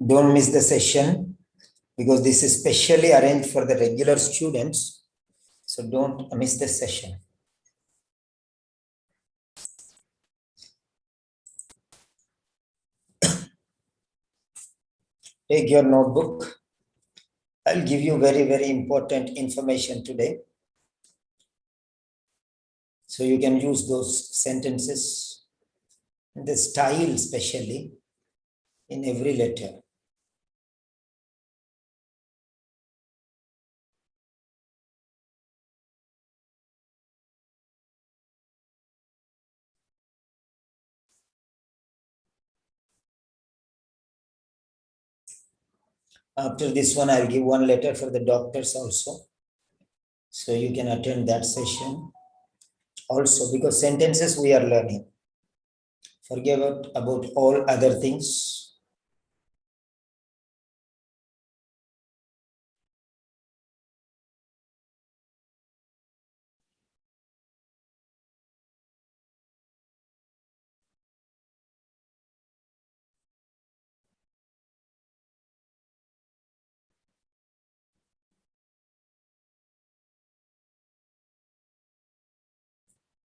Don't miss the session because this is specially arranged for the regular students. So don't miss the session. Take your notebook. I'll give you very, very important information today. So you can use those sentences, the style especially, in every letter. After this one, I'll give one letter for the doctors also. So you can attend that session also, because sentences we are learning. Forget about all other things.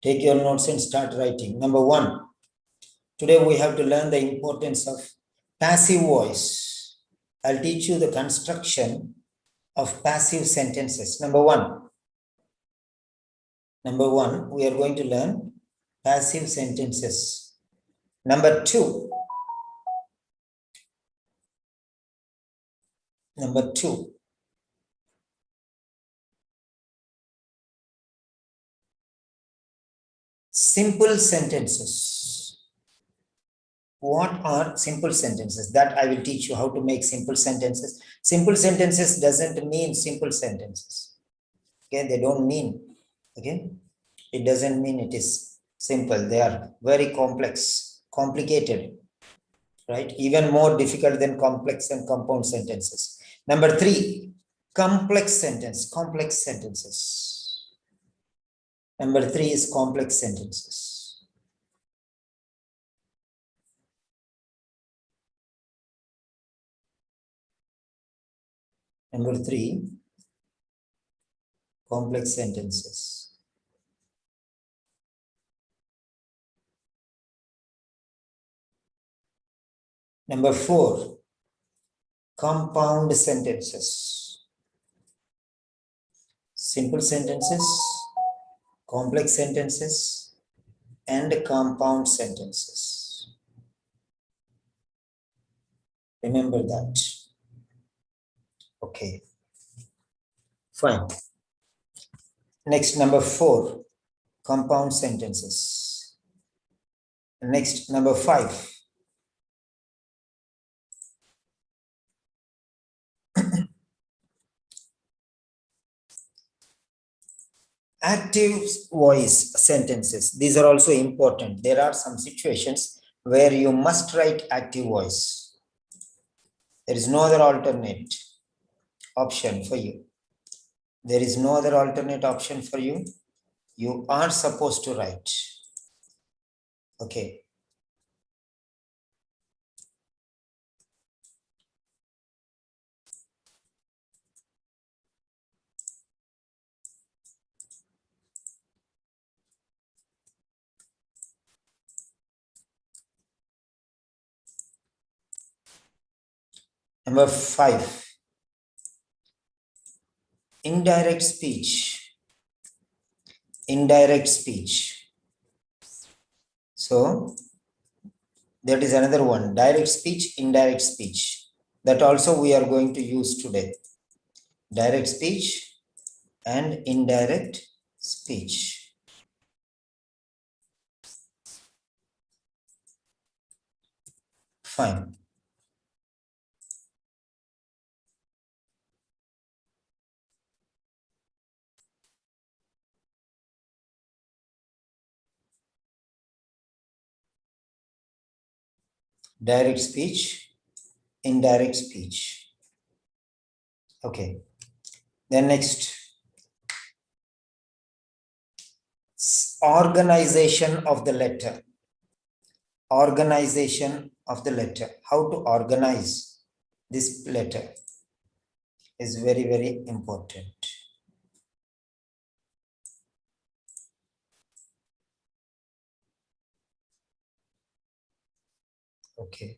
Take your notes and start writing. Number one, today we have to learn the importance of passive voice. I'll teach you the construction of passive sentences. Number one, we are going to learn passive sentences. Number two, simple sentences. What are simple sentences? That I will teach you how to make simple sentences. Simple sentences doesn't mean simple sentences. Okay, they don't mean, okay? It doesn't mean it is simple. They are very complex, complicated, right? Even more difficult than complex and compound sentences. Number three, complex sentences. Number three is complex sentences. Number three, complex sentences. Number four, compound sentences. Simple sentences, complex sentences, and compound sentences. Remember that. Okay. Fine. Next, number four, compound sentences. Next, number five. Active voice sentences. These are also important. There are some situations where you must write active voice. There is no other alternate option for you. There is no other alternate option for you. You are supposed to write. Okay. Number five, indirect speech. Indirect speech. So that is another one. Direct speech, indirect speech. That also we are going to use today. Direct speech and indirect speech. Fine. Direct speech, indirect speech. Okay. Then next, organization of the letter. Organization of the letter. How to organize this letter is very, very important. Okay.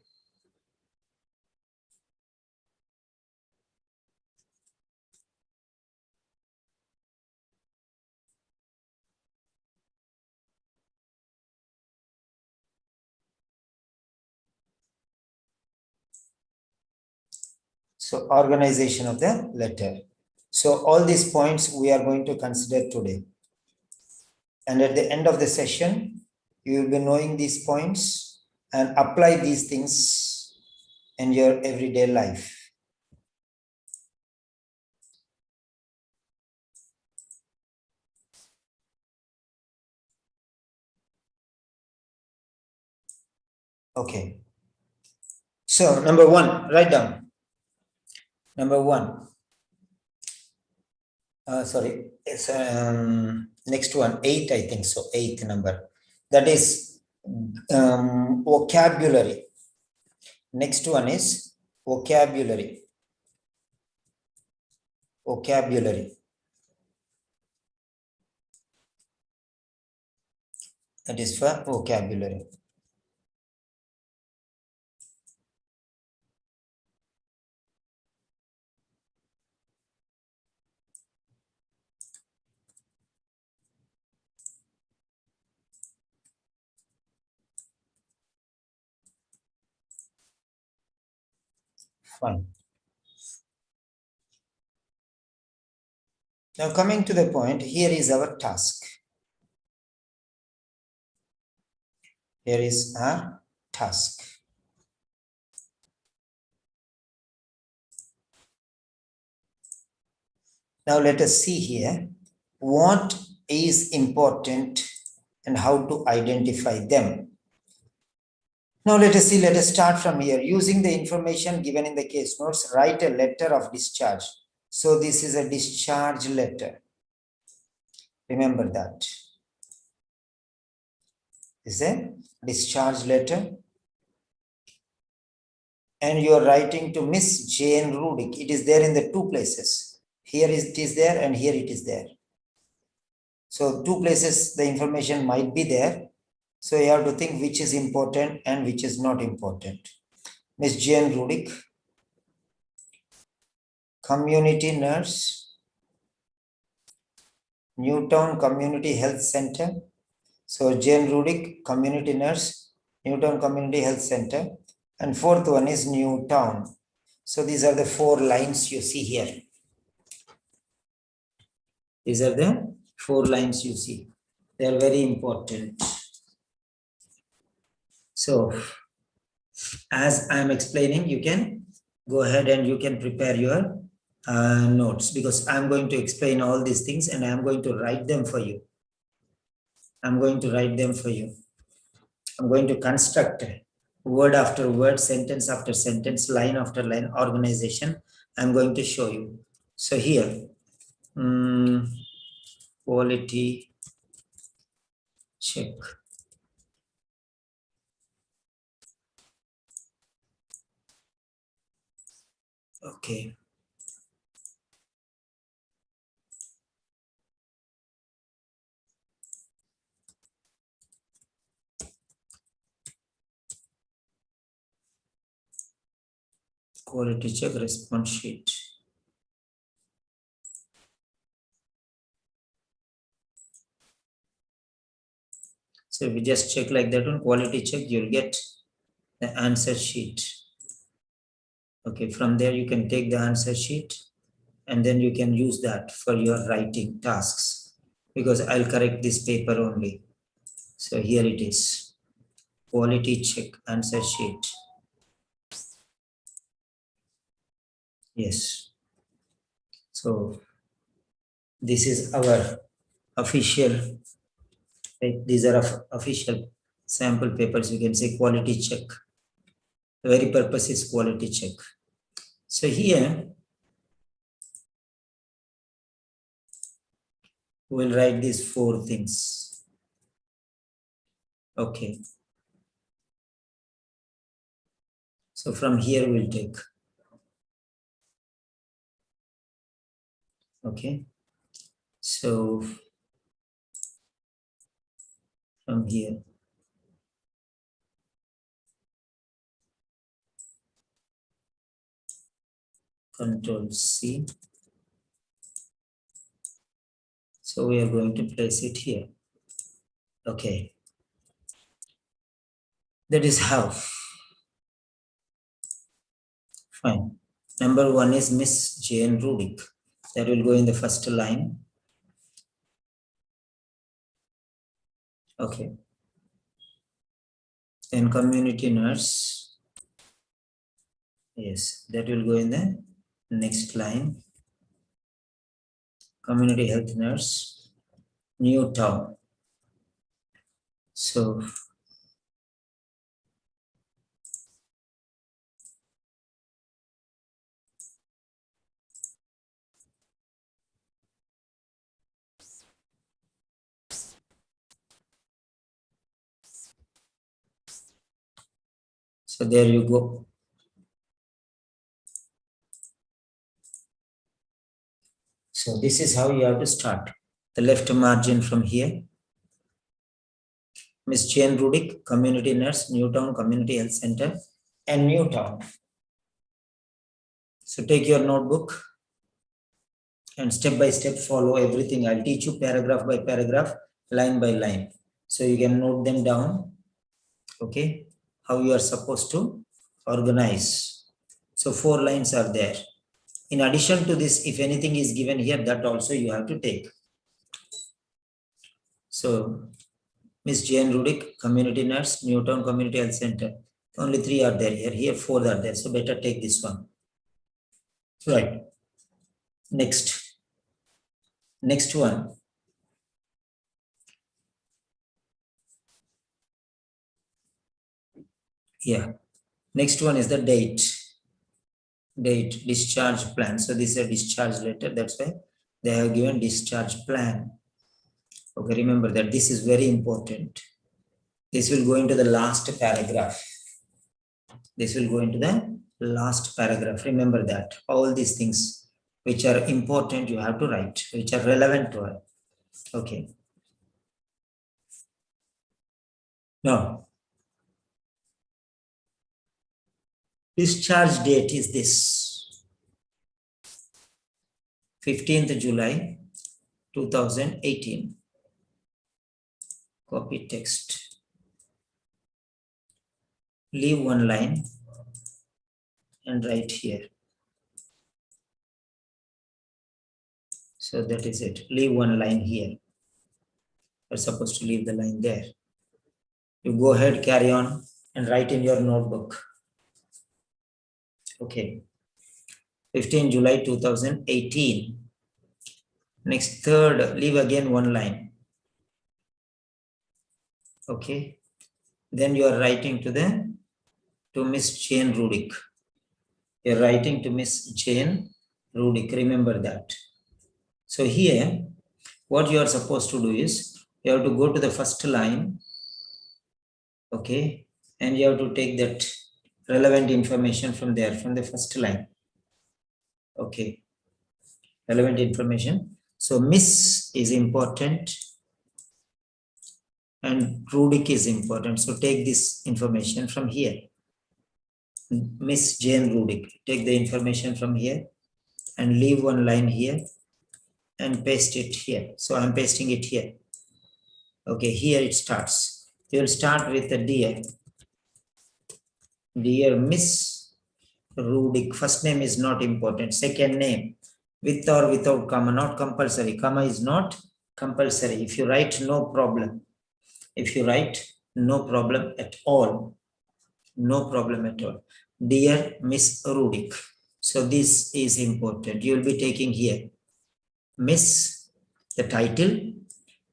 So organization of the letter. So all these points we are going to consider today. And at the end of the session, you will be knowing these points and apply these things in your everyday life. Okay. So number one, write down. Number one. Sorry, it's next one, 8, I think so, 8th number. That is vocabulary. Next one is vocabulary. Vocabulary. That is for vocabulary. Fine. Now coming to the point, here is our task. Here is our task. Now let us see here what is important and how to identify them. Now let us see, let us start from here. Using the information given in the case notes, write a letter of discharge. So this is a discharge letter. Remember that. This is a discharge letter. And you are writing to Miss Jane Rudick. It is there in the 2 places. Here it is there and here it is there. So 2 places the information might be there. So you have to think which is important and which is not important. Miss Jane Rudick, community nurse, Newtown Community Health Center. So Jane Rudick, community nurse, Newtown Community Health Center. And 4th one is Newtown. So these are the 4 lines you see here. These are the 4 lines you see. They are very important. So as I am explaining, you can go ahead and you can prepare your notes, because I'm going to explain all these things and I'm going to write them for you. I'm going to write them for you. I'm going to construct word after word, sentence after sentence, line after line, organization. I'm going to show you. So here, quality check. Okay. Quality check response sheet. So if you just check like that on quality check, you'll get the answer sheet. Okay, from there you can take the answer sheet and then you can use that for your writing tasks, because I'll correct this paper only. So here it is, quality check answer sheet. Yes. So this is our official, these are official sample papers. You can say quality check. The very purpose is quality check. So here we'll write these 4 things. Okay. So from here we'll take Okay. So from here, Control C. So we are going to place it here. Okay. That is how. Fine. Number one is Miss Jane Rudick. That will go in the first line. Okay. Then community nurse. Yes, that will go in the next line. Community health nurse, Newtown. So there you go. So this is how you have to start. The left margin from here. Miss Jane Rudick, community nurse, Newtown Community Health Center, and Newtown. So take your notebook and step by step follow everything. I'll teach you paragraph by paragraph, line by line. So you can note them down. Okay, how you are supposed to organize. So 4 lines are there. In addition to this, if anything is given here, that also you have to take. So Miss Jane Rudick, community nurse, Newtown Community Health Center. Only 3 are there here. Here 4 are there. So better take this one. Right. Next one. Yeah. Next one is the date. Discharge plan. So this is a discharge letter. That's why they have given discharge plan. Okay, remember that this is very important. This will go into the last paragraph. Remember that. All these things which are important, you have to write, which are relevant to her. Okay. Now, discharge date is this. 15th July 2018. Copy text. Leave one line and write here. So that is it. Leave one line here. You're supposed to leave the line there. You go ahead, carry on, and write in your notebook. Okay. 15 July 2018. Next, third, leave again one line. Okay. Then you are writing to Miss Jane Rudick. You're writing to Miss Jane Rudick. Remember that. So here, what you are supposed to do is, you have to go to the first line. Okay. And you have to take that relevant information from there, from the first line. Okay. Relevant information. So Miss is important and Rudick is important. So take this information from here. Miss Jane Rudick. Take the information from here and leave one line here and paste it here. So I'm pasting it here. Okay, here it starts. You'll start with the dear Miss Rudick. First name is not important. Second name, with or without comma, not compulsory. Comma is not compulsory. If you write, no problem. If you write, no problem at all. No problem at all. Dear Miss Rudick. So this is important. You will be taking here. Miss, the title.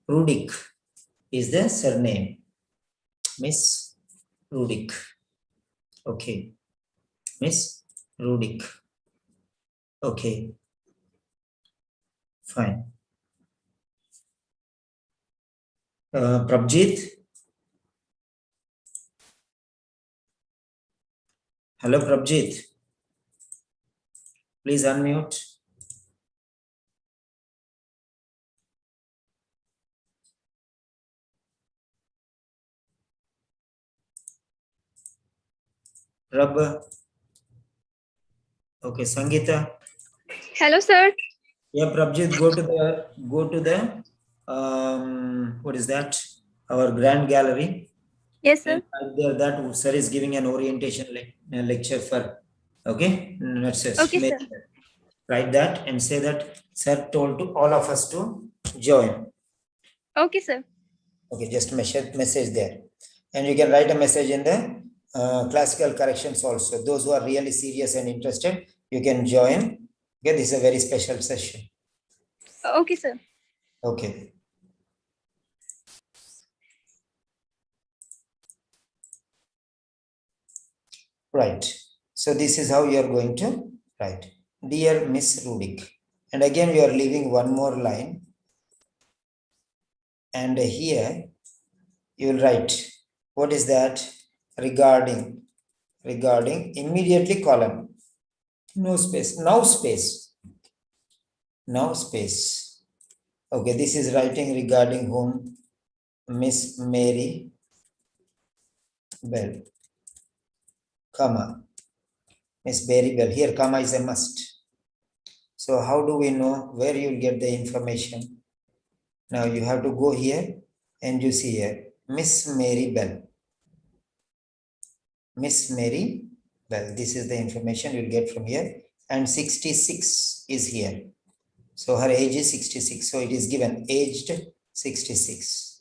Rudick is the surname. Miss Rudick. Okay. Miss Rudick. Okay. Fine. Prabjit. Hello, Prabjit. Please unmute. Rub. Okay, Sangeeta. Hello, sir. Yeah, Prabjit, go to the what is that? Our grand gallery. Yes, And sir. right there, that sir is giving an orientation lecture for. Okay, let's just Okay, make sir. write that and say that sir told to all of us to join. Okay, sir. Okay, just message there, and you can write a message in the classical corrections also. Those who are really serious and interested, you can join. Okay, this is a very special session. Okay, sir. Okay. Right. So this is how you are going to write. Dear Miss Rudik. And again, you are leaving one more line. And here you will write, what is that? Regarding immediately column. No space. Now space. Now space. Okay, this is writing regarding whom? Miss Mary Bell. Comma. Miss Mary Bell. Here, comma is a must. So how do we know where you'll get the information? Now you have to go here and you see here, Miss Mary Bell. Miss Mary Bell. This is the information you'll get from here. And 66 is here. So her age is 66. So it is given aged 66.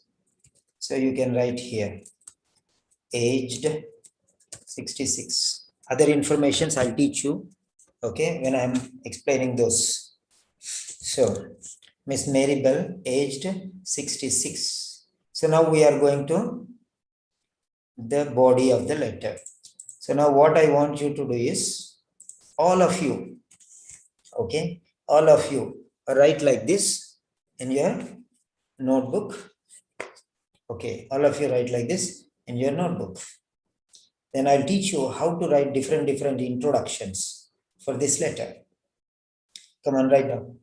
So you can write here, aged 66. Other informations I'll teach you, okay, when I'm explaining those. So Miss Mary Bell, aged 66. So now we are going to the body of the letter. So now what I want you to do is, all of you, okay, all of you write like this in your notebook. Okay, all of you write like this in your notebook. Then I'll teach you how to write different introductions for this letter. Come on, write down.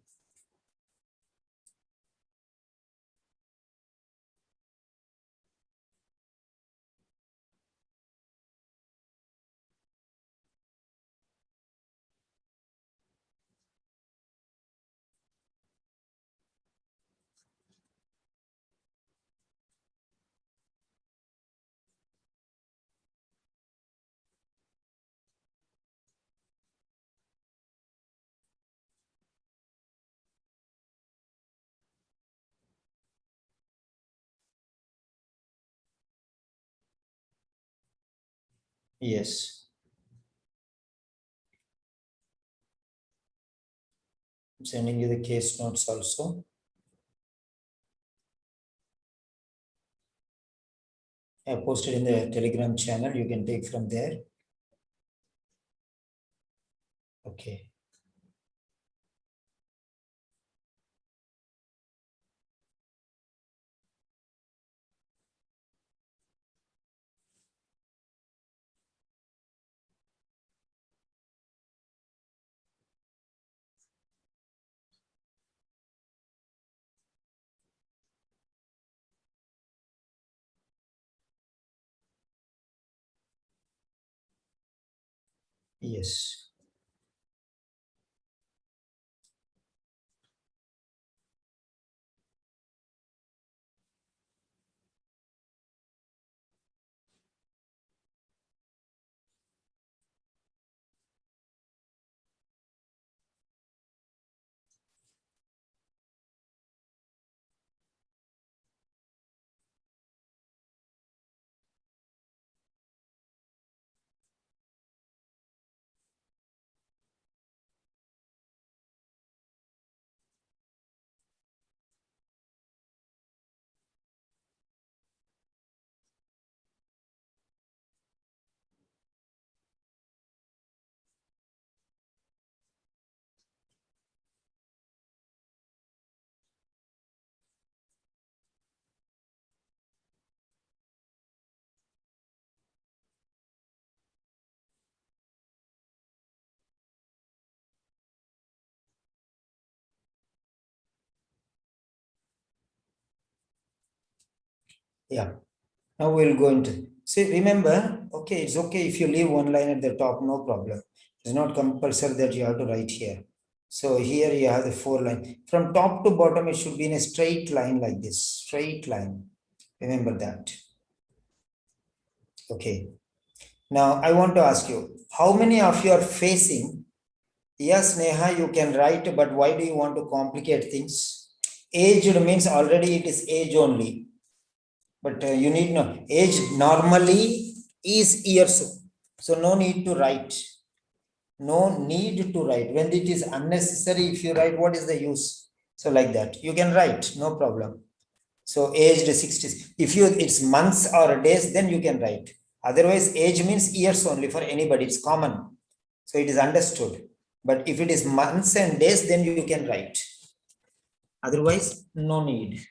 Yes. I'm sending you the case notes also. I posted in the Telegram channel. You can take from there. Okay. Yes. Yeah. Now we'll go into See, remember, okay, it's okay if you leave one line at the top, no problem. It's not compulsory that you have to write here. So here you have the 4 line. From top to bottom, it should be in a straight line like this, straight line. Remember that. Okay. Now I want to ask you, how many of you are facing? Yes, Neha, you can write, but why do you want to complicate things? Aged means already it is age only. But you need no age normally is years. So no need to write. No need to write. When it is unnecessary, if you write, what is the use? So like that, you can write, no problem. So aged 60s. If you it's months or days, then you can write. Otherwise, age means years only for anybody. It's common. So it is understood. But if it is months and days, then you can write. Otherwise, no need.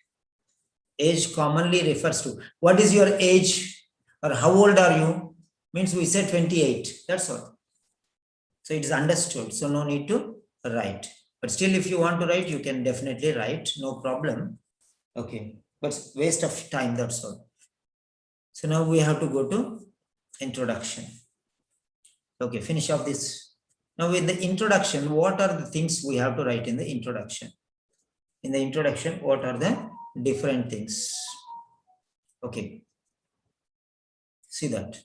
Age commonly refers to what is your age or how old are you? Means we say 28. That's all. So it is understood. So no need to write. But still, if you want to write, you can definitely write. No problem. Okay. But waste of time. That's all. So now we have to go to introduction. Okay, finish off this. Now with the introduction, what are the things we have to write in the introduction? In the introduction, what are the different things? Okay. See that.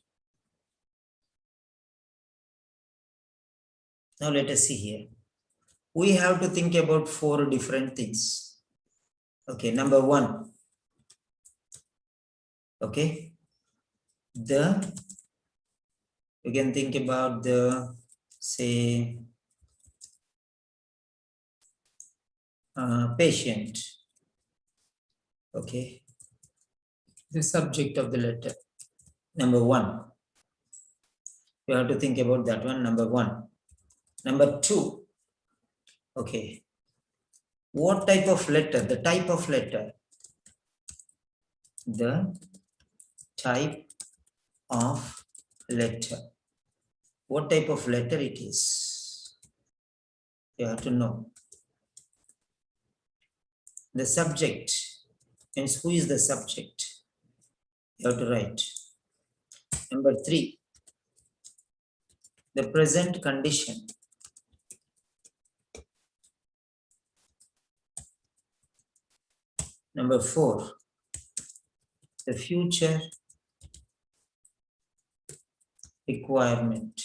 Now let us see here. We have to think about 4 different things. Okay, number 1. Okay. You can think about the, say, patient. Okay. The subject of the letter. Number 1. You have to think about that one, number 1. Number 2. Okay. What type of letter? The type of letter. The type of letter. What type of letter it is? You have to know. The subject means who is the subject? You have to write. Number 3. The present condition. Number 4. The future requirement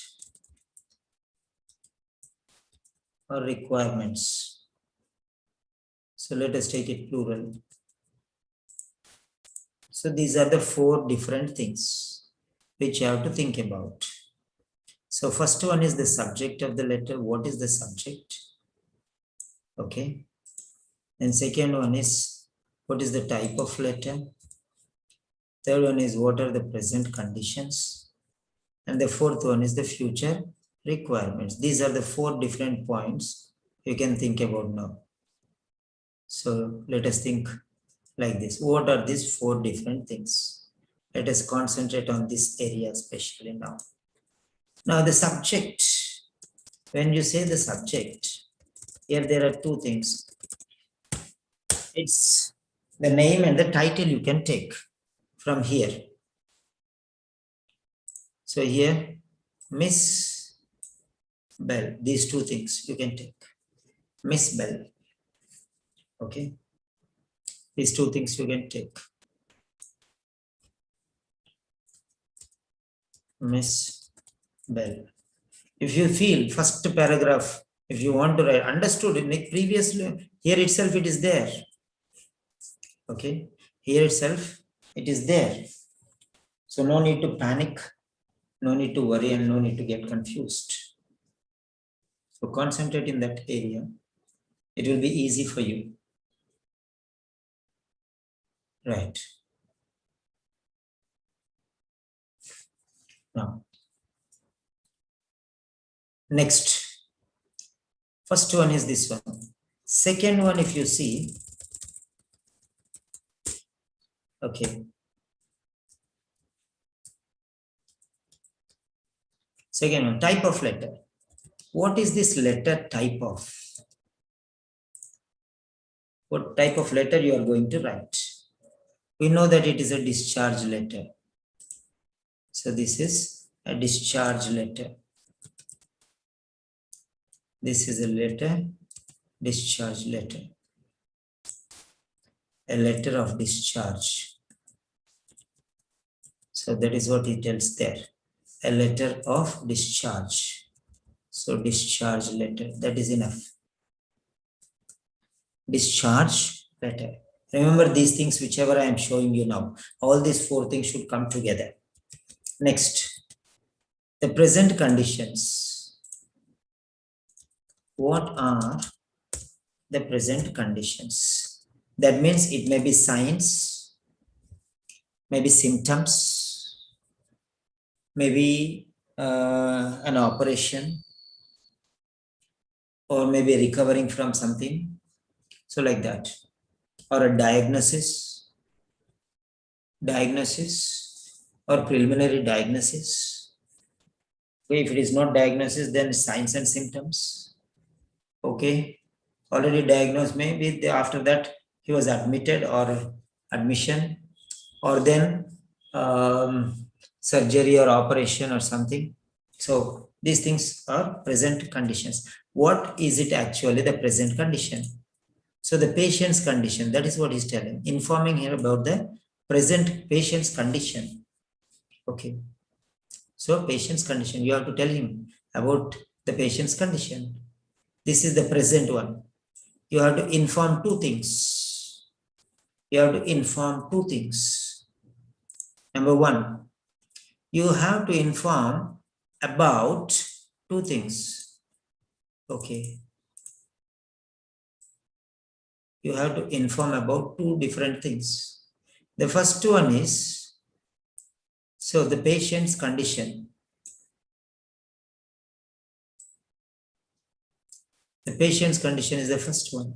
or requirements. So let us take it plural. So these are the 4 different things which you have to think about. So first one is the subject of the letter. What is the subject? Okay. And second one is what is the type of letter? Third one is what are the present conditions? And the fourth one is the future requirements. These are the 4 different points you can think about now. So let us think like this. What are these 4 different things? Let us concentrate on this area especially now. Now the subject, when you say the subject, here there are 2 things. It's the name and the title you can take from here. So here, Miss Bell, these 2 things you can take. Miss Bell. Okay. These 2 things you can take. Miss Bell. If you feel first paragraph, if you want to write, understood in the previously, here itself it is there. Okay. Here itself it is there. So no need to panic, no need to worry, and no need to get confused. So concentrate in that area. It will be easy for you. Right. Now, next. First one is this one. Second one, if you see, okay. Second one, type of letter. What is this letter type of? What type of letter you are going to write? We know that it is a discharge letter. So this is a discharge letter. This is a letter, discharge letter. A letter of discharge. So that is what he tells there. A letter of discharge. So discharge letter, that is enough. Discharge letter. Remember these things, whichever I am showing you now. All these four things should come together. Next, the present conditions. What are the present conditions? That means it may be signs, maybe symptoms, maybe an operation, or maybe recovering from something. So like that. Or a diagnosis or preliminary diagnosis. Okay, if it is not diagnosis, then signs and symptoms. Okay, already diagnosed, maybe after that he was admitted or admission, or then surgery or operation or something. So these things are present conditions. What is it actually, the present condition? So the patient's condition, that is what he's telling, informing here about the present patient's condition. Okay. So patient's condition, you have to tell him about the patient's condition. This is the present one. You have to inform two things. You have to inform two things. Number one, you have to inform about two things. Okay. You have to inform about two different things. The first one is, so the patient's condition. The patient's condition is the first one.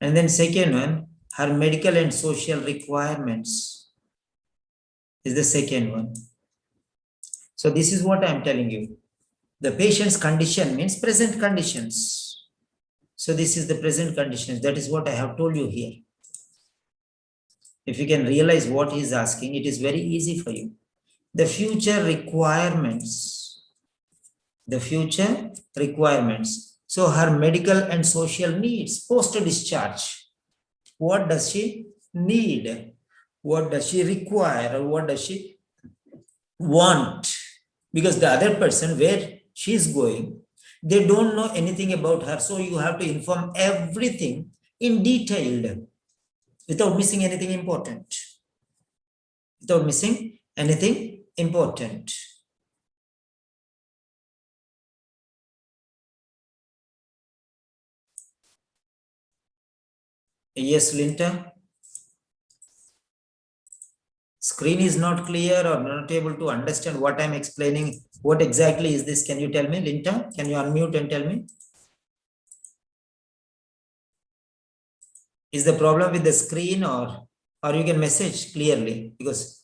And then second one, her medical and social requirements is the second one. So this is what I'm telling you. The patient's condition means present conditions. So this is the present conditions. That is what I have told you here. If you can realize what he is asking, it is very easy for you. The future requirements. The future requirements. So her medical and social needs post-discharge. What does she need? What does she require? Or what does she want? Because the other person, where she is going, they don't know anything about her. So you have to inform everything in detail without missing anything important. Without missing anything important. Yes, Linta? Screen is not clear or not able to understand what I'm explaining. What exactly is this? Can you tell me, Linta? Can you unmute and tell me? Is the problem with the screen, or you can message clearly? Because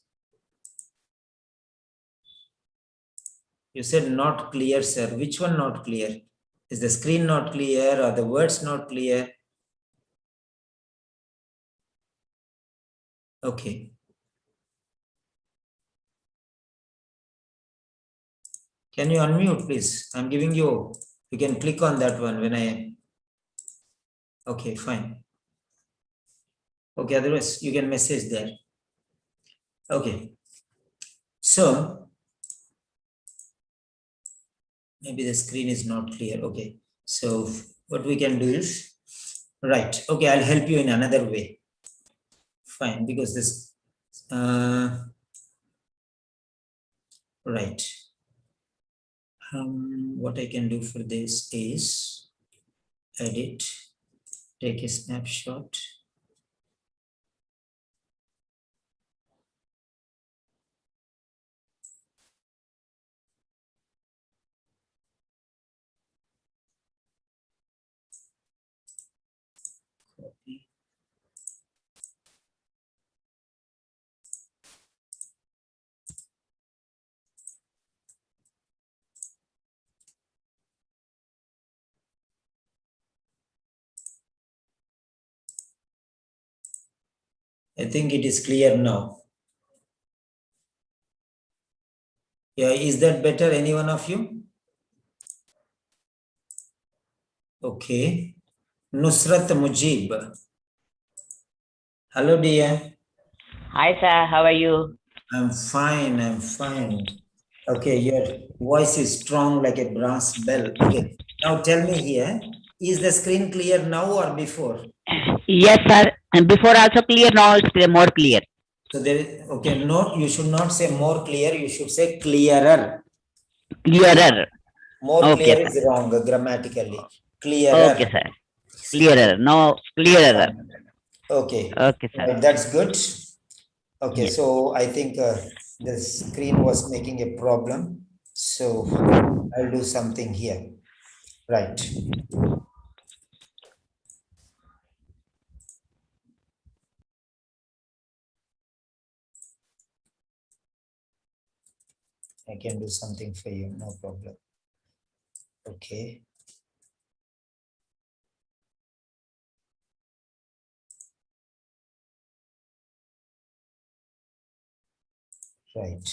you said not clear, sir. Which one not clear? Is the screen not clear or the words not clear? Okay. Can you unmute, please? I'm giving you, you can click on that one when I, okay, fine. Okay, otherwise you can message there. Okay. So, maybe the screen is not clear. Okay. So what we can do is, right. Okay, I'll help you in another way. Fine, because this, right. What I can do for this is edit, take a snapshot. Copy. I think it is clear now. Yeah, is that better, any one of you? Okay. Nusrat Mujib. Hello, dear. Hi, sir. How are you? I'm fine. I'm fine. Okay, your voice is strong like a brass bell. Okay. Now tell me here, is the screen clear now or before? Yes, sir. And before also clear, now it's more clear. So there, okay, no, you should not say more clear, you should say clearer. Clearer. More Okay, clear sir. is wrong grammatically. Okay, Clearer. sir. Clearer. No, clearer. Okay, Okay, sir. right, that's good. Okay, Yes. so I think the screen was making a problem. So I'll do something here. Right. I can do something for you, no problem. Okay. Right.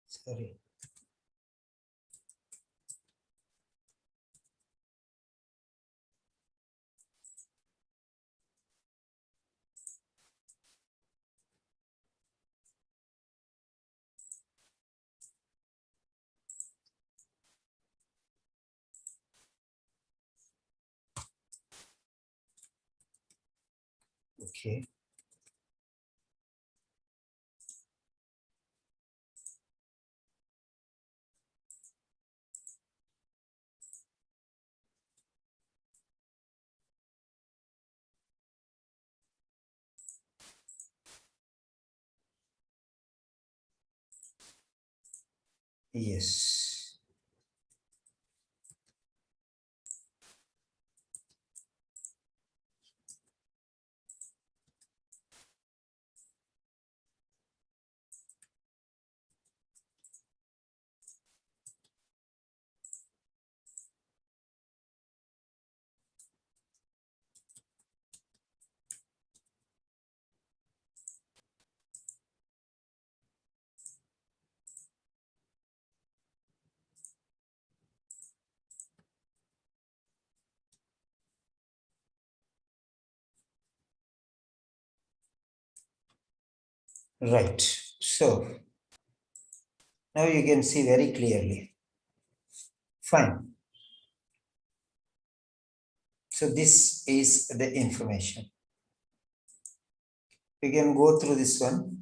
Sorry. Okay. Yes. Right. So now you can see very clearly. Fine. So this is the information. We can go through this one.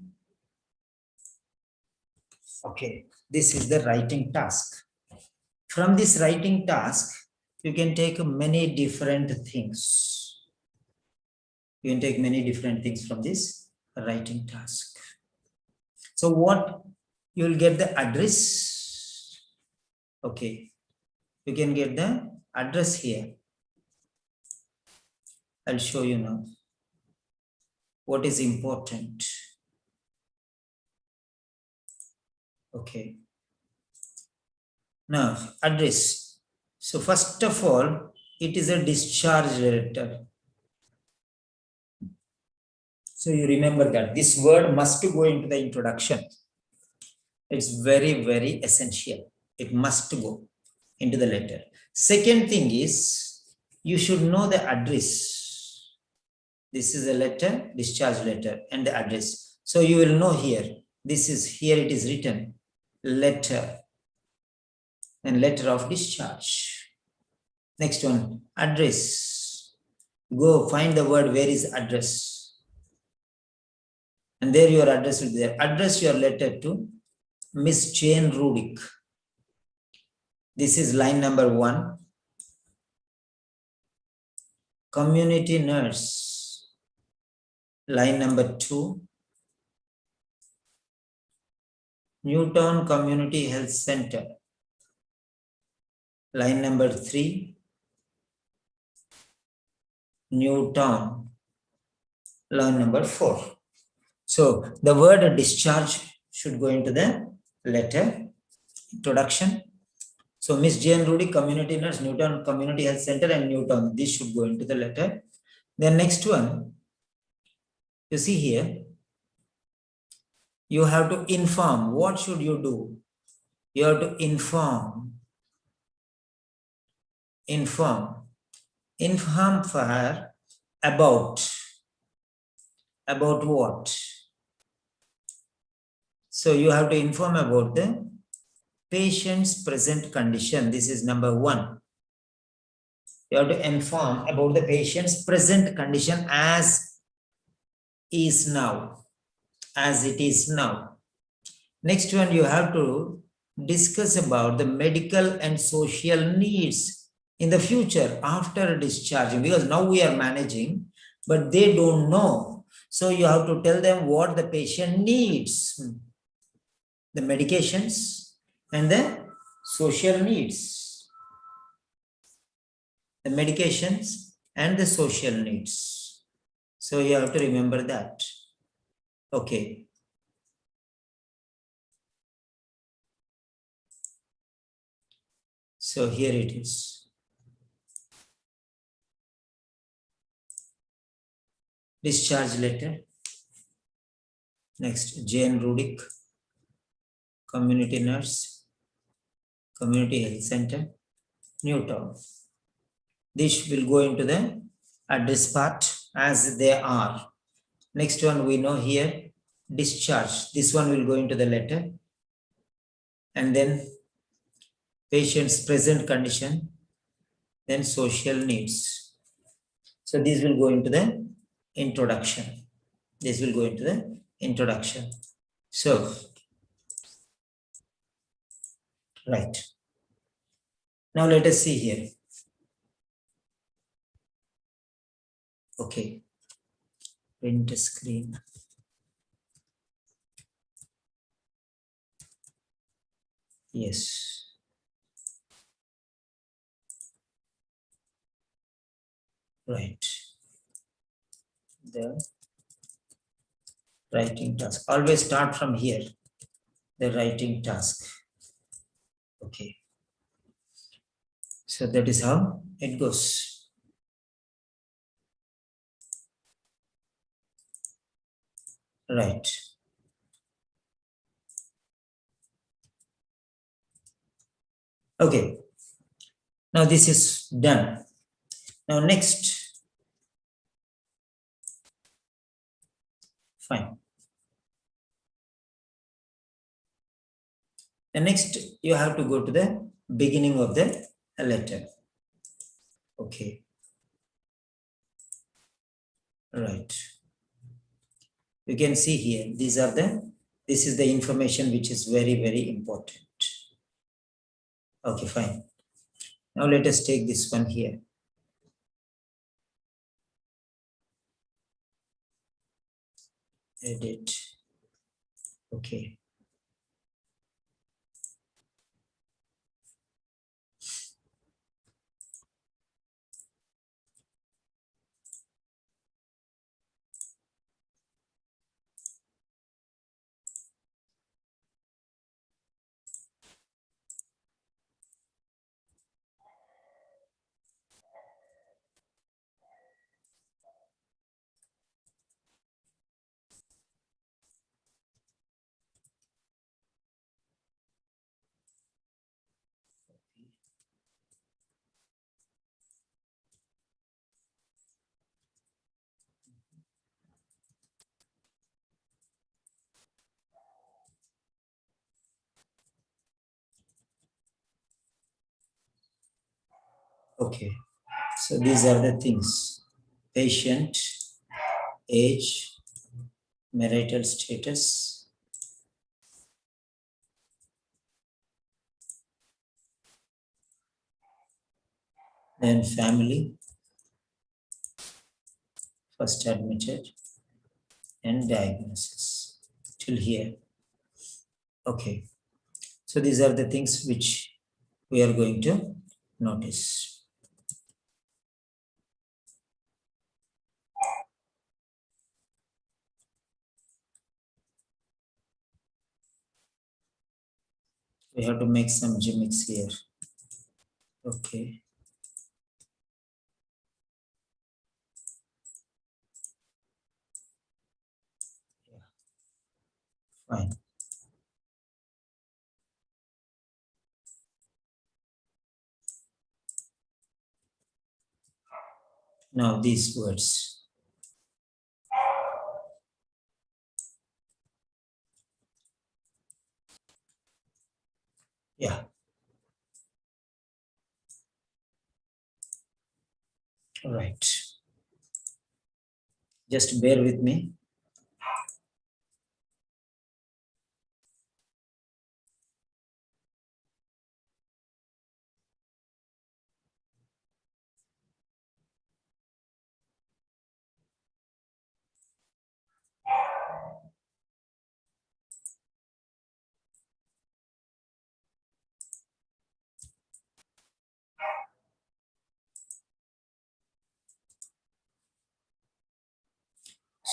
Okay. This is the writing task. From this writing task, you can take many different things. You can take many different things from this writing task. So what you will get the address. Okay. You can get the address here. I'll show you now what is important. Okay. Now, address. So first of all, it is a discharge letter. So you remember that this word must go into the introduction. It's very, very essential. It must go into the letter. Second thing is, you should know the address. This is a letter, discharge letter, and the address. So you will know here, this is here it is written, letter, and letter of discharge. Next one, address. Go find the word, where is address? And there your address will be there. Address your letter to Miss Jane Rudick. This is line number 1. Community nurse. Line number 2. Newtown Community Health Center. Line number 3. Newtown. Line number 4. So the word discharge should go into the letter, introduction. So Miss Jane Rudy, community nurse, Newton Community Health Center and Newton. This should go into the letter. Then next one, you see here, you have to inform. What should you do? You have to inform for her about what? So you have to inform about the patient's present condition. This is number one. You have to inform about the patient's present condition as is now, as it is now. Next one, you have to discuss about the medical and social needs in the future after discharging, because now we are managing, but they don't know. So you have to tell them what the patient needs, the medications and the social needs, the medications and the social needs. So you have to remember that. Okay. So here it is. Discharge letter. Next, Jane Rudick, community nurse, community health center, Newtown. This will go into the address part as they are. Next one we know here, discharge. This one will go into the letter. And then patient's present condition, then social needs. So these will go into the introduction. This will go into the introduction. So, right. Now let us see here. Okay. Print screen. Yes. Right. The writing task. Always start from here. The writing task. Okay. So that is how it goes. Right. Okay. Now this is done. Now next. Fine. And next you have to go to the beginning of the letter. Okay. Right. You can see here, this is the information which is very, very important. Okay, fine. Now let us take this one here. Edit. Okay. Okay. So these are the things. Patient, age, marital status, then family, first admitted, and diagnosis. Till here. Okay. So these are the things which we are going to notice. We have to make some gimmicks here. Okay. Yeah. Fine. Now these words. Yeah. All right. Just bear with me.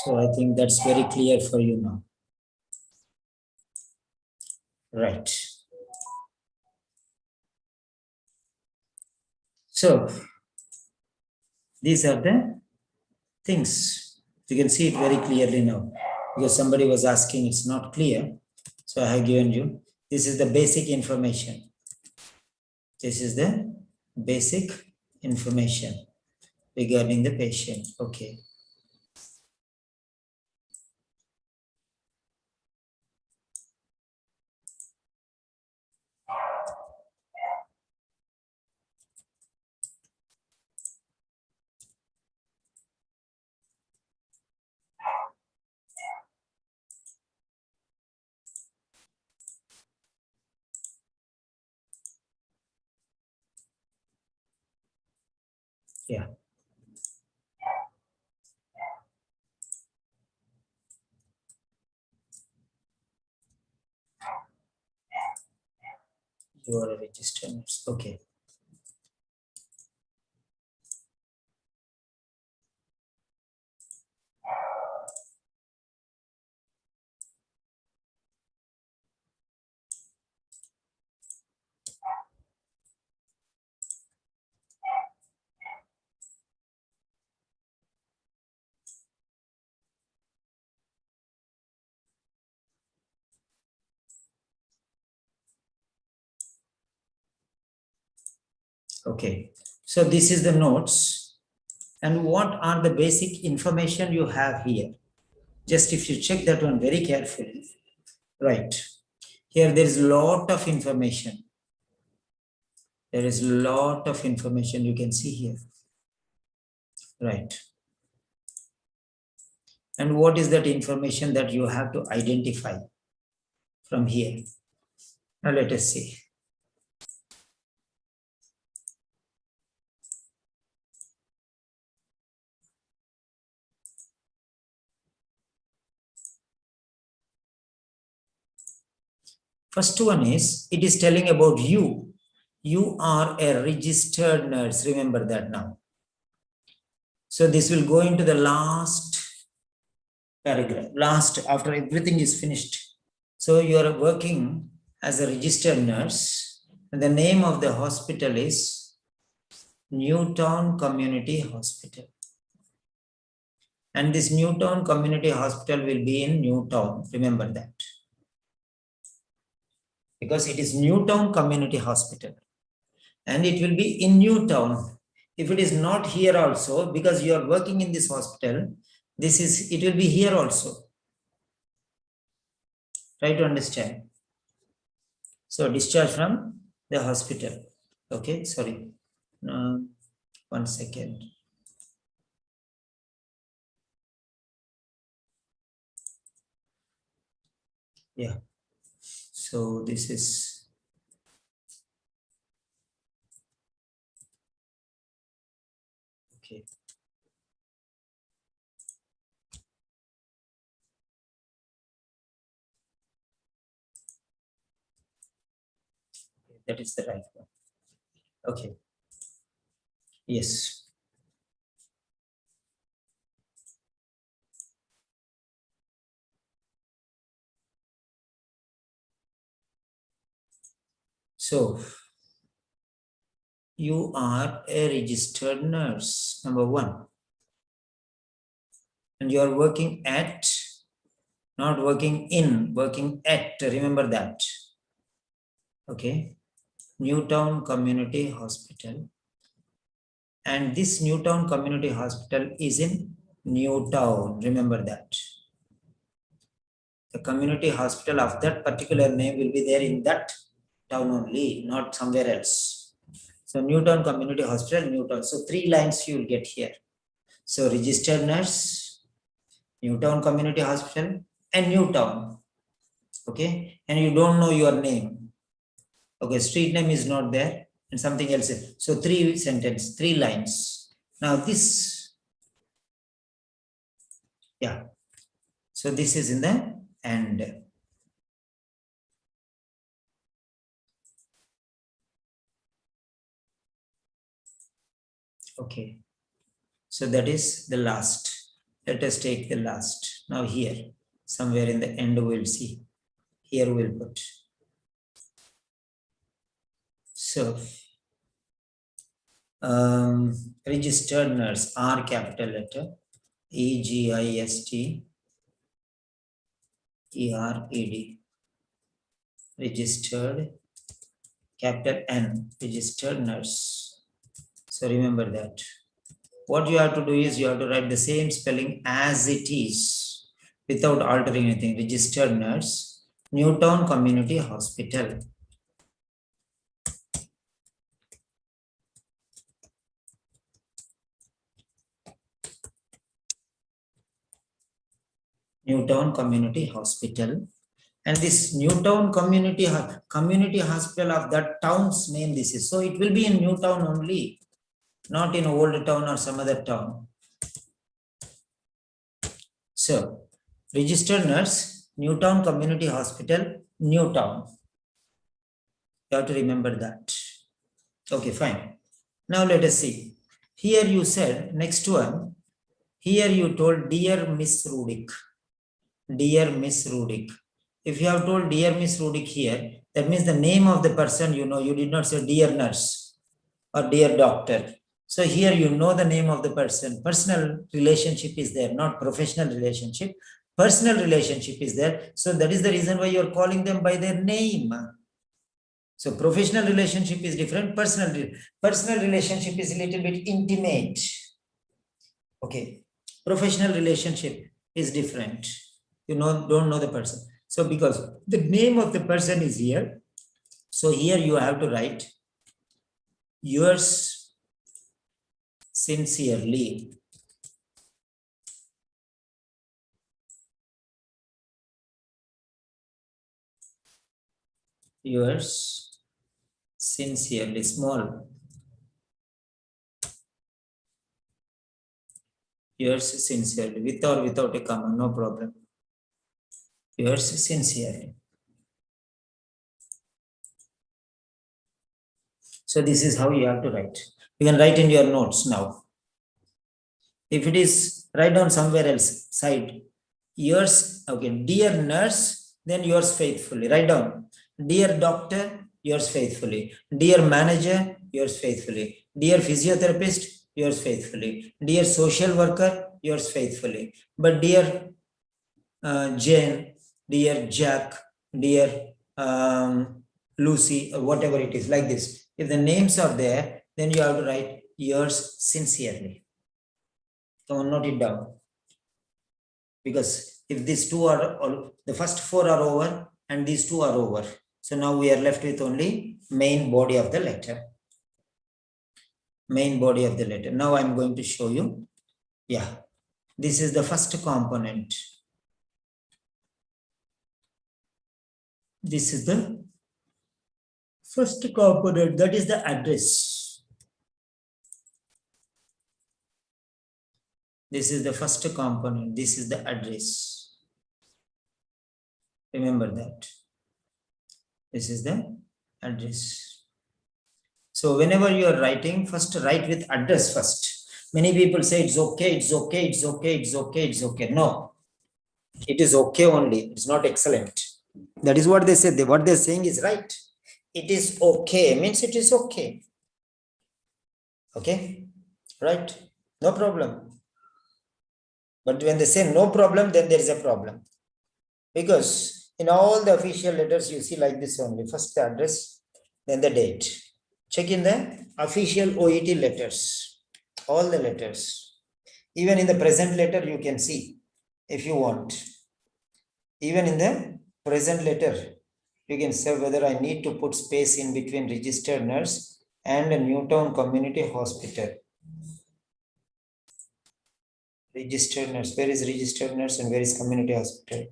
So I think that's very clear for you now. Right. So these are the things. You can see it very clearly now because somebody was asking it's not clear. So I have given you. This is the basic information. This is the basic information regarding the patient. Okay. Yeah. You are a registered nurse. Okay. Okay. So this is the notes. And what are the basic information you have here? Just if you check that one very carefully. Right. Here there is a lot of information. There is a lot of information you can see here. Right. And what is that information that you have to identify from here? Now let us see. First one is, it is telling about you. You are a registered nurse. Remember that now. So this will go into the last paragraph, last after everything is finished. So you are working as a registered nurse. And the name of the hospital is Newtown Community Hospital. And this Newtown Community Hospital will be in Newtown. Remember that. Because it is Newtown Community Hospital. And it will be in Newtown. If it is not here also, because you are working in this hospital, it will be here also. Try to understand. So discharge from the hospital. Okay, sorry. 1 second. Yeah. So this is okay. That is the right one. Okay. Yes. So You are a registered nurse, number one. And you are working at, not working in, working at, remember that. Okay. Newtown Community Hospital. And this Newtown Community Hospital is in Newtown, remember that. The community hospital of that particular name will be there in that town only, not somewhere else. So Newtown Community Hospital, Newtown. So 3 lines you will get here. So registered nurse, Newtown Community Hospital, and Newtown. Okay, and you don't know your name. Okay, street name is not there, and something else. So 3 sentences, 3 lines. Now this, yeah. So this is in the end. Okay, so that is the last. Let us take the last. Now here, somewhere in the end we'll see. Here we'll put. So, registered nurse, R capital letter, EGISTERED, registered, capital N, registered nurse. So remember that. What you have to do is you have to write the same spelling as it is without altering anything. Registered nurse, Newtown Community Hospital. Newtown Community Hospital. And this Newtown Community Hospital of that town's name this is. So it will be in Newtown only, not in Old Town or some other town. So, registered nurse, Newtown Community Hospital, Newtown. You have to remember that. Okay, fine. Now let us see. Here you said, next one, here you told, dear Miss Rudick. Dear Miss Rudick. If you have told dear Miss Rudick here, that means the name of the person you know, you did not say dear nurse or dear doctor. So here you know the name of the person. Personal relationship is there, not professional relationship. Personal relationship is there. So that is the reason why you are calling them by their name. So professional relationship is different. Personal relationship is a little bit intimate. Okay. Professional relationship is different. You know, don't know the person. So because the name of the person is here, so here you have to write yours sincerely. Yours sincerely, small. Yours sincerely, with or without a comma, no problem. Yours sincerely. So this is how you have to write. You can write in your notes now. If it is, write down somewhere else, side. Yours, okay, dear nurse, then yours faithfully. Write down. Dear doctor, yours faithfully. Dear manager, yours faithfully. Dear physiotherapist, yours faithfully. Dear social worker, yours faithfully. But dear Jane, dear Jack, dear Lucy, or whatever it is, like this. If the names are there, then you have to write yours sincerely. Come on, note it down. Because if these two are, all, the first 4 are over and these 2 are over. So now we are left with only main body of the letter. Main body of the letter. Now I'm going to show you. Yeah, this is the first component. This is the first component, that is the address. This is the first component. This is the address. Remember that. This is the address. So whenever you are writing, first write with address first. Many people say it's okay, it's okay, it's okay, it's okay, it's okay. No, it is okay only. It's not excellent. That is what they say. What they're saying is right. It is okay, means it is okay. Okay, right? No problem. But when they say no problem, then there is a problem. Because in all the official letters, you see like this only. First the address, then the date. Check in the official OET letters, all the letters. Even in the present letter, you can see if you want. Even in the present letter, you can say whether I need to put space in between registered nurse and a Newtown Community Hospital. Registered nurse, where is registered nurse and where is community hospital?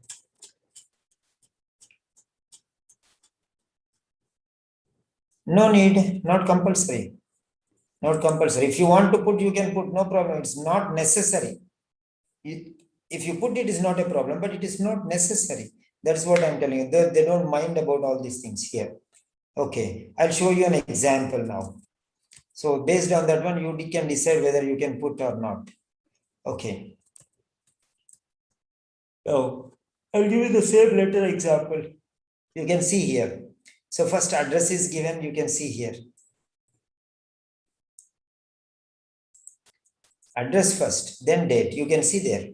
No need, not compulsory. Not compulsory. If you want to put, you can put, no problem. It's not necessary. If you put it, is not a problem, but it is not necessary. That's what I'm telling you. They don't mind about all these things here. Okay, I'll show you an example now. So based on that one, you can decide whether you can put or not. Okay. So I'll give you the same letter example. You can see here. So first address is given, you can see here. Address first, then date. You can see there.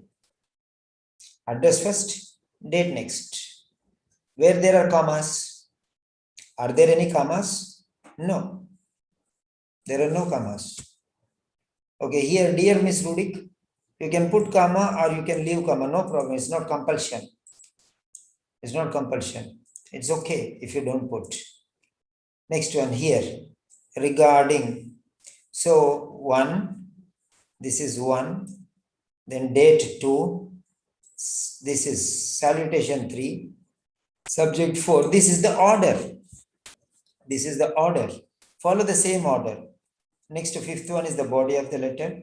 Address first, date next. Where there are commas. Are there any commas? No. There are no commas. Okay, here, dear Miss Rudik, you can put comma or you can leave comma. No problem. It's not compulsion. It's not compulsion. It's okay if you don't put. Next one here. Regarding. So 1. This is 1. Then date 2. This is salutation 3. Subject 4. This is the order. This is the order. Follow the same order. Next, 5th one is the body of the letter.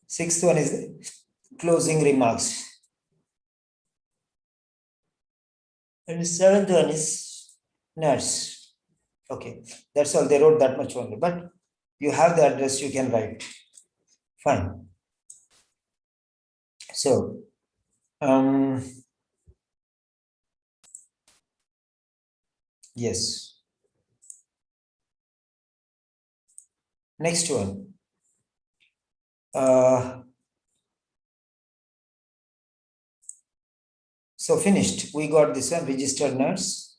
6th one is the closing remarks. And the 7th one is nurse. Okay, that's all. They wrote that much only. But you have the address, you can write. Fine. So, yes. Next one. So finished. We got this one, registered nurse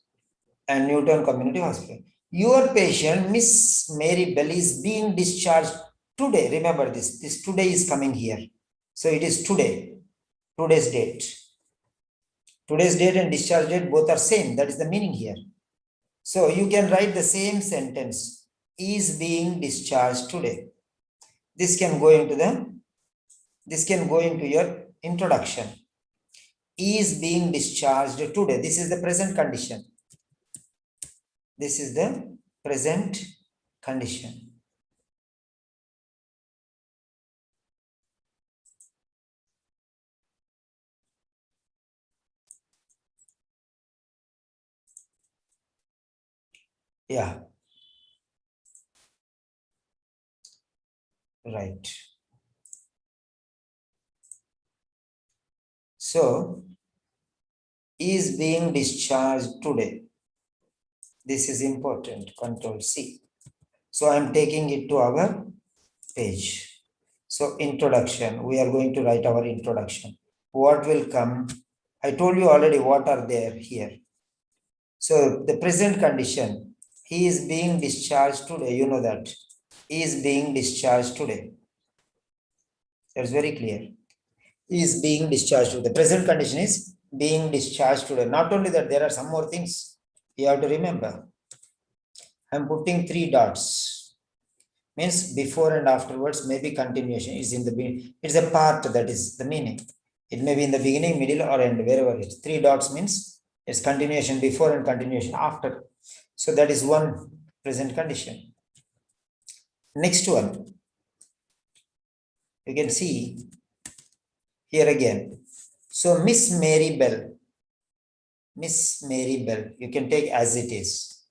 and Newtown Community Hospital. Your patient, Miss Mary Bell, is being discharged today. Remember this. This today is coming here. So it is today. Today's date. Today's date and discharge date both are same. That is the meaning here. So you can write the same sentence. Is being discharged today. This can go into your introduction. Is being discharged today. This is the present condition. This is the present condition. Yeah. Right. So, is being discharged today. This is important. Control C. So, I am taking it to our page. So, introduction. We are going to write our introduction. What will come? I told you already what are there here. So, the present condition. He is being discharged today. You know that. He is being discharged today. That's very clear. He is being discharged today. The present condition is being discharged today. Not only that, there are some more things you have to remember. I'm putting 3 dots. Means before and afterwards, maybe continuation is in the beginning. It's a part that is the meaning. It may be in the beginning, middle, or end, wherever it is. 3 dots means it's continuation before and continuation after. So that is one present condition. Next one. You can see here again. So Miss Mary Bell. Miss Mary Bell. You can take as it is.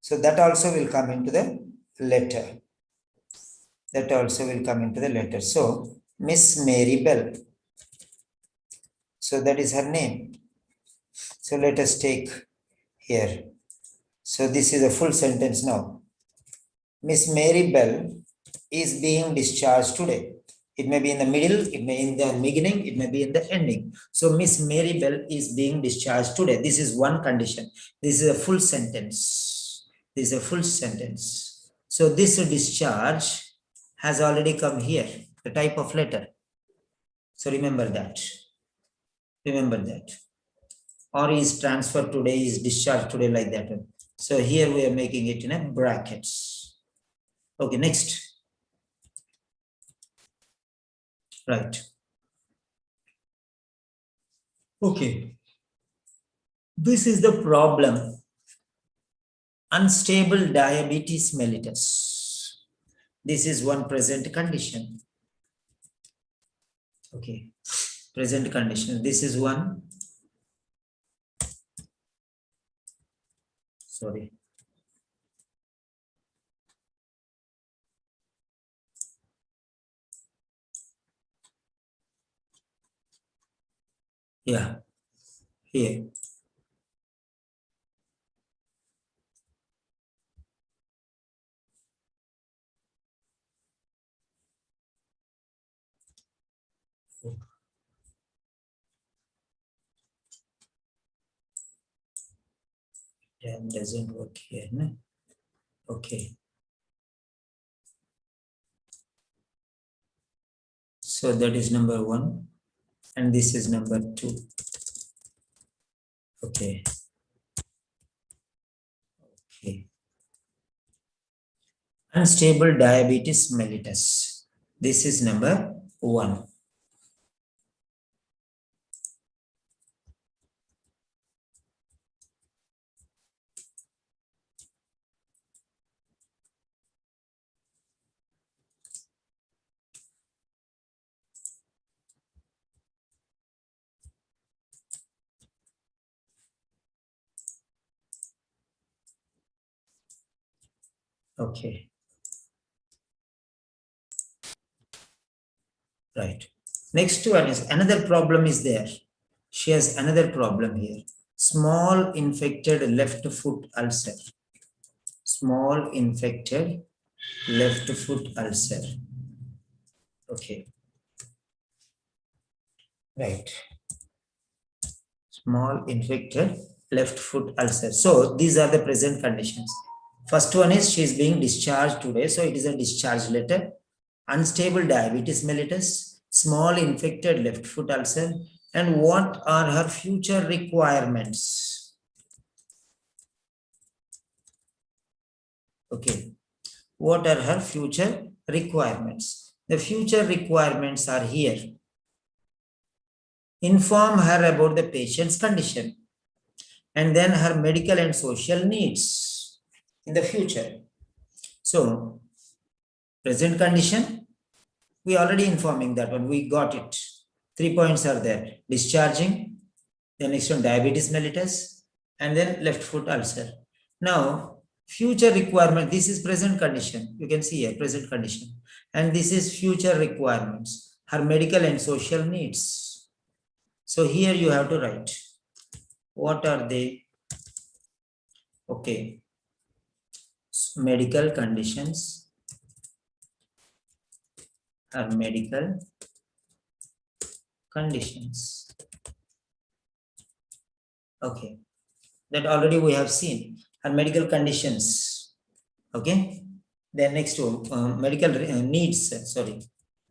So that also will come into the letter. That also will come into the letter. So Miss Mary Bell. So that is her name. So let us take here. So this is a full sentence now. Miss Mary Bell is being discharged today. It may be in the middle, it may in the beginning, it may be in the ending. So Miss Mary Bell is being discharged today. This is one condition. This is a full sentence. This is a full sentence. So this discharge has already come here, the type of letter. So remember that. Remember that. Or is transferred today, is discharged today, like that. So here we are making it in a brackets. Okay, next. Right. Okay. This is the problem. Unstable diabetes mellitus. This is one present condition. Okay. Present condition. This is one. Sorry. Yeah. Here. Damn, doesn't work here. No? Okay. So that is number one. And this is number two. Okay. Okay. Unstable diabetes mellitus. This is number one. Okay. Right. Next one is another problem is there. She has another problem here. Small infected left foot ulcer. Small infected left foot ulcer. Okay. Right. Small infected left foot ulcer. So these are the present conditions. First one is she is being discharged today. So it is a discharge letter. Unstable diabetes mellitus, small infected left foot ulcer, and what are her future requirements? Okay, what are her future requirements? The future requirements are here. Inform her about the patient's condition and then her medical and social needs in the future. So, present condition, we already informing that one, we got it. 3 points are there. Discharging, the next one diabetes mellitus, and then left foot ulcer. Now, future requirement, this is present condition. You can see here, present condition. And this is future requirements, her medical and social needs. So here you have to write. What are they? Okay. Medical conditions. Her medical conditions. Okay, that already we have seen. Her medical conditions. Okay, then next one, medical needs. Sorry,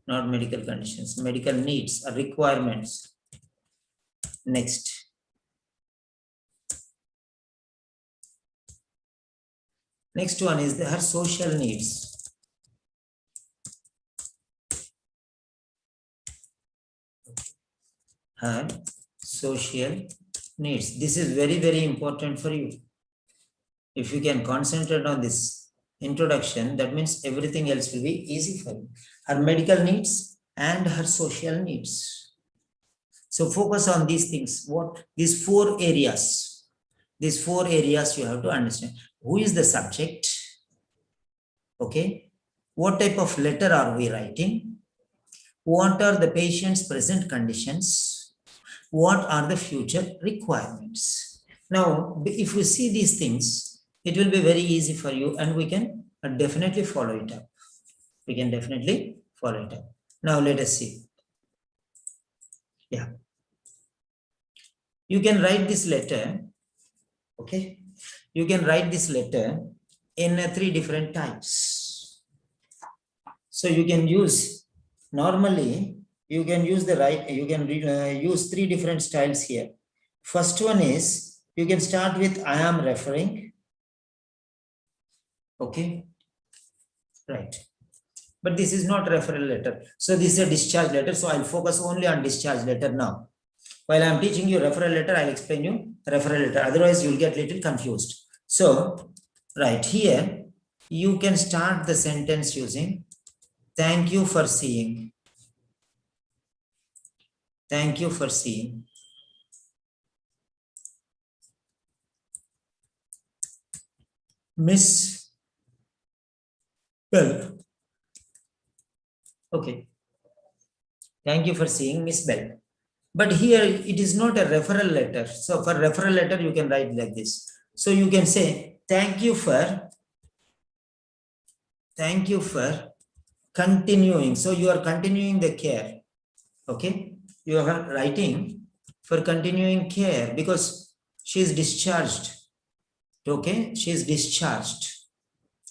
not medical conditions. Medical needs or requirements. Next. Next one is her social needs. Her social needs. This is very, very important for you. If you can concentrate on this introduction, that means everything else will be easy for you. Her medical needs and her social needs. So focus on these things. What these four areas? These four areas you have to understand. Who is the subject? Okay. What type of letter are we writing? What are the patient's present conditions? What are the future requirements? Now, if we see these things, it will be very easy for you and we can definitely follow it up. We can definitely follow it up. Now let us see. Yeah. You can write this letter. Okay. You can write this letter in 3 different types. So you can use, normally you can use use 3 different styles here. First one is, you can start with I am referring. Okay. Right. But this is not referral letter. So this is a discharge letter. So I'll focus only on discharge letter now. While I'm teaching you referral letter, I'll explain you referral letter. Otherwise, you'll get little confused. So, right here, you can start the sentence using thank you for seeing. Thank you for seeing. Miss Bell. Okay. Thank you for seeing Miss Bell. But here it is not a referral letter. So for referral letter, you can write like this. So you can say, thank you for continuing. So you are continuing the care. Okay. You are writing for continuing care because she is discharged. Okay. She is discharged.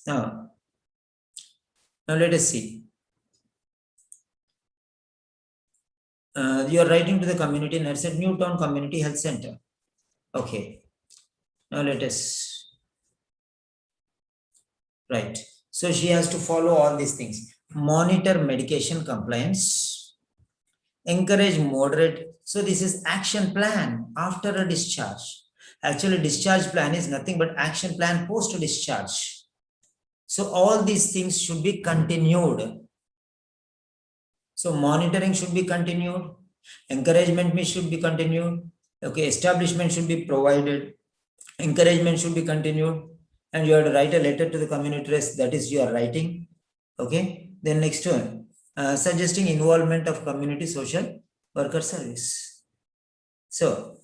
Now let us see. You are writing to the community nurse at Newtown Community Health Center. Okay. Now let us. Right. So she has to follow all these things. Monitor medication compliance. Encourage moderate. So this is action plan after a discharge. Actually, discharge plan is nothing but action plan post discharge. So all these things should be continued. So monitoring should be continued. Encouragement should be continued. Okay, establishment should be provided. Encouragement should be continued. And you have to write a letter to the community nurse, that is you are writing. Okay. Then next one, suggesting involvement of community social worker service. So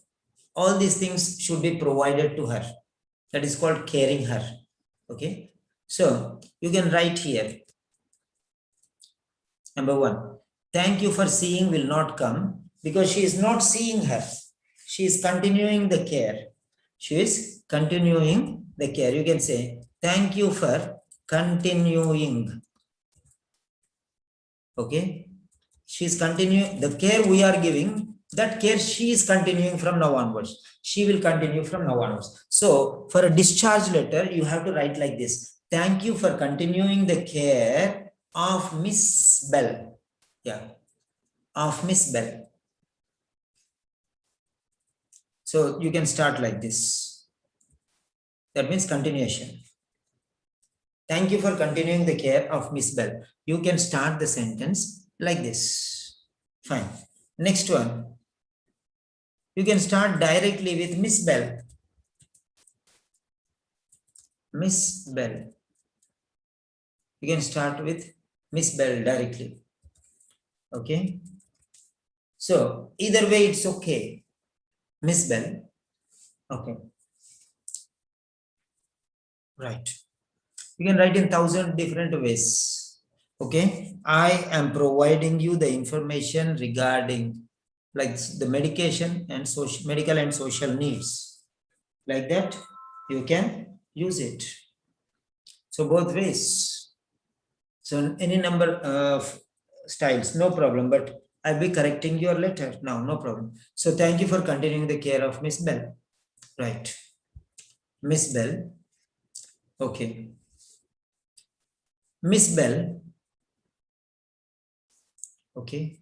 all these things should be provided to her. That is called caring her. Okay. So you can write here. Number 1, thank you for seeing will not come because she is not seeing her. She is continuing the care. She is continuing the care. You can say, thank you for continuing. Okay. She is continuing the care we are giving. That care she is continuing from now onwards. She will continue from now onwards. So for a discharge letter, you have to write like this. Thank you for continuing the care of Miss Bell. Yeah. Of Miss Bell. So you can start like this. That means continuation. Thank you for continuing the care of Miss Bell. You can start the sentence like this. Fine. Next one. You can start directly with Miss Bell. Miss Bell. You can start with Miss Bell directly. Okay. So either way, it's okay. Miss Bell. Okay. Right. You can write in 1,000 different ways. Okay. I am providing you the information regarding like the medication and social, medical and social needs. Like that, you can use it. So both ways. So any number of styles, no problem. But I'll be correcting your letter now, no problem. So thank you for continuing the care of Miss Bell. Right. Miss Bell. Okay. Miss Bell. Okay.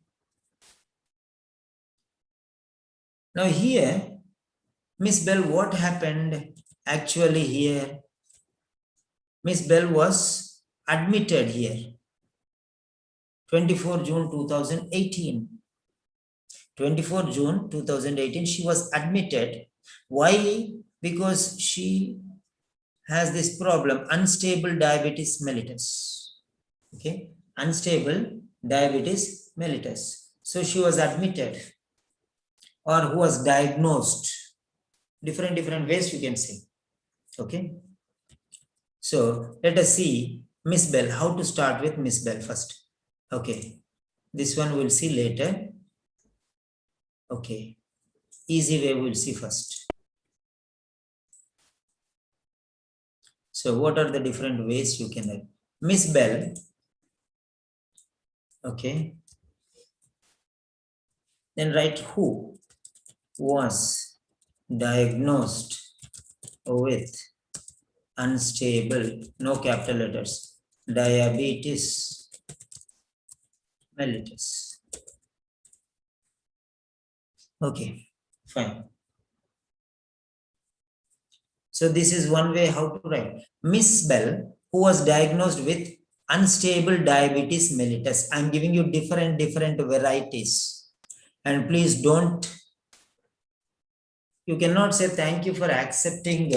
Now here, Miss Bell, what happened actually here? Miss Bell was admitted here. 24 June 2018. 24 June 2018, she was admitted. Why? Because she has this problem, unstable diabetes mellitus. Okay, unstable diabetes mellitus. So she was admitted or who was diagnosed. Different ways you can say. Okay. So let us see Miss Bell, how to start with Miss Bell first? Okay, this one we'll see later. Okay, easy way we'll see first. So what are the different ways you can help? Miss Bell, okay, then write who was diagnosed with unstable, no capital letters, diabetes mellitus. Okay, fine. So this is one way how to write. Miss Bell, who was diagnosed with unstable diabetes mellitus. I'm giving you different varieties. And please don't, you cannot say thank you for accepting.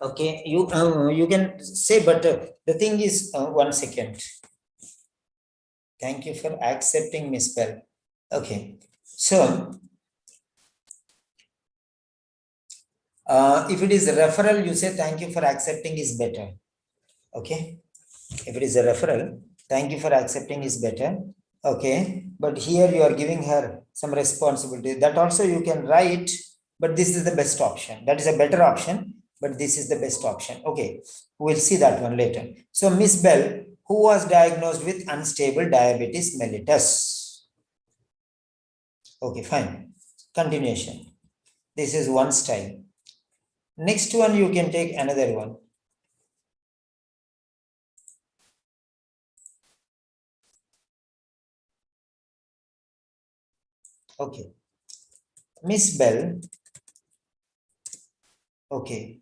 Okay, you can say, but the thing is, 1 second. Thank you for accepting, Miss Bell. Okay, so if it is a referral, you say thank you for accepting is better. Okay, if it is a referral, thank you for accepting is better. Okay, but here you are giving her some responsibility. That also you can write, but this is the best option. That is a better option, but this is the best option. Okay, we'll see that one later. So Miss Bell, who was diagnosed with unstable diabetes mellitus. Okay, fine. Continuation. This is one style. Next one, you can take another one. Okay. Miss Bell. Okay.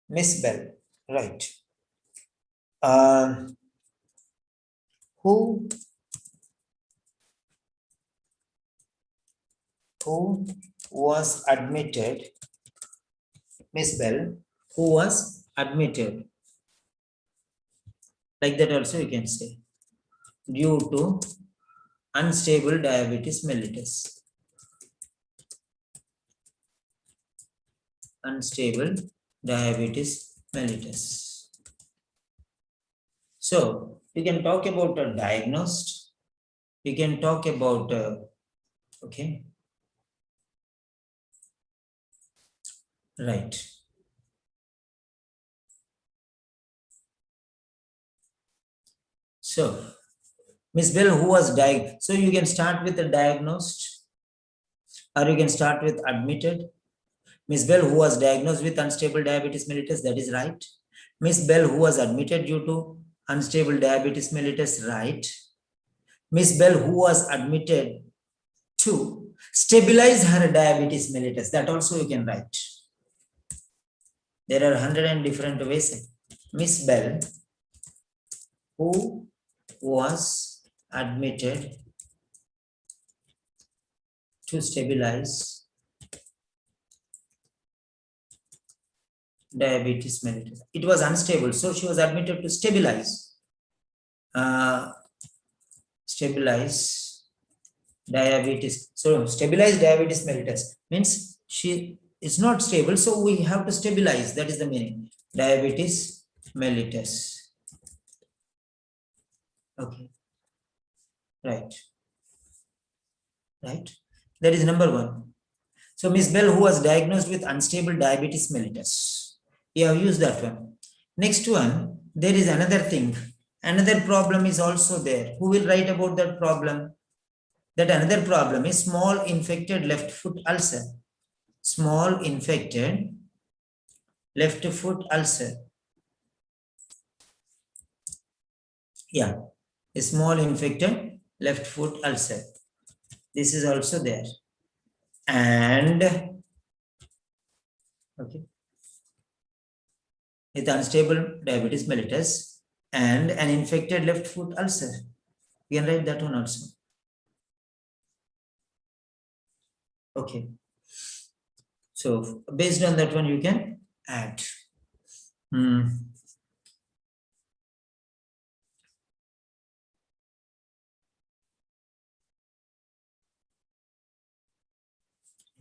Miss Bell. Right. Who was admitted, Miss Bell, who was admitted, like that also you can say, due to unstable diabetes mellitus. Unstable diabetes mellitus. So you can talk about a diagnosed, you can talk about, okay, right. So Miss Bell, who was diagnosed, so you can start with the diagnosed, or you can start with admitted. Miss Bell, who was diagnosed with unstable diabetes mellitus, that is right. Miss Bell, who was admitted due to unstable diabetes mellitus, right. Miss Bell, who was admitted to stabilize her diabetes mellitus, that also you can write. There are 100 different ways. Miss Bell, who was admitted to stabilize diabetes mellitus. It was unstable, so she was admitted to stabilize. Stabilize diabetes. So stabilize diabetes mellitus means she is not stable, so we have to stabilize. That is the meaning. Diabetes mellitus. Okay. Right. Right. That is number one. So Miss Bell, who was diagnosed with unstable diabetes mellitus. You have used that one. Next one, there is another thing. Another problem is also there. Who will write about that problem? That another problem is small infected left foot ulcer. Small infected left foot ulcer. Yeah, a small infected left foot ulcer. This is also there. And okay, with unstable diabetes mellitus and an infected left foot ulcer. You can write that one also. Okay. So based on that one, you can add.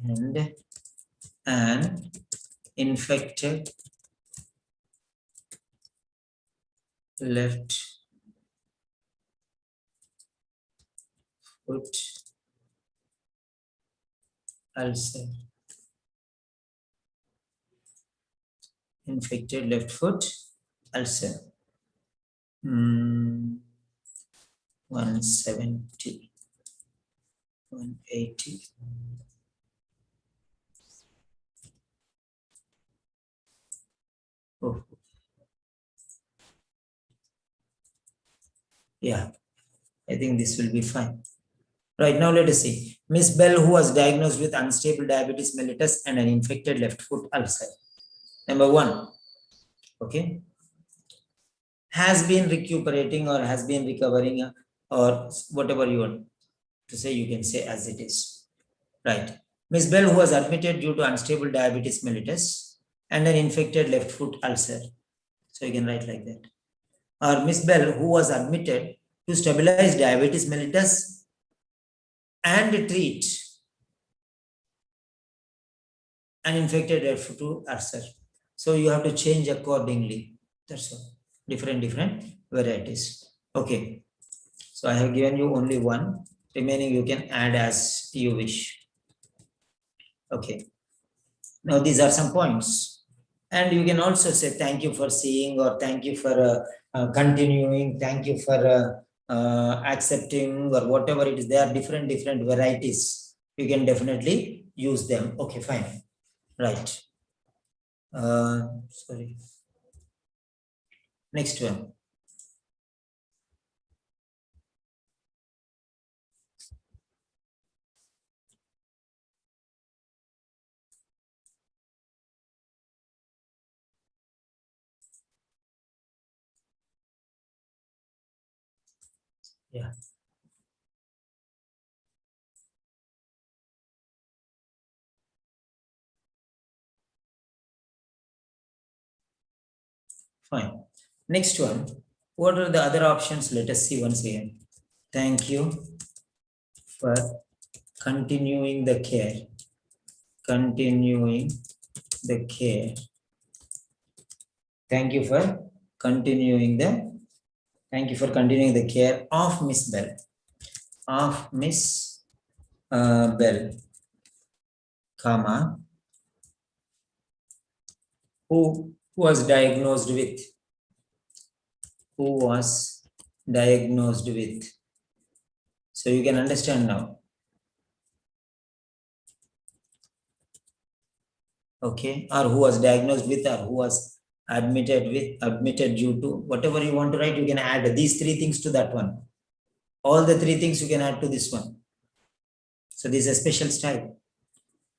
And an infected left foot ulcer. Infected left foot ulcer. 170, 180. Oh. Yeah, I think this will be fine. Right, now let us see. Miss Bell, who was diagnosed with unstable diabetes mellitus and an infected left foot ulcer. Number 1, okay, has been recuperating or has been recovering or whatever you want to say, you can say as it is. Right. Miss Bell, who was admitted due to unstable diabetes mellitus and an infected left foot ulcer. So you can write like that. Or Miss Bell, who was admitted to stabilize diabetes mellitus and treat an infected left foot ulcer. So you have to change accordingly. That's all. Different varieties. Okay. So I have given you only one. Remaining you can add as you wish. Okay. Now these are some points. And you can also say thank you for seeing, or thank you for continuing, thank you for accepting, or whatever it is. There are different varieties. You can definitely use them. Okay, fine. Right. Sorry. Next one. Yeah. Fine. Next one. What are the other options? Let us see once again. Thank you for continuing the care. Continuing the care. Thank you for continuing the care of Miss Bell. Of Miss Bell, comma, who was diagnosed with. So you can understand now. Okay, or who was diagnosed with, or who was admitted due to, whatever you want to write, you can add these 3 things to that one. All the 3 things you can add to this one. So this is a special style.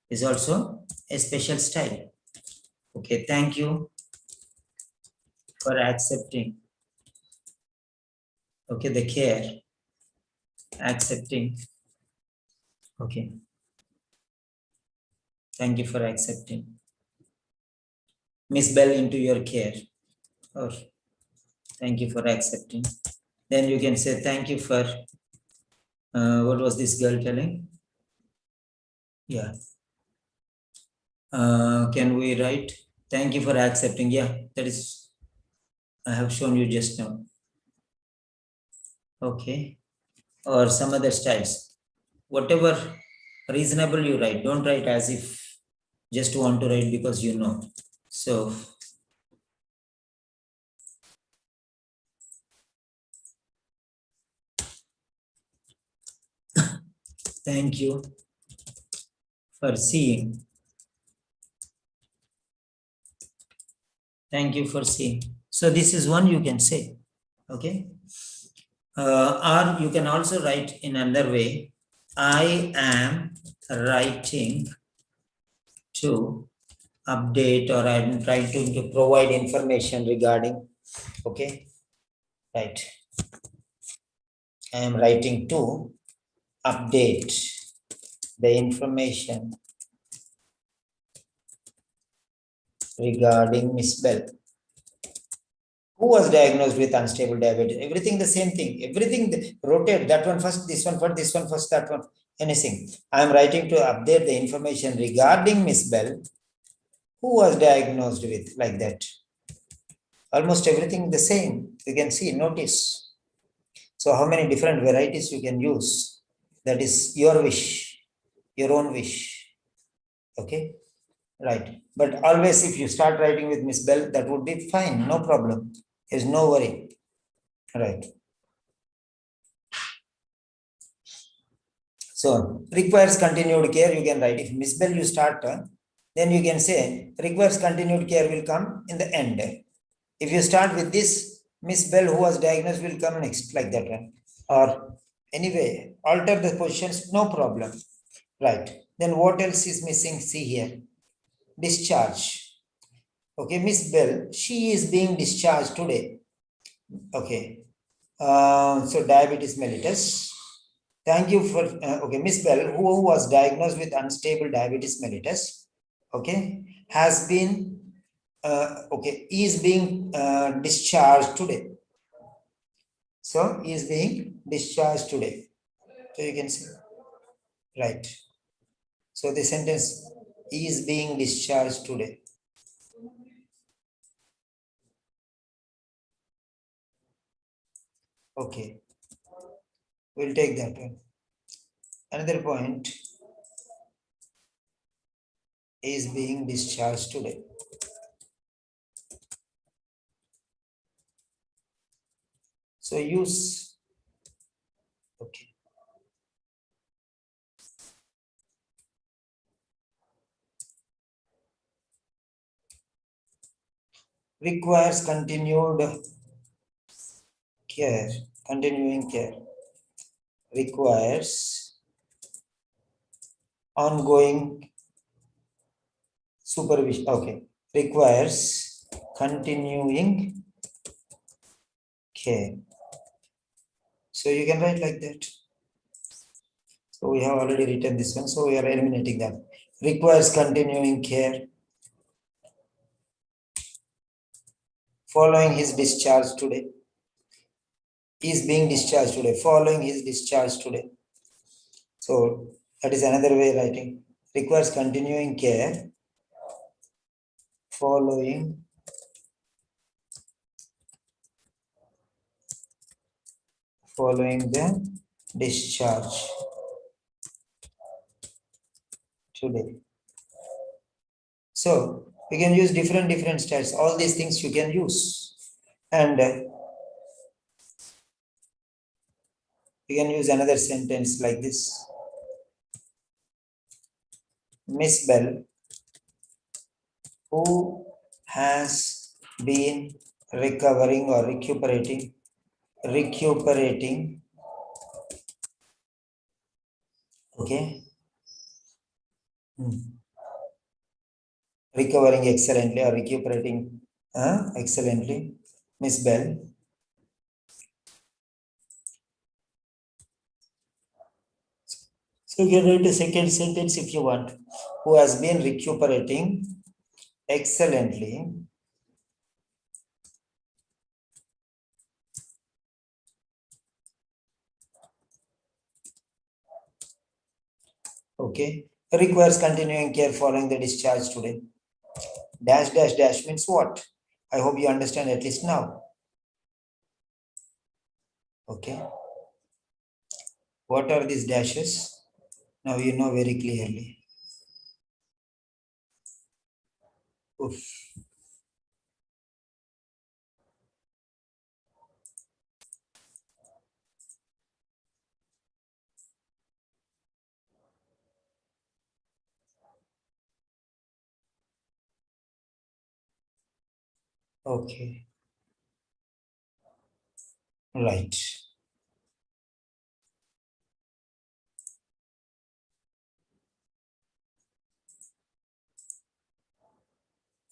Is also a special style. Okay, thank you for accepting. Okay, the care. Accepting. Okay. Thank you for accepting Miss Bell into your care. Or thank you for accepting. Then you can say thank you for, what was this girl telling? Yeah. Can we write thank you for accepting? Yeah, that is, I have shown you just now. Okay. Or some other styles. Whatever reasonable you write. Don't write as if just want to write because you know. So thank you for seeing. Thank you for seeing. So this is one you can say. Okay. Or you can also write in another way. I am writing to update, or I'm trying to provide information regarding. Okay. Right. I am writing to update the information regarding Miss Bell, who was diagnosed with unstable diabetes. Everything the same thing. Everything rotate. That one first, this one first, this one first, that one. Anything. I am writing to update the information regarding Miss Bell, who was diagnosed with, like that. almost everything the same. You can see, notice. So how many different varieties you can use? That is your wish, your own wish. Okay, right. But always if you start writing with Miss Bell, that would be fine, no problem. There's no worry. Right. So requires continued care, you can write. If Miss Bell you start, then you can say requires continued care will come in the end. If you start with this, Miss Bell who was diagnosed will come next, like that one. Or anyway, alter the positions, no problem. Right. Then what else is missing? See here. Discharge. Okay, Miss Bell, she is being discharged today. Okay. So diabetes mellitus. Thank you for, okay, Miss Bell, who was diagnosed with unstable diabetes mellitus, okay, has been, okay, is being discharged today. So, he is being discharged today. So, you can see, right. So, the sentence is being discharged today. Okay, we'll take that one. Another point is being discharged today. So use, okay. Requires continued care, continuing care. Requires ongoing supervision. Okay, requires continuing care. So you can write like that. So we have already written this one, so we are eliminating that. Requires continuing care following his discharge today. Is being discharged today, following his discharge today. So that is another way writing. Requires continuing care following the discharge today. So we can use different styles. All these things you can use, and we can use another sentence like this. Miss Bell, who has been recovering or recuperating, okay, recovering excellently or recuperating excellently, Miss Bell. So you can write a second sentence if you want. Who has been recuperating excellently okay, requires continuing care following the discharge today. Dash dash dash means what? I hope you understand at least now. Okay. What are these dashes? Now you know very clearly. Oof. Okay. Right.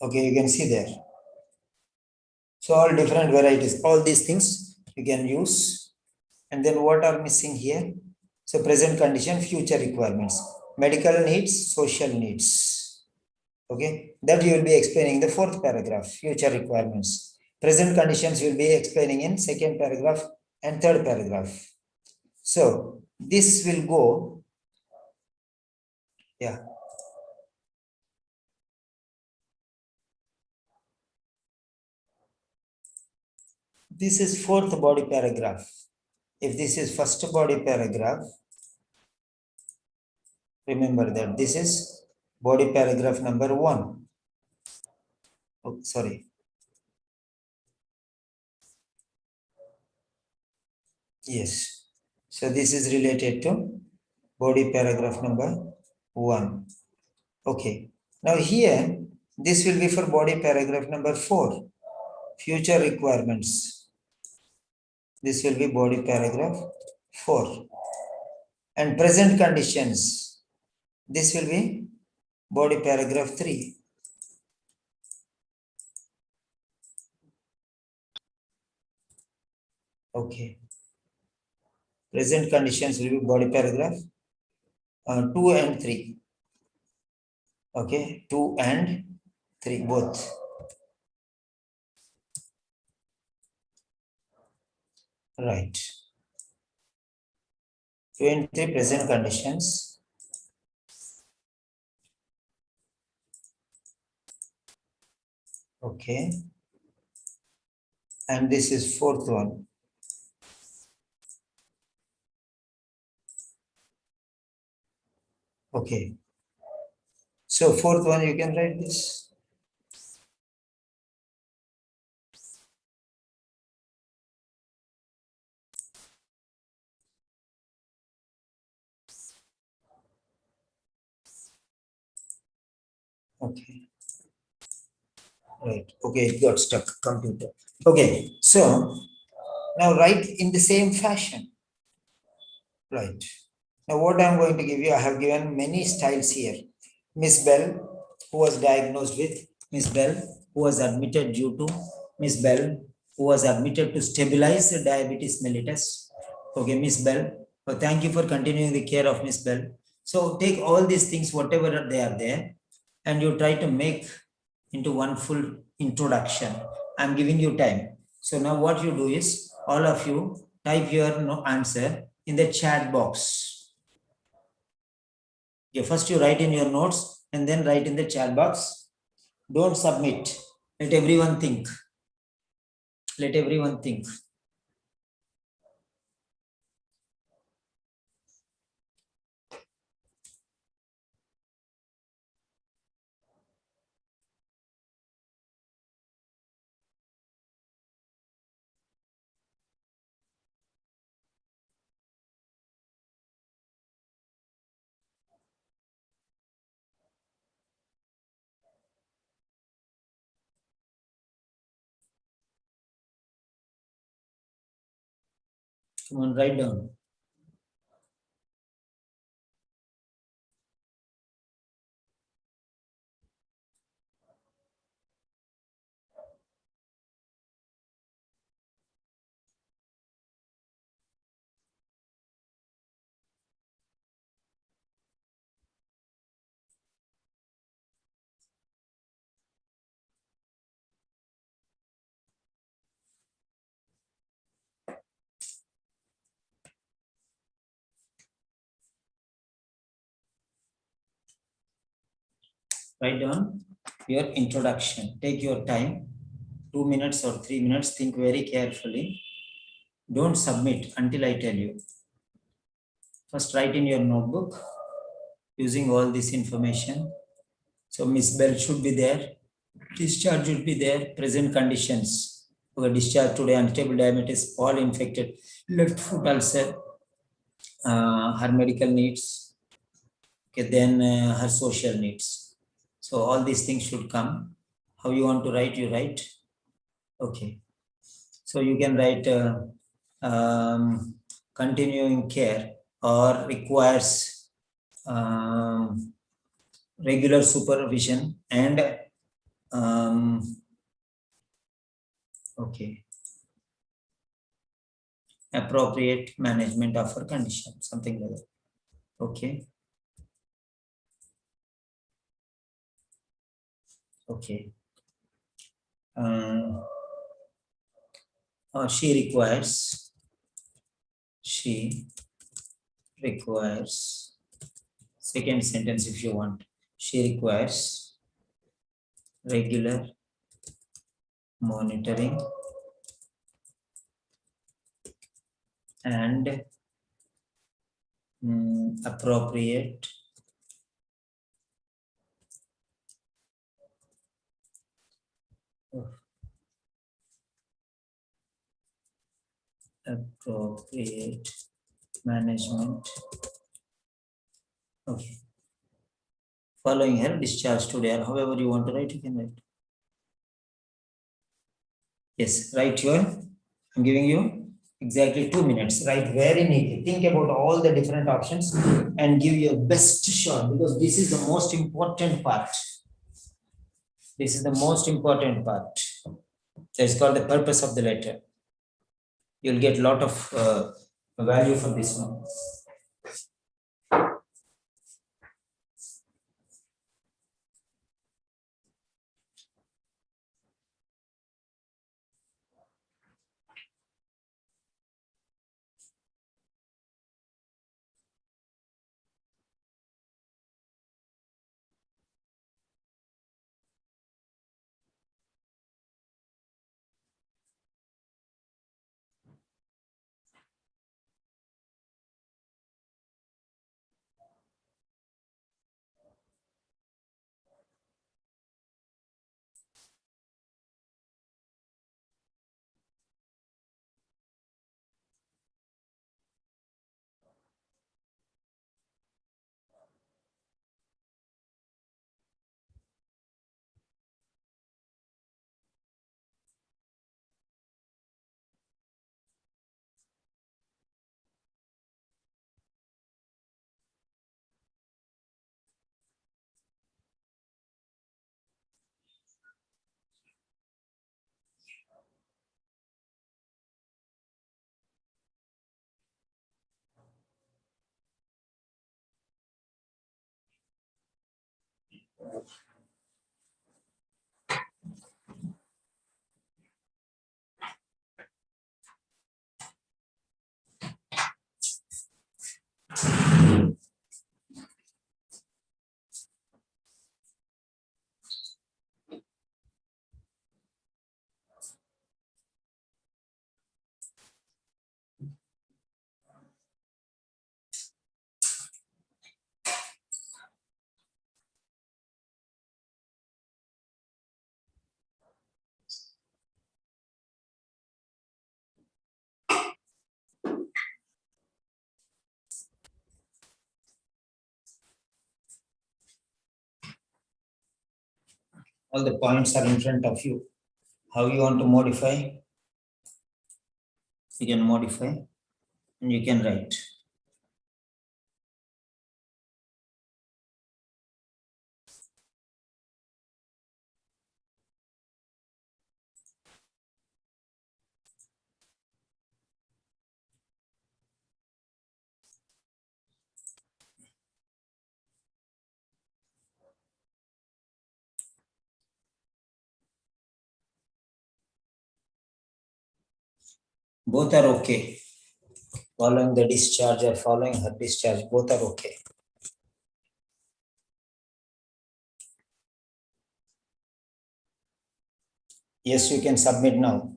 Okay, you can see there. So all different varieties, all these things you can use. And then what are missing here? So present condition, future requirements, medical needs, social needs. Okay, that you will be explaining in the fourth paragraph, future requirements. Present conditions you will be explaining in second paragraph and third paragraph. So this will go, yeah. This is fourth body paragraph. If this is first body paragraph, remember that this is body paragraph number 1. Oh, sorry. Yes. So this is related to body paragraph number 1. Okay. Now here, this will be for body paragraph number 4. Future requirements. This will be body paragraph 4. And present conditions. This will be body paragraph 3. Okay. Present conditions will be body paragraph 2 and 3. Okay, 2 and 3 both. Right. 2 and 3 present conditions. Okay. And this is fourth one. Okay. So fourth one, you can write this. Okay. Right. Okay, it got stuck. Computer. Okay. So now write in the same fashion. Right. Now what I'm going to give you, I have given many styles here. Miss Bell, who was diagnosed with, Miss Bell, who was admitted due to, Miss Bell, who was admitted to stabilize the diabetes mellitus. Okay, Miss Bell. So thank you for continuing the care of Miss Bell. So take all these things, whatever they are there, and you try to make into one full introduction. I'm giving you time. So now what you do is, all of you type your answer in the chat box. Okay, first you write in your notes and then write in the chat box. Don't submit. Let everyone think. Let everyone think. Come on, write down. Write down your introduction. Take your time, 2 minutes or 3 minutes. Think very carefully. Don't submit until I tell you. First, write in your notebook using all this information. So Miss Bell should be there. Discharge should be there. Present conditions. Okay, discharge today, unstable diabetes, all infected, left foot ulcer, her medical needs. Okay, then her social needs. So all these things should come. How you want to write, you write. Okay. So you can write continuing care or requires regular supervision and okay, appropriate management of her condition, something like that. Okay. Okay. She requires, second sentence if you want, she requires regular monitoring and appropriate management. Okay. Following her discharge today, or however you want to write, you can write. Yes, write here. I'm giving you exactly 2 minutes. Write very neatly. Think about all the different options and give your best shot, because this is the most important part. This is the most important part. That's called the purpose of the letter. You'll get a lot of value from this one. All the points are in front of you. How you want to modify, you can modify and you can write. Both are okay. Following the discharge or following her discharge, both are okay. Yes, you can submit now.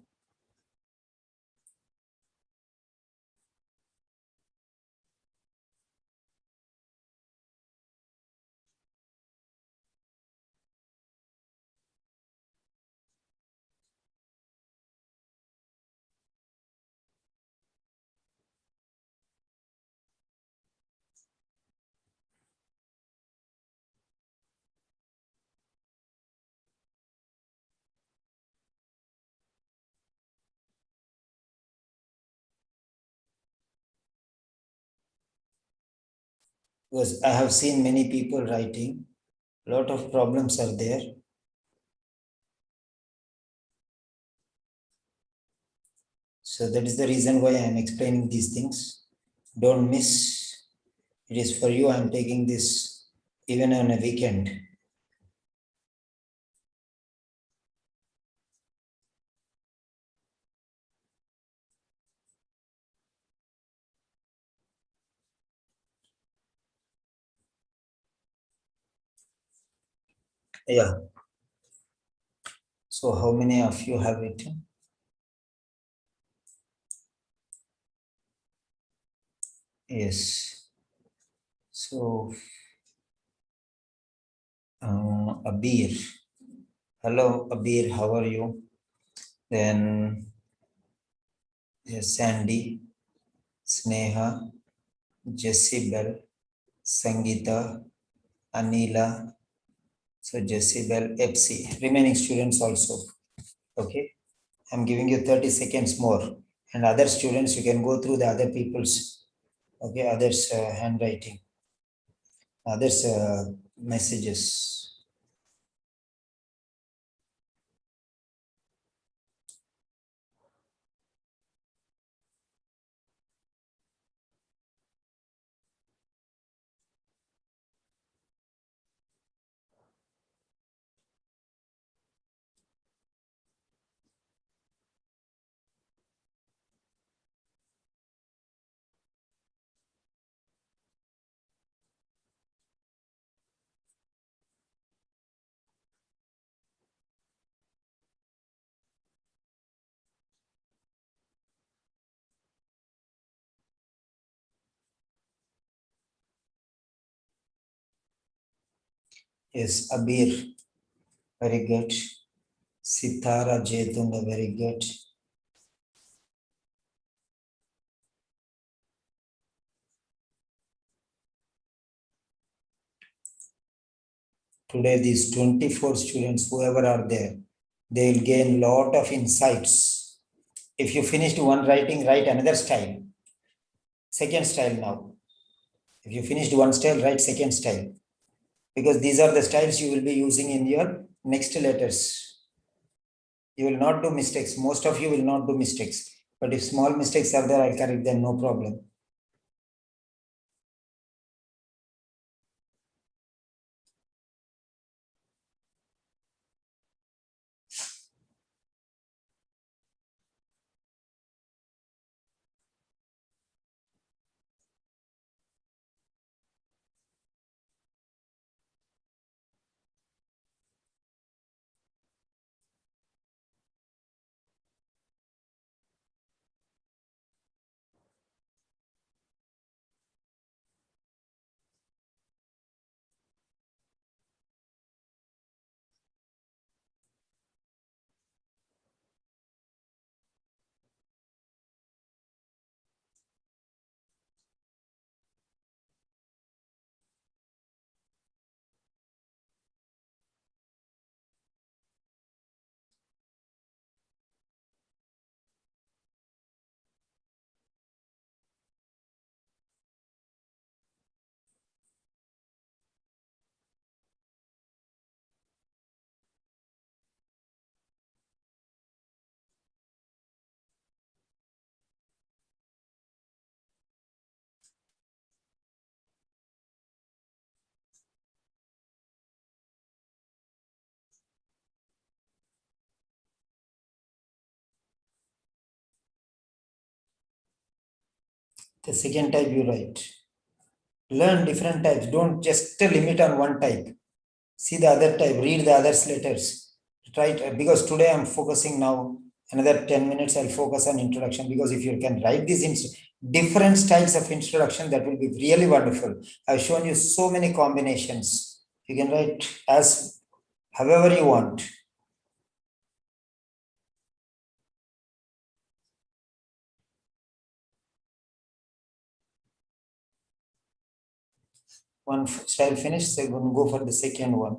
Because I have seen many people writing, a lot of problems are there. So that is the reason why I am explaining these things. Don't miss. It is for you. I am taking this even on a weekend. Yeah. So how many of you have written? Yes. So, Abir. Hello, Abir. How are you? Then, yes, Sandy, Sneha, Jessibel, Sangeeta, Anila. So, Jessibel, Epsi. Remaining students also. Okay. I'm giving you 30 seconds more. And other students, you can go through the other people's, okay, others' handwriting, others' messages. Yes, Abir, very good. Sitara Jetunga, very good. Today, these 24 students, whoever are there, they will gain lot of insights. If you finished one writing, write another style. Second style now. If you finished one style, write second style. Because these are the styles you will be using in your next letters. You will not do mistakes. Most of you will not do mistakes. But if small mistakes are there, I'll correct them, no problem. The second type you write. Learn different types. Don't just limit on one type. See the other type, read the others' letters. Try it, because today I'm focusing now, another 10 minutes I'll focus on introduction, because if you can write these different styles of introduction, that will be really wonderful. I've shown you so many combinations. You can write as however you want. One style finished, so we'll go for the second one.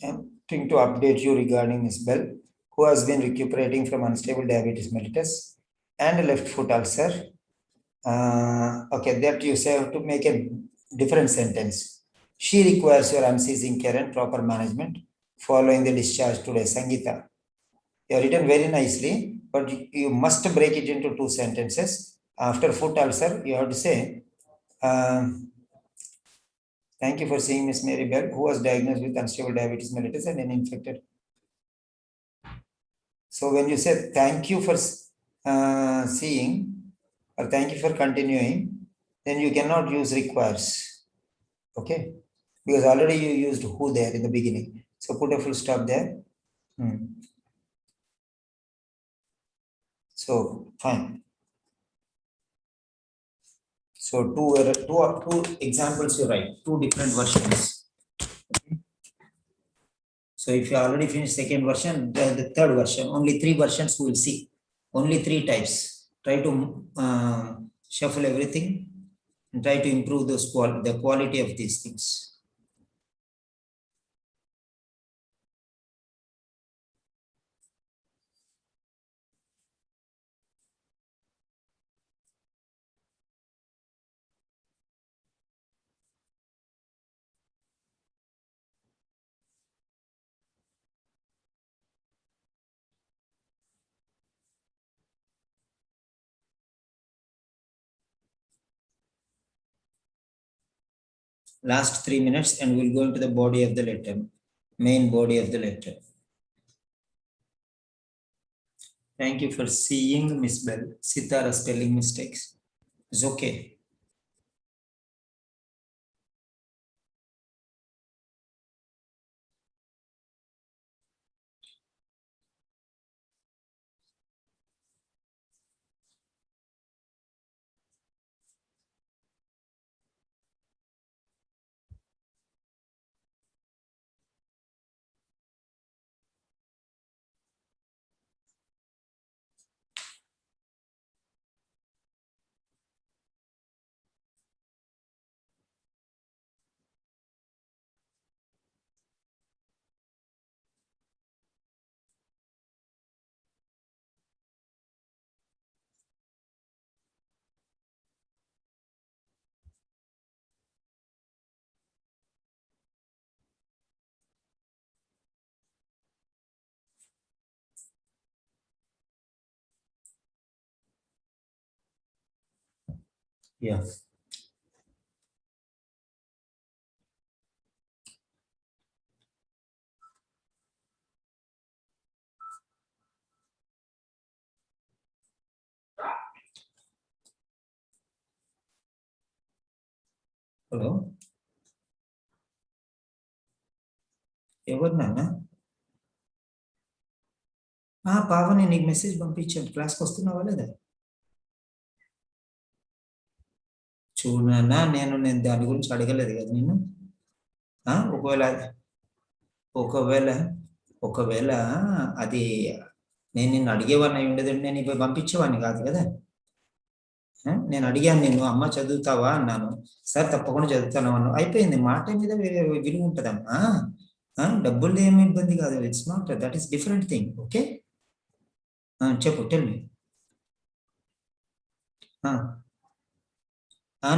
I'm trying to update you regarding Miss Bell, who has been recuperating from unstable diabetes mellitus and left foot ulcer. Okay, that you say to make a different sentence. She requires your unceasing care and proper management following the discharge today. Sangeeta, you have written very nicely, but you must break it into two sentences. After foot ulcer, you have to say, thank you for seeing Miss Mary Bell, who was diagnosed with unstable diabetes mellitus and an infected. So when you say thank you for seeing or thank you for continuing, then you cannot use requires. Okay, because already you used who there in the beginning. So put a full stop there. So fine. So two examples you write, two different versions. Okay. So if you already finished second version, the third version, only three versions we will see. Only three types. Try to shuffle everything and try to improve the quality of these things. Last 3 minutes and we'll go into the body of the letter, main body of the letter. Thank you for seeing Miss Bell. Sitara spelling mistakes. It's okay. Yeah. Hello. ఎవరు నాన్న? పావని నీకు message పంపించాను, క్లాస్కి వస్తున్నావా లేదా? చూడన్నా, నేను దాని గురించి అడగలేదు కదా నిన్ను. ఒకవేళ అది నేను నిన్ను అడిగేవాడిని అయి ఉండేదండి, నేను ఇప్పుడు పంపించేవాడిని కాదు కదా. నేను అడిగాను నిన్ను, అమ్మ చదువుతావా అన్నాను. సార్ తప్పకుండా చదువుతాను అన్నాను. అయిపోయింది. మాట మీద విలువ ఉంటుందమ్మా. డబ్బులు ఏమి ఇబ్బంది కాదు. It's not, that is different thing. Okay, చెప్పు, టెల్ మీ.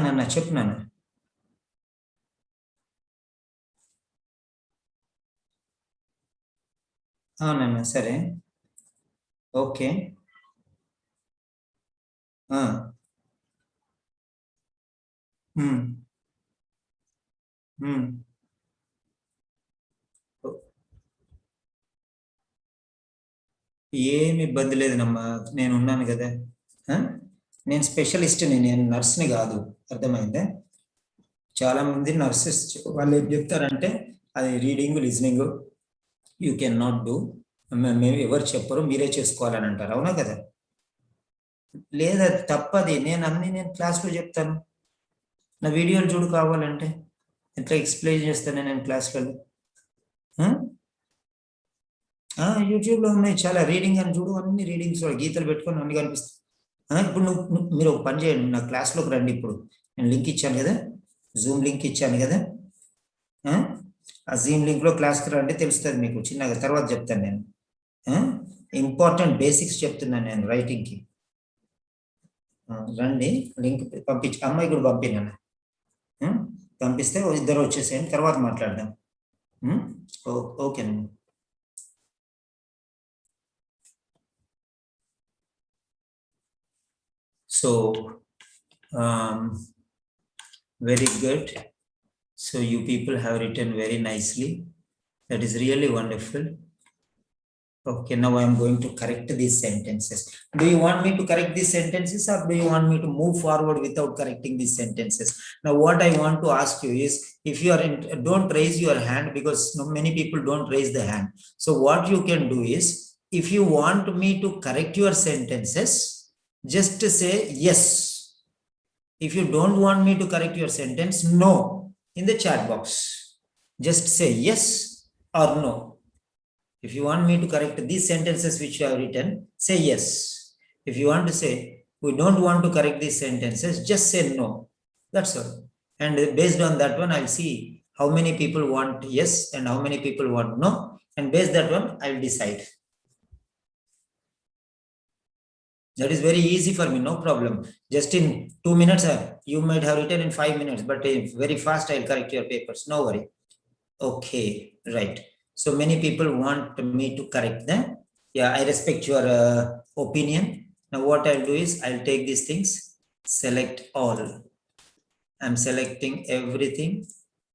నాన్న చెప్పు నాన్న. నాన్న సరే, ఓకే. ఏమి ఇబ్బంది లేదమ్మా, నేను ఉన్నాను కదా. నేను స్పెషలిస్ట్ని, నేను నర్స్ని కాదు. అర్థమైందా? చాలా మంది నర్సెస్ వాళ్ళు ఏం చెప్తారంటే అది reading listening you can not do, మేము ఎవరు చెప్పరు, మీరే చేసుకోవాలని అంటారు. అవునా కదా? లేదా తప్పది. నేను క్లాస్లో చెప్తాను. నా వీడియోలు చూడు కావాలంటే, ఎట్లా ఎక్స్ప్లెయిన్ చేస్తాను నేను క్లాస్లలో. యూట్యూబ్లో ఉన్నాయి చాలా. రీడింగ్ అని చూడు, అన్ని రీడింగ్స్ గీతలు పెట్టుకొని అన్ని కనిపిస్తాయి. ఇప్పుడు మీరు ఒక పని చేయండి, నా క్లాస్లోకి రండి. ఇప్పుడు నేను లింక్ ఇచ్చాను కదా, జూమ్ లింక్ ఇచ్చాను కదా. ఆ జూమ్ లింక్లో క్లాస్కి రండి, తెలుస్తుంది మీకు చిన్నగా. తర్వాత చెప్తాను నేను. ఇంపార్టెంట్ బేసిక్స్ చెప్తున్నాను నేను రైటింగ్కి. రండి, లింక్ పంపించి అమ్మాయి కూడా పంపినాను. పంపిస్తే ఇద్దరు వచ్చేసేయండి, తర్వాత మాట్లాడదాం. ఓకేనండి. So, very good. So you people have written very nicely. That is really wonderful. Okay, now I am going to correct these sentences. Do you want me to correct these sentences or do you want me to move forward without correcting these sentences? Now, what I want to ask you is, if you are in, don't raise your hand because many people don't raise the hand. So what you can do is, if you want me to correct your sentences, just say yes. If you don't want me to correct your sentence, no, in the chat box. Just say yes or no. If you want me to correct these sentences which you have written, say yes. If you want to say, we don't want to correct these sentences, just say no. That's all. And based on that one, I'll see how many people want yes and how many people want no. And based that one, I'll decide. That is very easy for me, no problem. Just in 2 minutes, you might have written in 5 minutes, but very fast I'll correct your papers. No worry. Okay, right. So many people want me to correct them. Yeah, I respect your opinion. Now what I'll do is I'll take these things, select all. I'm selecting everything,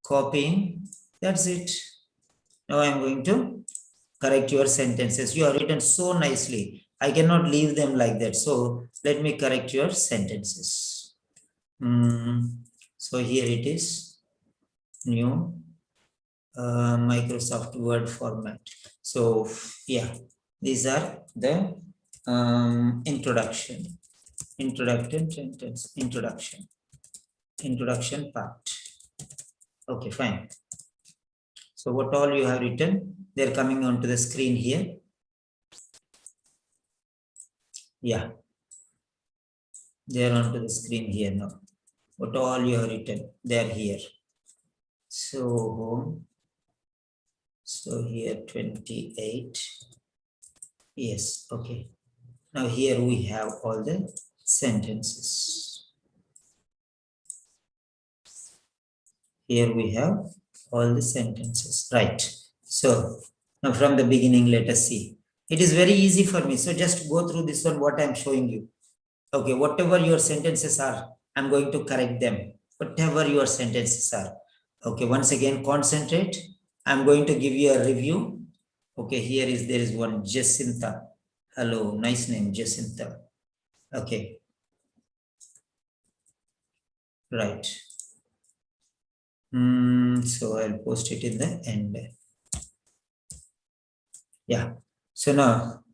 copying. That's it. Now I'm going to correct your sentences. You have written so nicely. I cannot leave them like that. So let me correct your sentences. So here it is, new Microsoft Word format. So yeah, these are the introduction part. Okay, fine. So what all you have written, they're coming onto the screen here. Yeah, they're onto the screen here now. What all you have written, they're here. So here 28. Yes, okay. Now here we have all the sentences. Here we have all the sentences, right? So now from the beginning, let us see. It is very easy for me. So just go through this one, what I'm showing you. Okay, whatever your sentences are, I'm going to correct them. Whatever your sentences are. Okay, once again, concentrate. I'm going to give you a review. Okay, there is one Jacinta. Hello, nice name, Jacinta. Okay. Right. So I'll post it in the end. Yeah. So now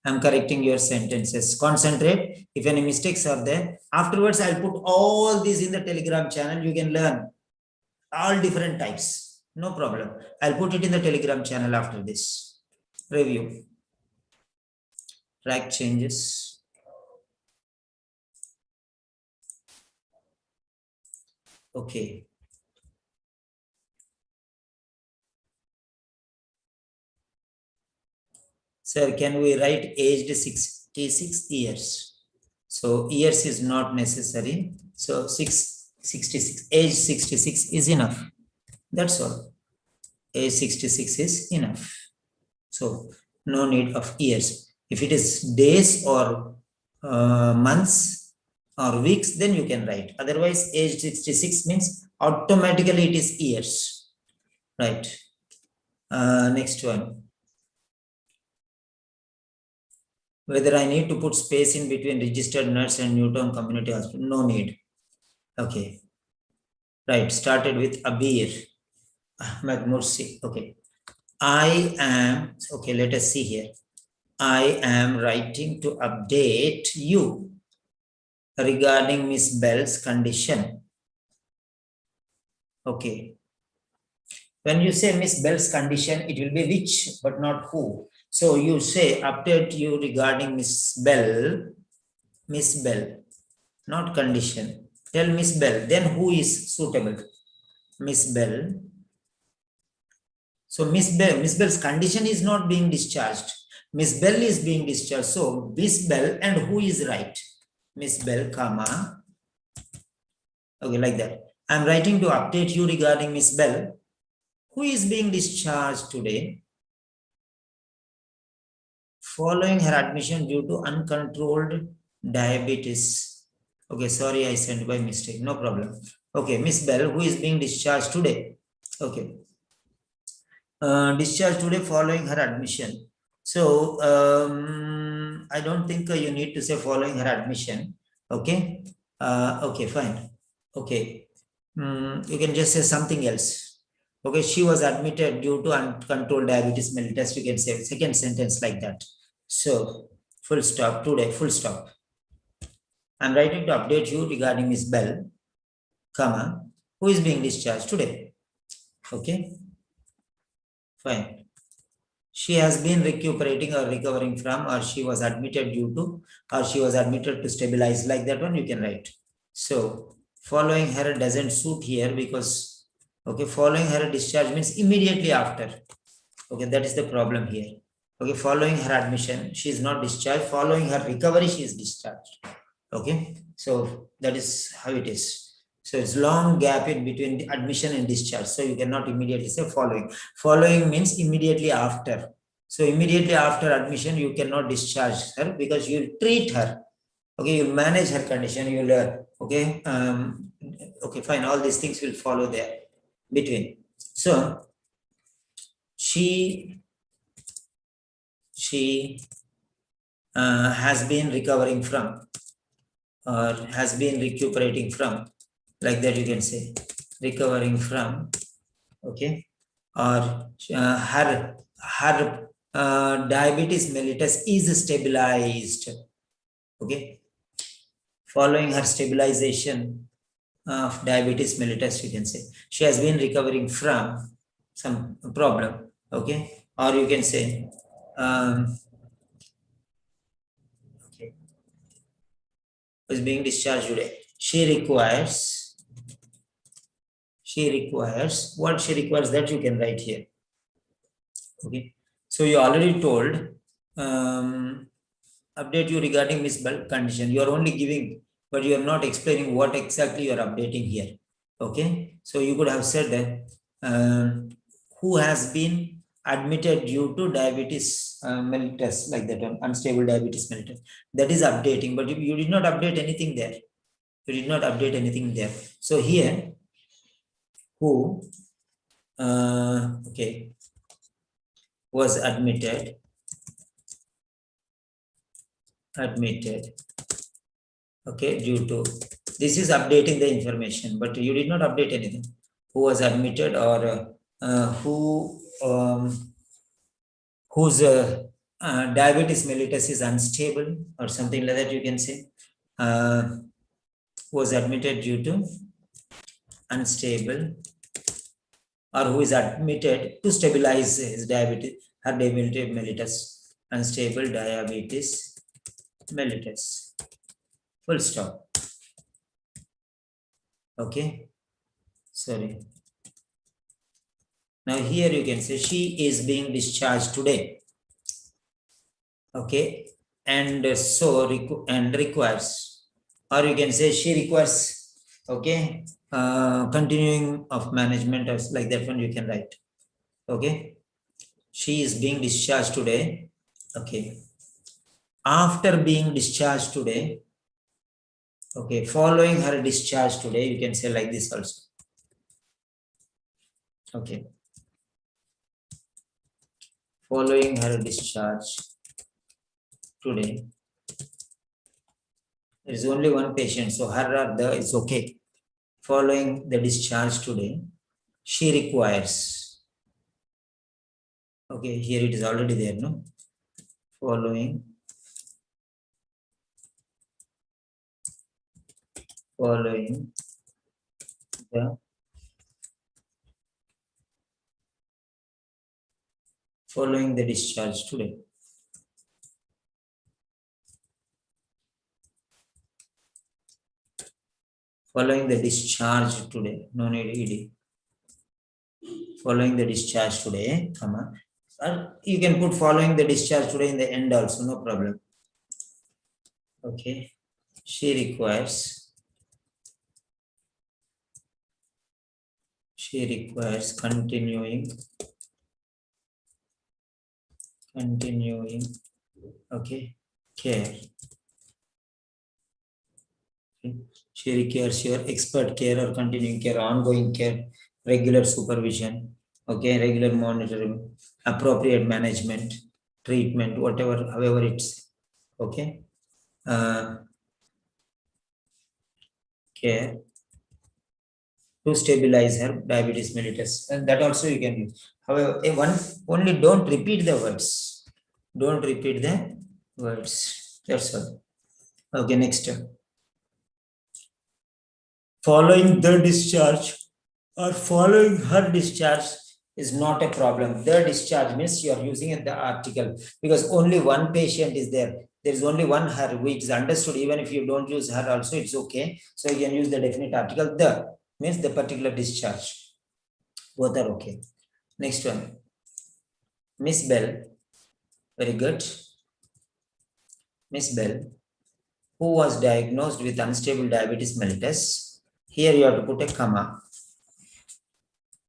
I'm correcting your sentences. Concentrate. If any mistakes are there, afterwards I'll put all these in the Telegram channel. You can learn all different types. No problem. I'll put it in the Telegram channel after this. Review. Track changes. Okay. Sir, can we write aged 66 years? So years is not necessary. So 66, age 66 is enough. That's all. Age 66 is enough. So no need of years. If it is days or months or weeks, then you can write. Otherwise, age 66 means automatically it is years. Right. Next one. Whether I need to put space in between registered nurse and Newtown Community Hospital? No need. Okay. Right. Started with Abir. Ahmed Mursi. Okay. I am, okay, let us see here. I am writing to update you regarding Miss Bell's condition. Okay. When you say Miss Bell's condition, it will be which, but not who. So you say update you regarding Miss Bell, not condition. Tell Miss Bell, then who is suitable? Miss Bell. So Miss Bell's condition is not being discharged. Miss Bell is being discharged. So Miss Bell and who is right? Miss Bell, comma. Okay, like that. I'm writing to update you regarding Miss Bell, who is being discharged today following her admission due to uncontrolled diabetes. Okay, sorry, I sent by mistake. No problem. Okay, Miss Bell, who is being discharged today? Okay. Discharged today following her admission. So I don't think you need to say following her admission. Okay. Okay, fine. Okay. You can just say something else. Okay, she was admitted due to uncontrolled diabetes mellitus. You can say second sentence like that. So full stop today, full stop. I'm writing to update you regarding Miss Bell, comma, who is being discharged today. Okay, fine. She has been recuperating or recovering from, or she was admitted due to, or she was admitted to stabilize, like that one you can write. So following her doesn't suit here because, okay, following her discharge means immediately after. Okay, that is the problem here. Okay, following her admission, she is not discharged. Following her recovery, she is discharged. Okay, so that is how it is. So it's long gap in between the admission and discharge. So you cannot immediately say following. Following means immediately after. So immediately after admission, you cannot discharge her because you treat her. Okay, you manage her condition. You'll okay, fine. All these things will follow there between. So she has been recovering from, or has been recuperating from, like that you can say, recovering from, okay, or her diabetes mellitus is stabilized, okay, following her stabilization of diabetes mellitus, you can say she has been recovering from some problem, okay, or you can say okay, is being discharged today. She requires what she requires, that you can write here. Okay, so you already told update you regarding Miss Bell condition. You are only giving, but you are not explaining what exactly you are updating here. Okay, so you could have said that who has been admitted due to diabetes mellitus, like that one, unstable diabetes mellitus. That is updating, but you did not update anything there. You did not update anything there. So here, who okay, was admitted, okay, due to, this is updating the information, but you did not update anything. Who was admitted, or whose diabetes mellitus is unstable, or something like that you can say, was admitted due to unstable, or who is admitted to stabilize his diabetes, her diabetes mellitus, unstable diabetes mellitus, full stop. Okay, sorry. Now here you can say she is being discharged today. Okay, and so and requires, or you can say she requires, okay, continuing of management, or like that one you can write. Okay, she is being discharged today. Okay, after being discharged today, okay, following her discharge today, you can say like this also. Okay, following her discharge today, there is only one patient, so her or the is okay. Following the discharge today, she requires, okay, here it is already there, no? Following the following the discharge today. Following the discharge today, no need ed. Following the discharge today, comma, or you can put following the discharge today in the end also, no problem. Okay, she requires continuing, okay, care Okay. She requires your expert care or continuing care, ongoing care, regular supervision, okay, regular monitoring, appropriate management, treatment, whatever, however it's, okay. Care to stabilize her diabetes mellitus, and that also you can use. However, only don't repeat the words. Don't repeat the words. That's all. Okay, next. Following the discharge or following her discharge is not a problem. The discharge means you are using the article because only one patient is there. There is only one her, which is understood. Even if you don't use her also, it's okay. So you can use the definite article. The means the particular discharge. Both are okay. Next one. Miss Bell. Very good. Miss Bell, who was diagnosed with unstable diabetes mellitus. Here you have to put a comma.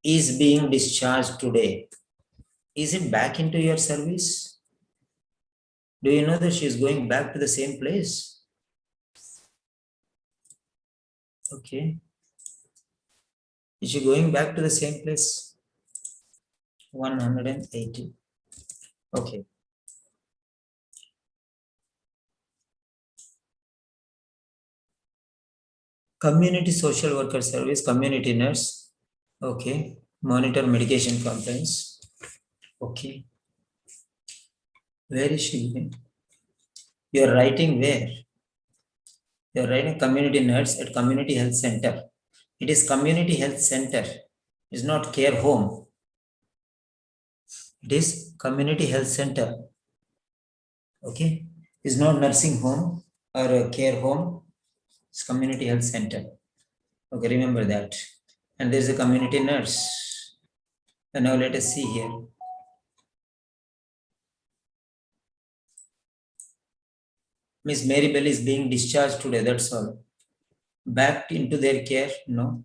Is being discharged today. Is it back into your service? Do you know that she is going back to the same place? Okay. Is she going back to the same place? 180. Okay. Community social worker service, community nurse. Okay. Monitor medication complaints. Okay. Where is she living? You are writing where? You are writing community nurse at community health center. It is community health center. It's not care home. It is community health center. Okay. It's not nursing home or a care home. It's community health center. Okay, remember that. And there's a community nurse. And now let us see here. Miss Marybell is being discharged today, that's all. Back into their care? No.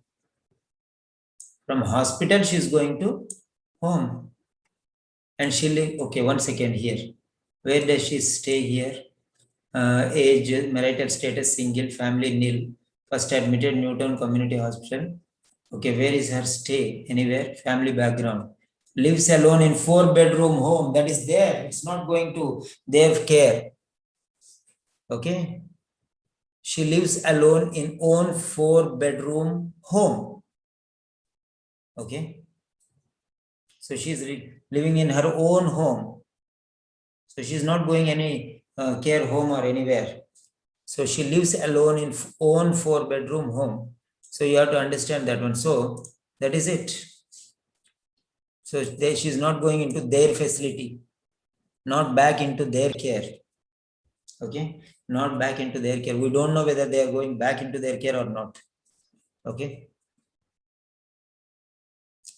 From hospital, she's going to home. And she'll live, okay, 1 second here. Where does she stay here? Age, marital status, single, family, nil. First admitted, Newtown Community Hospital. Okay, where is her stay? Anywhere? Family background. Lives alone in 4-bedroom home. That is there. It's not going to their care. Okay. She lives alone in own 4-bedroom home. Okay. So she's living in her own home. So she's not going any care home or anywhere. So she lives alone in own 4-bedroom home. So you have to understand that one. So that is it. So she's not going into their facility, not back into their care. Okay, not back into their care. We don't know whether they are going back into their care or not. Okay.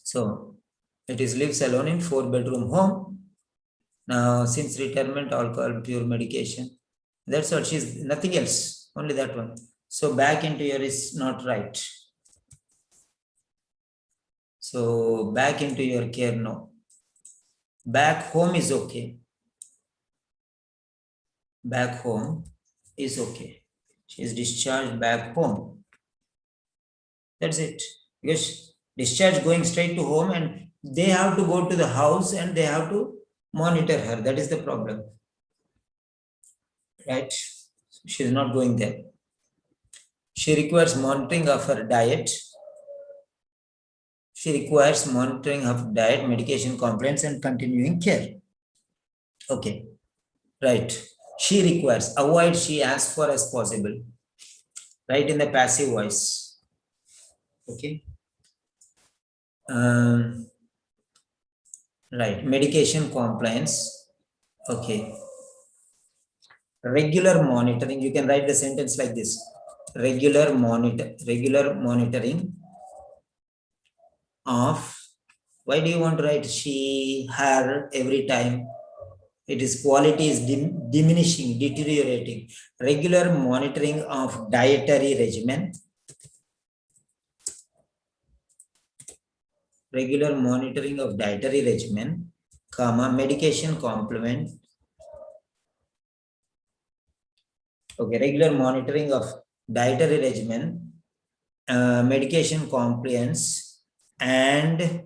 So it is lives alone in 4-bedroom home. Now, since retirement, alcohol, pure medication. That's what she's nothing else, only that one. So back into your is not right. So back into your care, no. Back home is okay. Back home is okay. She is discharged back home. That's it. Because discharge going straight to home and they have to go to the house and they have to monitor her. That is the problem. Right? She is not going there. She requires monitoring of her diet. She requires monitoring of diet, medication complaints, and continuing care. Okay. Right. She requires, avoid she as far as possible. Right in the passive voice. Okay. Right. Medication compliance. Okay. Regular monitoring. You can write the sentence like this. Regular monitoring of, why do you want to write she, her every time? It is quality is diminishing, deteriorating. Regular monitoring of dietary regimen. Regular monitoring of dietary regimen, comma, medication complement. Okay, regular monitoring of dietary regimen, medication compliance, and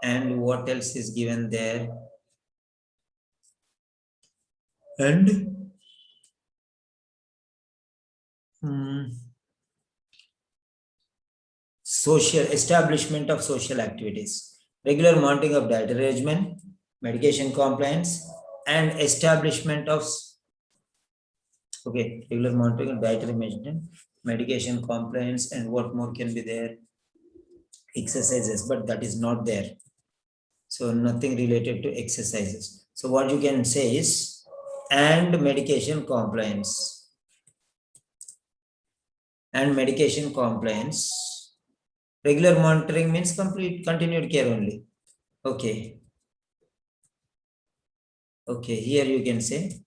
what else is given there? And social establishment of social activities, regular monitoring of dietary regimen, medication compliance, and establishment of regular monitoring of dietary regimen, medication compliance, and what more can be there? Exercises, but that is not there. So nothing related to exercises. So what you can say is, and medication compliance. And medication compliance. Regular monitoring means continued care only. Okay. Okay, here you can say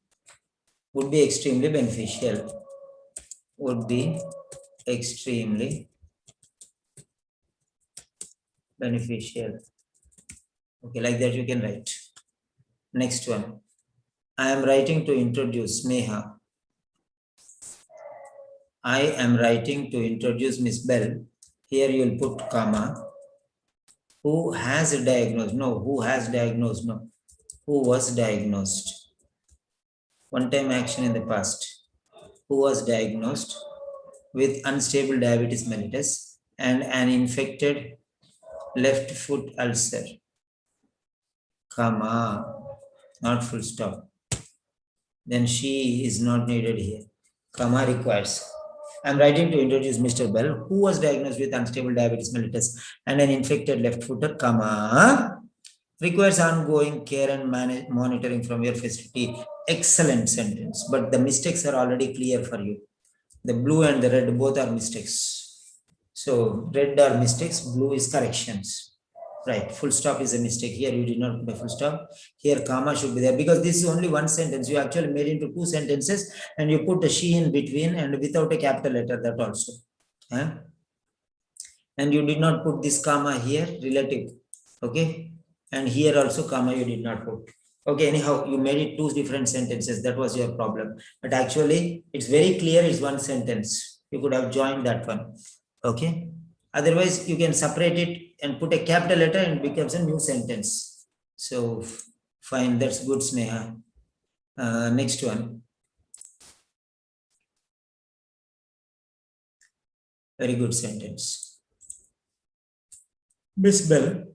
would be extremely beneficial. Would be extremely beneficial. Okay, like that you can write. Next one. I am writing to introduce Sneha. I am writing to introduce Miss Bell. Here you will put comma. Who has diagnosed? No, who has diagnosed? No, who was diagnosed? One-time action in the past. Who was diagnosed with unstable diabetes mellitus and an infected left foot ulcer, comma, not full stop. Then she is not needed here. Comma requires. I'm writing to introduce Mr. Bell, who was diagnosed with unstable diabetes mellitus and an infected left footer, comma, requires ongoing care and monitoring from your facility. Excellent sentence, but the mistakes are already clear for you. The blue and the red both are mistakes. So red are mistakes, blue is corrections. Right, full stop is a mistake. Here you did not put a full stop. Here comma should be there because this is only one sentence. You actually made into two sentences and you put a she in between and without a capital letter, that also. And you did not put this comma here, relative. Okay. And here also comma you did not put. Okay, anyhow, you made it two different sentences. That was your problem. But actually, it's very clear it's one sentence. You could have joined that one. Okay. Otherwise, you can separate it and put a capital letter and it becomes a new sentence. So, fine. That's good, Sneha. Next one. Very good sentence. Miss Bell,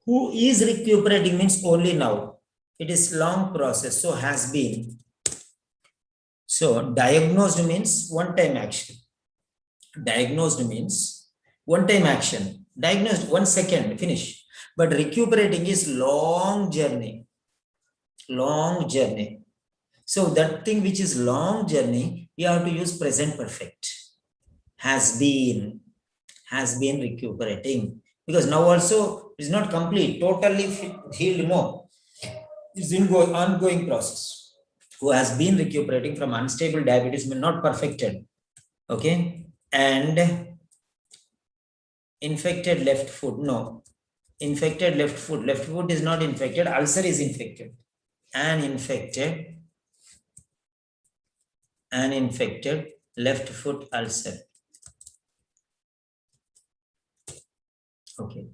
who is recuperating means only now. It is long process, so has been. So diagnosed means one-time action. Diagnosed means one-time action. Diagnosed 1 second, finish. But recuperating is long journey. Long journey. So that thing which is long journey, you have to use present perfect. Has been recuperating. Because now also is not complete, totally healed, no. It's an ongoing process. Who has been recuperating from unstable diabetes, but not perfected. Okay. And infected left foot, no. Infected left foot is not infected, ulcer is infected. An infected left foot ulcer. Okay,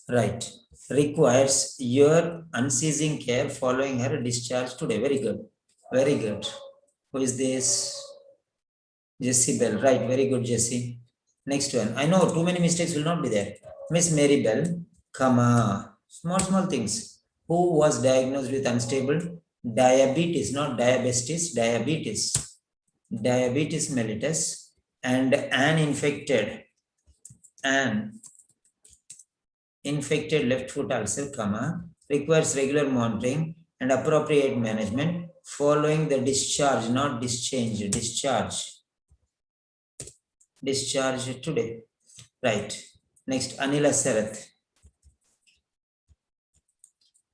right. Requires your unceasing care following her discharge today. Very good. Very good. Who is this? Jessie Bell. Right. Very good, Jessie. Next one. I know too many mistakes will not be there. Miss Mary Bell, comma. Small things. Who was diagnosed with unstable diabetes, not diabetes, diabetes. Diabetes mellitus and an infected left foot ulcer, comma, requires regular monitoring and appropriate management following the discharge, not discharge, discharge today. Right. Next, Anila Sarath.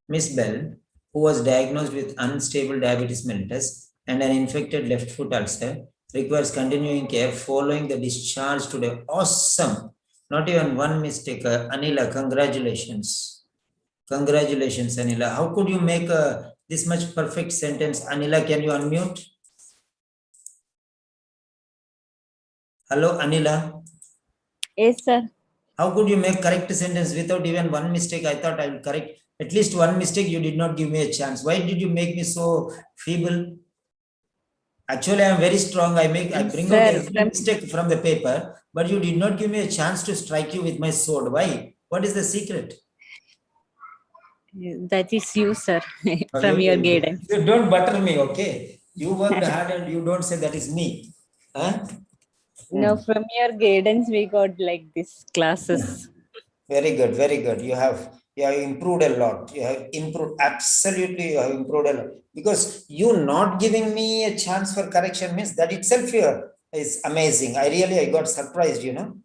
Miss Bell, who was diagnosed with unstable diabetes mellitus and an infected left foot ulcer, requires continuing care following the discharge today. Awesome. Not even one mistake. Anila, congratulations. Congratulations, Anila. How could you make this much perfect sentence? Anila, can you unmute? Hello, Anila. Yes, sir. How could you make correct sentence without even one mistake? I thought I would correct at least one mistake. You did not give me a chance. Why did you make me so feeble? Actually, I am very strong. I bring out Sir, every mistake from the paper, but you did not give me a chance to strike you with my sword. Why? What is the secret? that is you, sir, Oh, from your you guidance. don't butter me, okay? You worked hard and you don't say that is me. Huh? No, from your guidance, we got like this classes. Very good, very good. You have improved a lot. You have improved, absolutely you have improved a lot. Because you not giving me a chance for correction means that itself here is amazing. I got surprised, you know.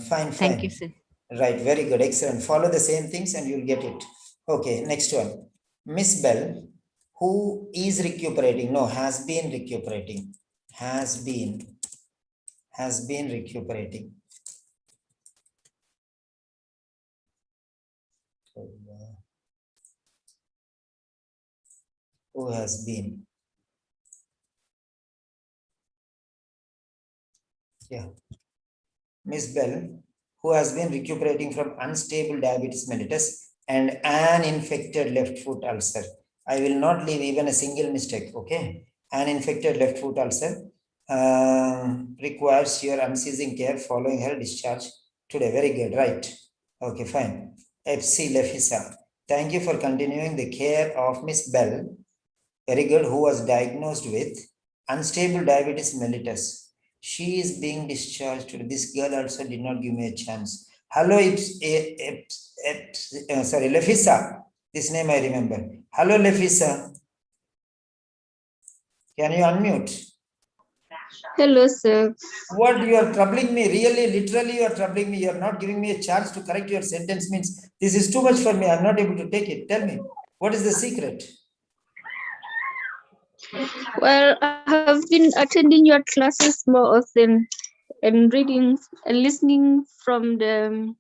Fine. Thank you, sir. Right, very good, excellent. Follow the same things and you'll get it. Okay, next one. Miss Bell, who is recuperating? No, has been recuperating. Has been recuperating. Who has been? Yeah. Miss Bell, who has been recuperating from unstable diabetes mellitus and an infected left foot ulcer. I will not leave even a single mistake, okay? An infected left foot ulcer requires your unceasing care following her discharge today. Very good, right? Okay, fine. FC Lefisa. Thank you for continuing the care of Miss Bell. Very good, who was diagnosed with unstable diabetes mellitus. She is being discharged today. This girl also did not give me a chance. Hello, sorry, Lefisa. This name I remember. Hello, Lefisa. Can you unmute? Hello, sir. What, you are troubling me? Really, literally, you are troubling me. You are not giving me a chance to correct your sentence. Means this is too much for me. I'm not able to take it. Tell me, what is the secret? Well, I have been attending your classes more often and reading and listening from them.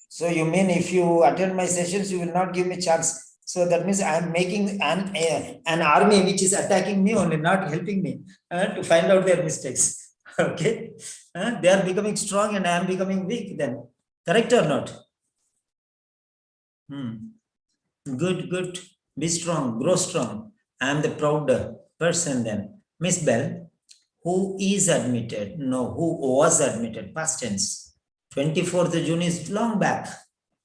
So you mean if you attend my sessions, you will not give me chance. So that means I am making an army which is attacking me only, not helping me to find out their mistakes. Okay, they are becoming strong and I am becoming weak. Then, correct or not? Good. Be strong, grow strong. I am the prouder person then. Miss Bell, who is admitted? No, who was admitted? Past tense. 24th June is long back.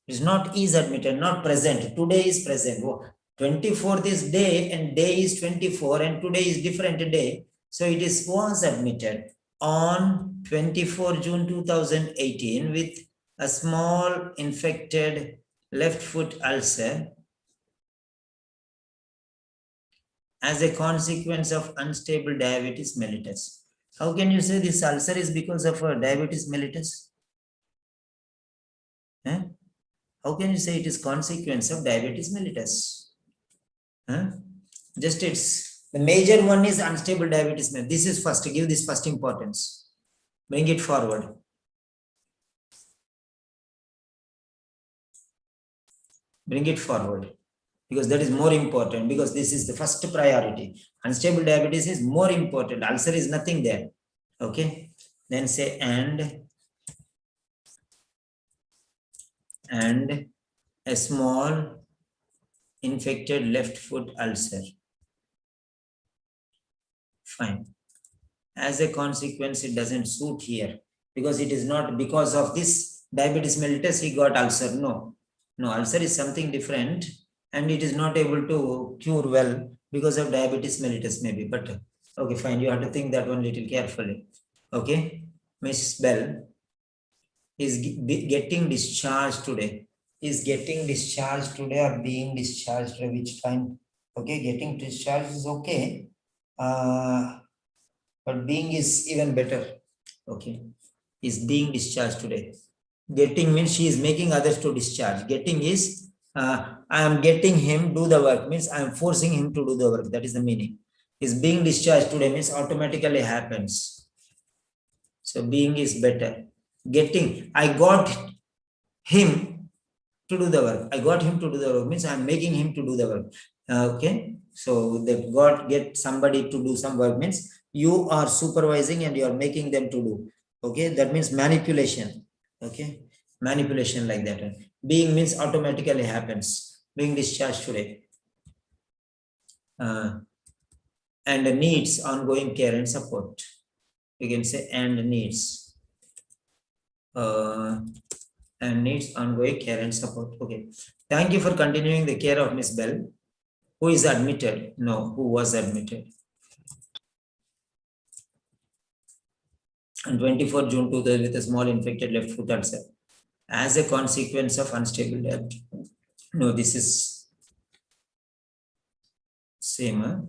It's not is admitted, not present. Today is present. 24th is day and day is 24 and today is different day. So it is was admitted on 24 June 2018 with a small infected left foot ulcer as a consequence of unstable diabetes mellitus. How can you say this ulcer is because of diabetes mellitus? How can you say it is consequence of diabetes mellitus? Just it's the major one is unstable diabetes mellitus. This is first, give this first importance. Bring it forward. Bring it forward. Because that is more important, because this is the first priority. Unstable diabetes is more important. Ulcer is nothing there. Okay. Then say and a small infected left foot ulcer. Fine. As a consequence, it doesn't suit here because it is not because of this diabetes mellitus he got ulcer. No, ulcer is something different and it is not able to cure well because of diabetes mellitus maybe. But okay, fine. You have to think that one little carefully. Okay, Miss Bell is getting discharged today. Is getting discharged today or being discharged today, which fine. Okay, getting discharged is okay. But being is even better. Okay, is being discharged today. Getting means she is making others to discharge. Getting is I am getting him do the work, means I am forcing him to do the work. That is the meaning. Is being discharged today means automatically happens. So being is better. Getting, I got him to do the work. I got him to do the work means I am making him to do the work. Okay. So they get somebody to do some work means you are supervising and you are making them to do. Okay, that means manipulation. Okay, manipulation like that. Being means automatically happens. Being discharged today. And needs ongoing care and support. You can say and needs. And needs ongoing care and support. Okay. Thank you for continuing the care of Miss Bell. Who is admitted? No, who was admitted? On 24 June 2000 with a small infected left foot ulcer as a consequence of unstable depth. No, this is same. Huh?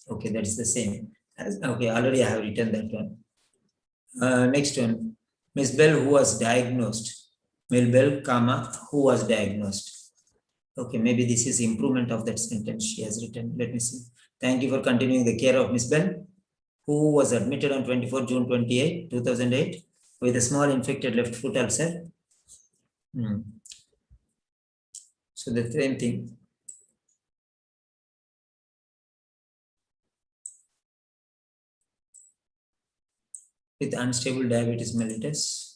Okay, that's the same. Okay, already I have written that one. Next one, Miss Bell, who was diagnosed. Miss Bell, comma, who was diagnosed. Okay, maybe this is improvement of that sentence she has written. Let me see. Thank you for continuing the care of Miss Bell, who was admitted on 24 June 28, 2008 with a small infected left foot ulcer. So the same thing. With unstable diabetes mellitus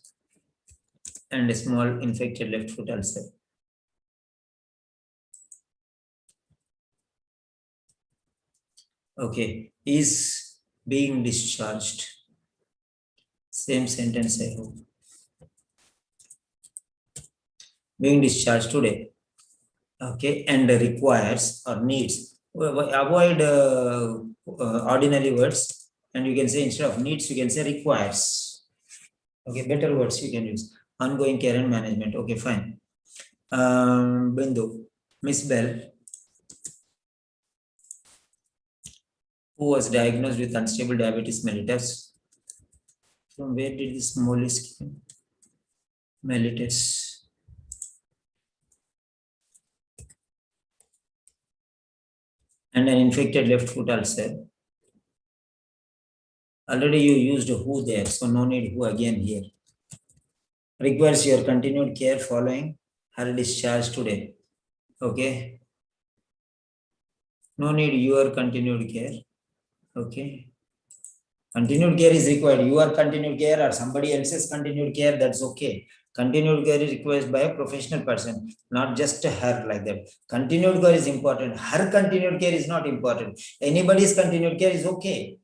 and a small infected left foot ulcer. Okay, is being discharged. Same sentence, I hope. Being discharged today. Okay, and requires or needs. Avoid ordinary words, and you can say instead of needs, you can say requires. Okay, better words you can use. Ongoing care and management. Okay, fine. Bindu, Miss Bell, who was diagnosed with unstable diabetes mellitus. From where did this mollusc come? Mellitus. And an infected left foot ulcer. Already you used who there, so no need who again here. Requires your continued care following her discharge today. Okay. No need your continued care. Okay. Continued care is required. Your continued care or somebody else's continued care, that's okay. Continued care is required by a professional person, not just her like that. Continued care is important. Her continued care is not important. Anybody's continued care is okay.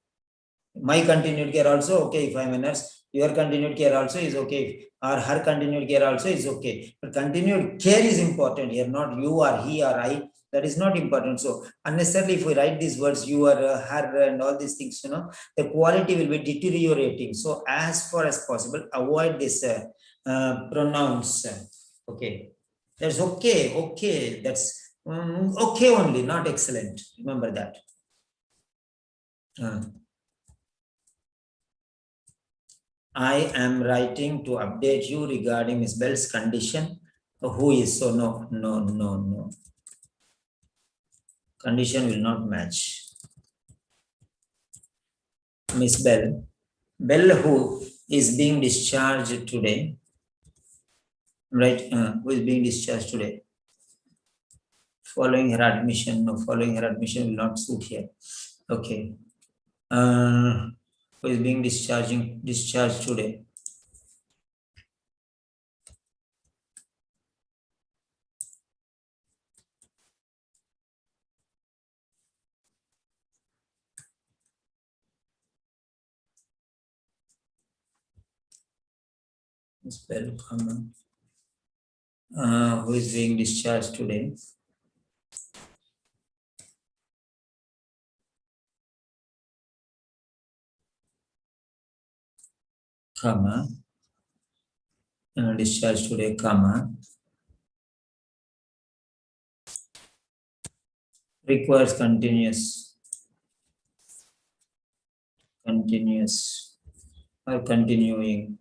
My continued care also okay if I'm a nurse. Your continued care also is okay. Or her continued care also is okay. But continued care is important here, not you or he or I. That is not important. So unnecessarily, if we write these words, you or her and all these things, the quality will be deteriorating. So as far as possible, avoid this pronouns. Okay, that's okay. Okay, that's okay only, not excellent. Remember that. I am writing to update you regarding Miss Bell's condition. Who is? So no. Condition will not match. Miss Bell. Bell who is being discharged today. Right? Who is being discharged today? Following her admission. No, following her admission will not suit here. Okay. Who is being discharged today? Spell comma. Who is being discharged today? Comma. Discharged today, comma. Requires continuous or continuing.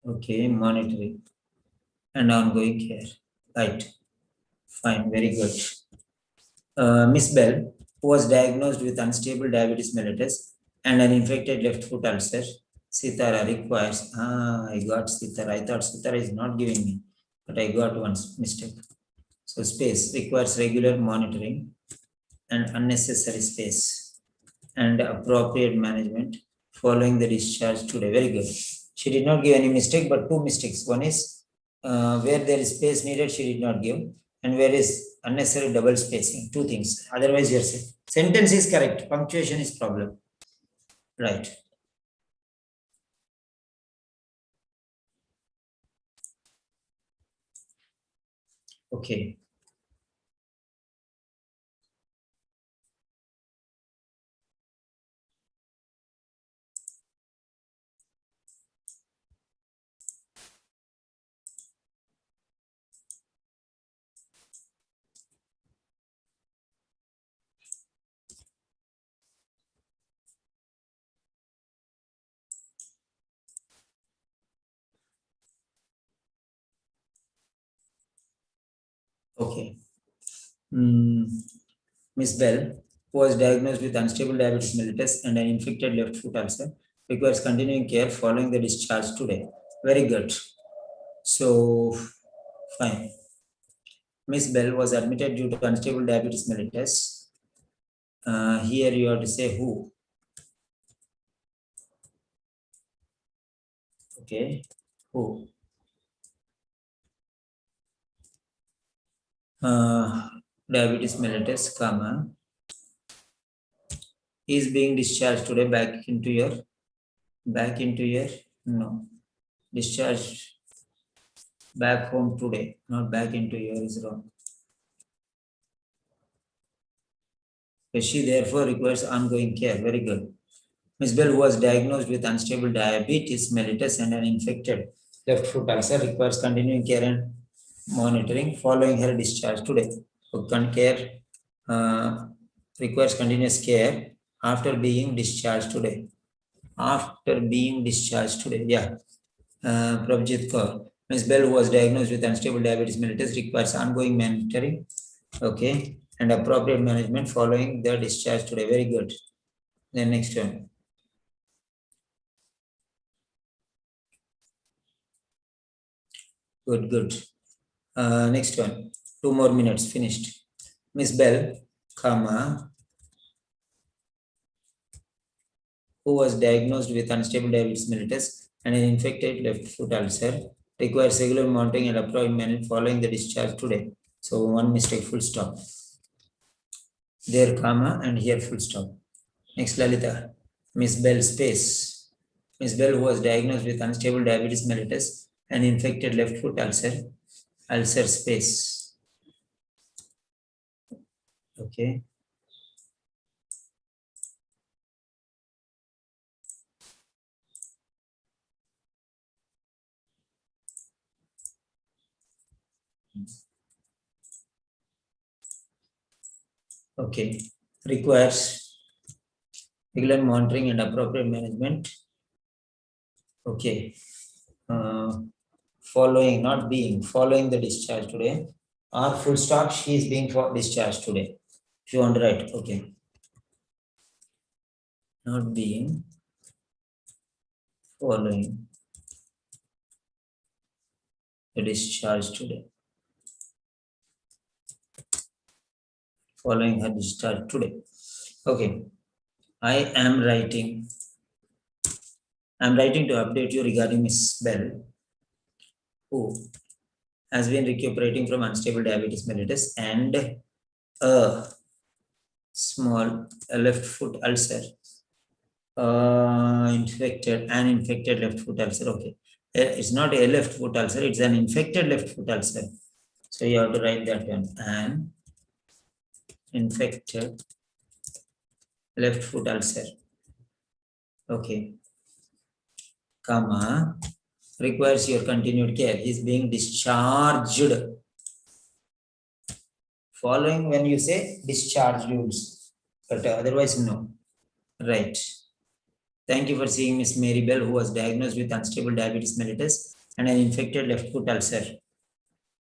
Okay, monitoring and ongoing care. Right. Fine, very good. Miss Bell, who was diagnosed with unstable diabetes mellitus and an infected left foot ulcer. Sitara requires. I got Sitara. I thought Sitara is not giving me, but I got one mistake. So space requires regular monitoring and unnecessary space and appropriate management following the discharge today. Very good. She did not give any mistake, but two mistakes. One is where there is space needed, she did not give, and where is unnecessary double spacing. Two things. Otherwise, your sentence is correct. Punctuation is problem. Right. Okay. Okay. Miss Bell, who was diagnosed with unstable diabetes mellitus and an infected left foot ulcer, requires continuing care following the discharge today. Very good. So, fine. Miss Bell was admitted due to unstable diabetes mellitus. Here you have to say who. Okay, who? Diabetes mellitus, comma, is being discharged today back into your no, discharged back home today, not back into your is wrong. She therefore requires ongoing care. Very good. Ms. Bell, who was diagnosed with unstable diabetes mellitus and an infected left foot ulcer, requires continuing care and monitoring following her discharge today. So, care requires continuous care after being discharged today. After being discharged today, yeah. Prabhjit Kaur. Ms. Bell, who was diagnosed with unstable diabetes mellitus, requires ongoing monitoring, okay, and appropriate management following the discharge today. Very good. Then next one. Good, good. Next one. 2 more minutes, finished. Miss Bell, comma, who was diagnosed with unstable diabetes mellitus and an infected left foot ulcer, requires regular monitoring and appropriate following the discharge today. So one mistake, full stop. There, comma, and here full stop. Next, Lalita. Miss Bell, space. Miss Bell, who was diagnosed with unstable diabetes mellitus and infected left foot ulcer space. Okay. Okay. Requires regular monitoring and appropriate management. Okay. Following, not being, following the discharge today. Or full stop, she is being discharged today. If you want to write, okay. Not being, following the discharge today. Following her discharge today. Okay. I'm writing to update you regarding Miss Bell, who has been recuperating from unstable diabetes mellitus and a small left foot ulcer. An infected left foot ulcer. Okay. It's not a left foot ulcer, it's an infected left foot ulcer. So you have to write that one. An infected left foot ulcer. Okay. Comma, requires your continued care. He is being discharged. Following when you say discharge rules, but otherwise no. Right. Thank you for seeing Miss Mary Bell, who was diagnosed with unstable diabetes mellitus and an infected left foot ulcer.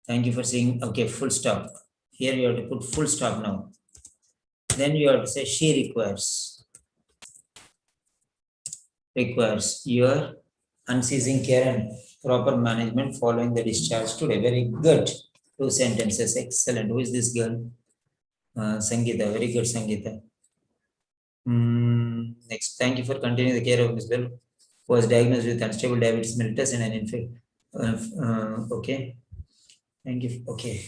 Thank you for seeing. Okay, full stop. Here you have to put full stop now. Then you have to say she requires your unceasing care and proper management following the discharge today. Very good. 2 sentences. Excellent. Who is this girl? Sangeeta. Very good, Sangeeta. Next, thank you for continuing the care of Miss Bell, who was diagnosed with unstable diabetes mellitus and an infection. Okay. Thank you. Okay.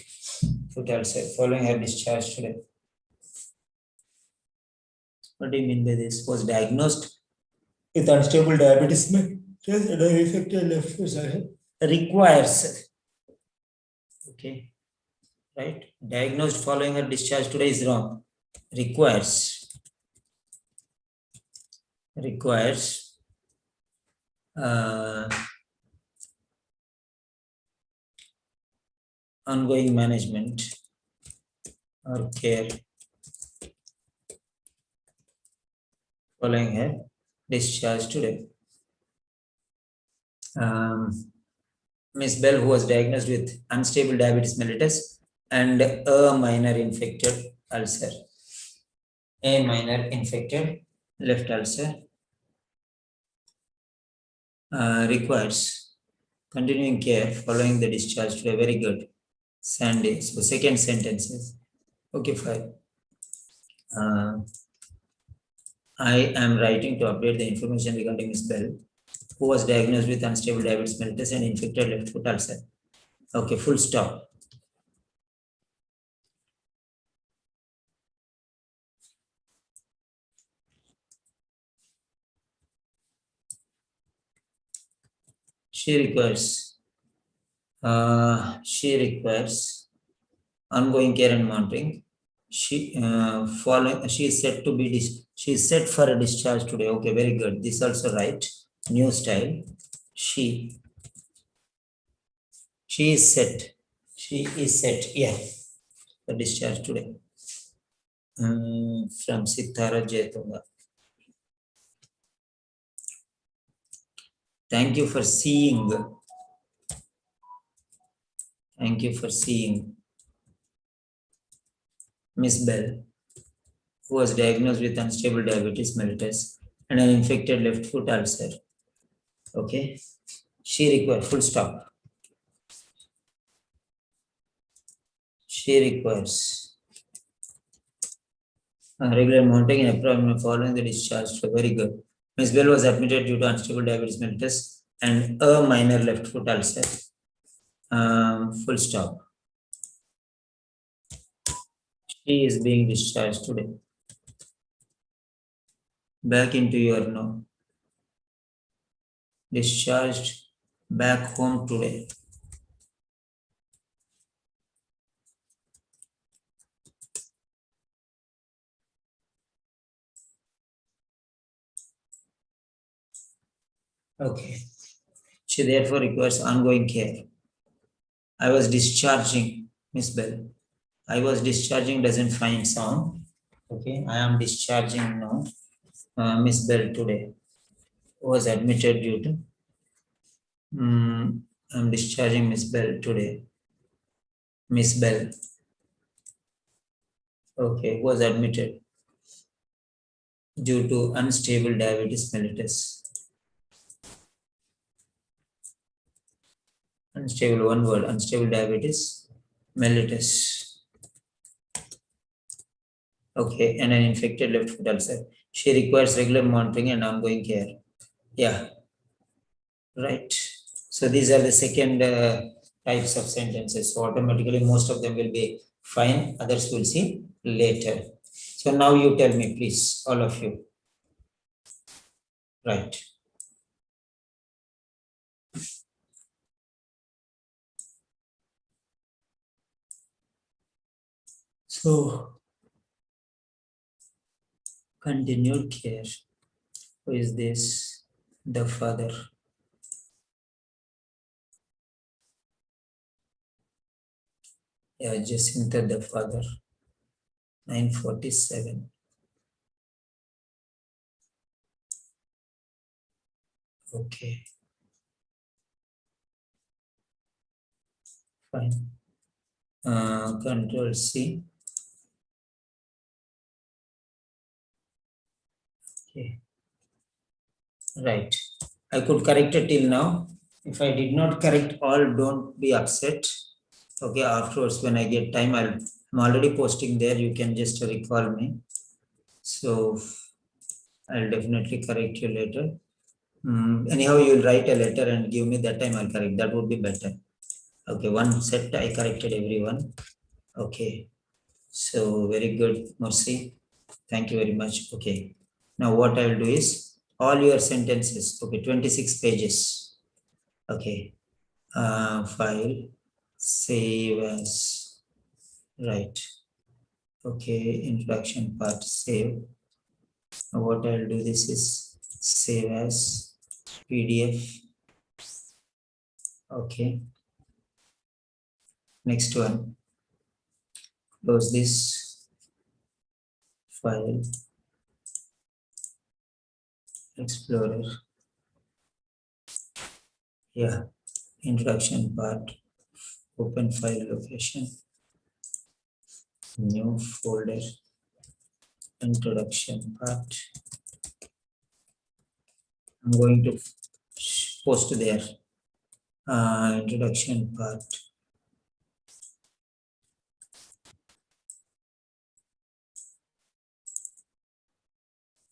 Foot ulcer following her discharge today. What do you mean by this? Was diagnosed with unstable diabetes mellitus and an infected left foot. Requires. Okay. Right. Diagnosed following her discharge today is wrong. Requires ongoing management or care following her discharge today. Miss Bell, who was diagnosed with unstable diabetes mellitus and a minor infected ulcer. A minor infected left ulcer. Requires continuing care following the discharge today. Very good. Sandy. So second sentence is okay, fine. I am writing to update the information regarding Miss Bell, who was diagnosed with unstable diabetes mellitus and infected left foot ulcer. Okay, full stop. She requires ongoing care and monitoring. She is set to be she is set for a discharge today. Okay, very good. This also right. New style. She is set. She is set. Yeah, for discharge today. From Sitara Jaitunga. Thank you for seeing. Thank you for seeing Miss Bell, who was diagnosed with unstable diabetes mellitus and an infected left foot ulcer. Okay. She requires full stop. She requires regular monitoring and appointment following the discharge. So very good. Miss Bell was admitted due to unstable diabetes mellitus and a minor left foot ulcer. Full stop. She is being discharged today. Back into your no. Discharged back home today. Okay. She therefore requires ongoing care. I was discharging, Miss Bell. I was discharging doesn't find sound. Okay, I am discharging now. Miss Bell today was admitted due to. I'm discharging Miss Bell today. Miss Bell. Okay, was admitted due to unstable diabetes mellitus. Unstable, one word, unstable diabetes mellitus. Okay, and an infected left foot ulcer. She requires regular monitoring and ongoing care. Yeah, right. So these are the second types of sentences. So automatically most of them will be fine. Others we'll see later. So now you tell me, please, all of you. Right. So continued care. Who is this? The father. Yeah, Jacinta, the father. 947. Okay. Fine. Control C. Okay. Right. I could correct it till now. If I did not correct all, don't be upset. Okay, afterwards, when I get time, I'm already posting there. You can just recall me. So I'll definitely correct you later. Anyhow, you'll write a letter and give me that time. I'll correct. That would be better. Okay, one set I corrected everyone. Okay, so very good, Mercy. Thank you very much. Okay, now what I'll do is all your sentences. Okay, 26 pages. Okay, file, save as, right. Okay, introduction part, save. Now what I'll do this is save as PDF. Okay, next one, close this file, Explorer. Yeah, introduction part, open file location, new folder, introduction part. I'm going to post there, introduction part.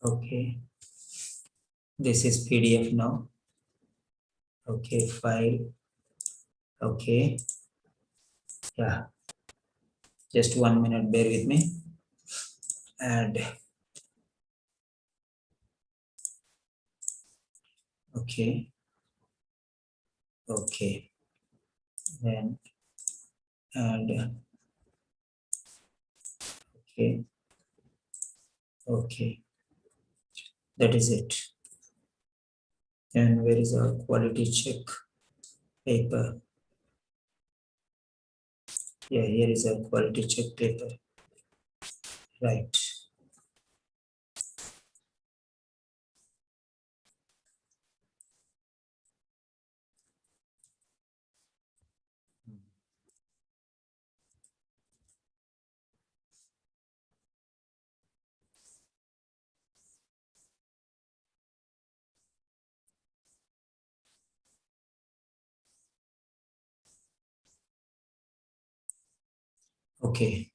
Okay, this is PDF now. Okay, file. Okay, yeah, just 1 minute, bear with me. Add. Okay, okay, then add. Okay, okay, that is it. And where is our quality check paper? Yeah, here is our quality check paper. Right. Okay,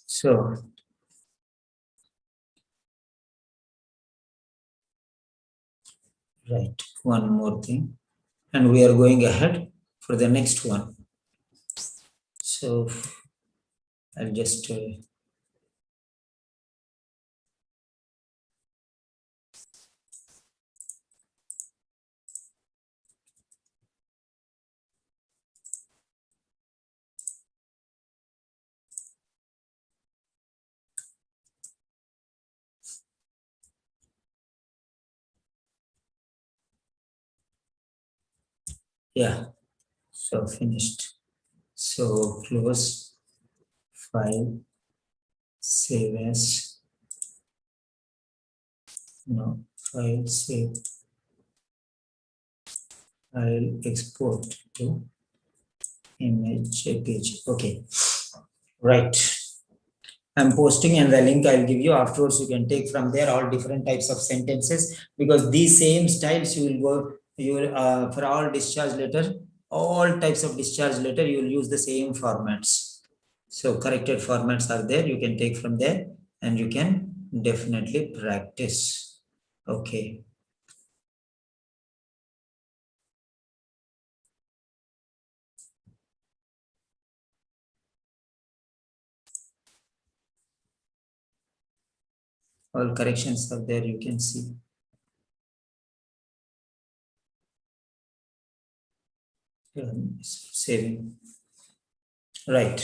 so right, one more thing, and we are going ahead for the next one. So I'll just yeah, so finished. So close, file, save as, no, file, save, I'll export to image page. Okay, right. I'm posting, and the link I'll give you afterwards. You can take from there all different types of sentences, because these same styles you will go, you will for all discharge letter, all types of discharge letter, you will use the same formats. So corrected formats are there. You can take from there and you can definitely practice. Okay. All corrections are there, you can see. Saving. Right.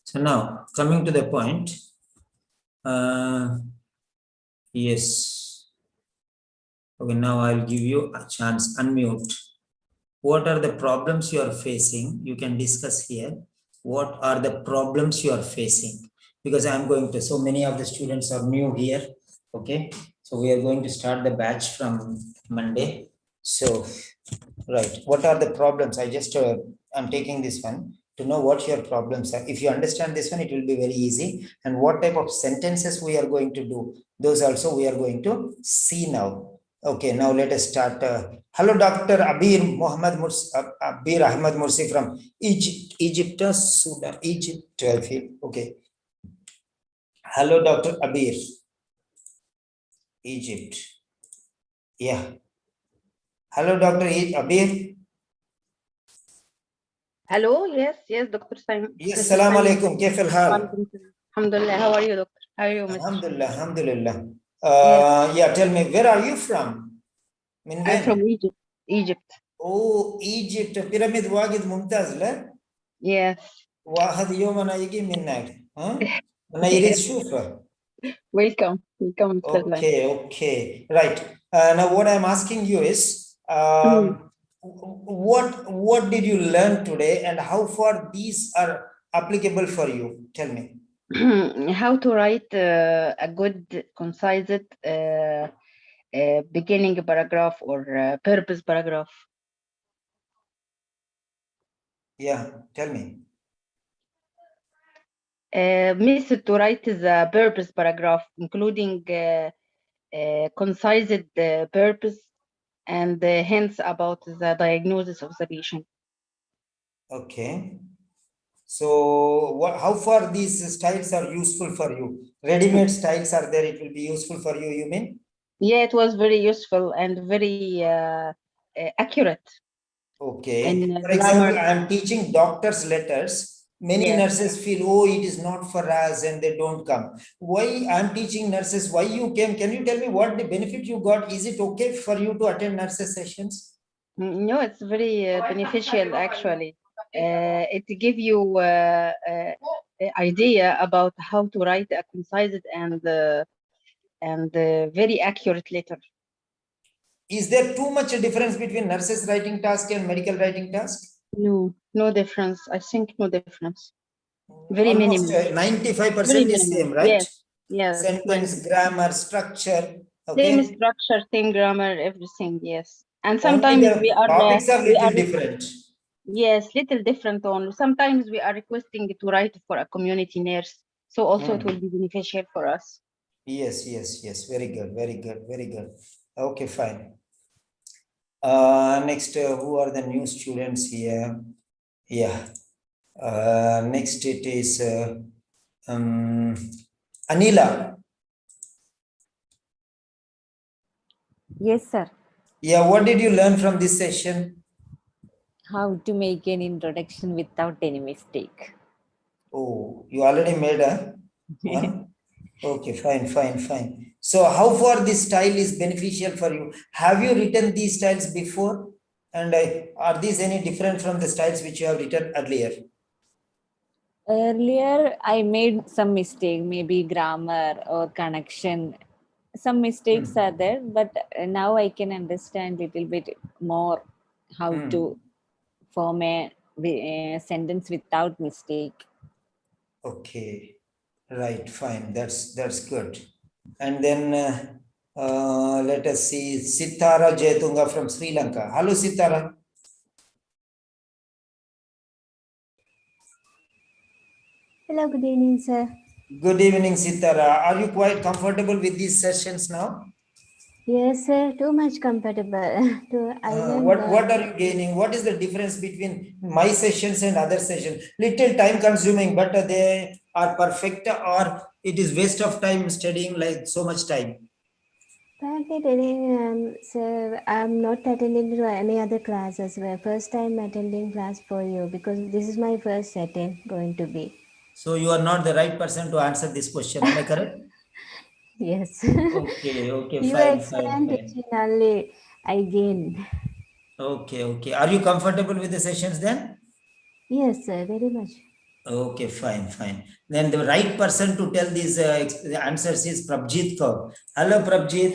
So now coming to the point, yes. Okay, now I'll give you a chance, unmute. What are the problems you are facing? You can discuss here. What are the problems you are facing? Because I'm going to, so many of the students are new here. Okay, so we are going to start the batch from Monday. So, right, what are the problems? I'm taking this one. to know what your problems are. If you understand this one, it will be very easy. And what type of sentences we are going to do, those also we are going to see now. Okay, now let us start. Hello, Dr. Abir Ahmad Mursi from Egypt, Sudan, Egypt, I feel. Okay. Hello, Dr. Abir. Egypt. Yeah. Hello, Dr. Abir. Hello, yes, Dr. Simon. Yes, salam alaikum. كيف الحال? Alhamdulillah. How are you, doctor? How are you, Mr. Alhamdulillah, alhamdulillah. Yes. Yeah, tell me, where are you from? Min I'm وين؟ from Egypt. Egypt. Oh, Egypt. Pyramid واجد ممتاز لا؟ Yes. واحد يوم أنا يجي منك. ها؟ أنا يريد شوفه. Welcome. Welcome, Mr. Simon. Okay, okay. Right. Now what I'm asking you is, what did you learn today and how far these are applicable for you? Tell me. How to write a good, concise beginning paragraph or purpose paragraph. Yeah, tell me. Method to write the purpose paragraph, including concise purpose and hints about the diagnosis of the patient. Okay. So how far these styles are useful for you? Ready-made styles are there, it will be useful for you, you mean? Yeah, it was very useful and very accurate. Okay. And For example, grammar. I am teaching doctors' letters. Many Yes. nurses feel, oh, it is not for us and they don't come. Why I'm teaching nurses, why you came? Can you tell me what the benefit you got? Is it okay for you to attend nurses sessions? No, it's very beneficial actually. It gives you idea about how to write a concise and very accurate letter. Is there too much a difference between nurses writing task and medical writing task? No, no difference. I think no difference. Very Almost minimal. 95% Very is minimal. same, right? Yes, yes. Sentence, 90%. grammar, structure. Same Okay. structure, same grammar, everything. Yes, and Only sometimes the we are topics are little different. yes, little different on. Sometimes we are requesting to write for a community nurse, so also it will be beneficial for us. Yes, yes, yes. Very good, very good, very good. Okay, fine. Next, who are the new students here? Yeah. Next it is Anila. Yes, sir. Yeah, what did you learn from this session? How to make an introduction without any mistake. Oh, you already made a one? Okay, fine, fine, fine. So how far this style is beneficial for you? Have you written these styles before? And are these any different from the styles which you have written earlier? Earlier, I made some mistake, maybe grammar or connection. Some mistakes are there, but now I can understand little bit more how to form a sentence without mistake. Okay, right, fine. That's good. And then let us see Sitara Jaitunga from Sri Lanka. Hello, Sitara. Hello, good evening, sir. Good evening, Sitara. Are you quite comfortable with these sessions now? Yes, sir. Too much comfortable. What are you gaining? What is the difference between my sessions and other sessions? Little time consuming, but they are perfect, or it is waste of time studying like so much time? Frankly telling, sir, I'm not attending to any other classes. First time attending class for you because this is my first setting going to be. So you are not the right person to answer this question. Am I correct? Yes. Okay, okay, You fine, explain fine. teaching only I gain. Okay, okay. Are you comfortable with the sessions then? Yes, sir. Very much. Okay, fine, fine. Then the right person to tell these answers is Prabjit Kaur. Hello, Prabjit.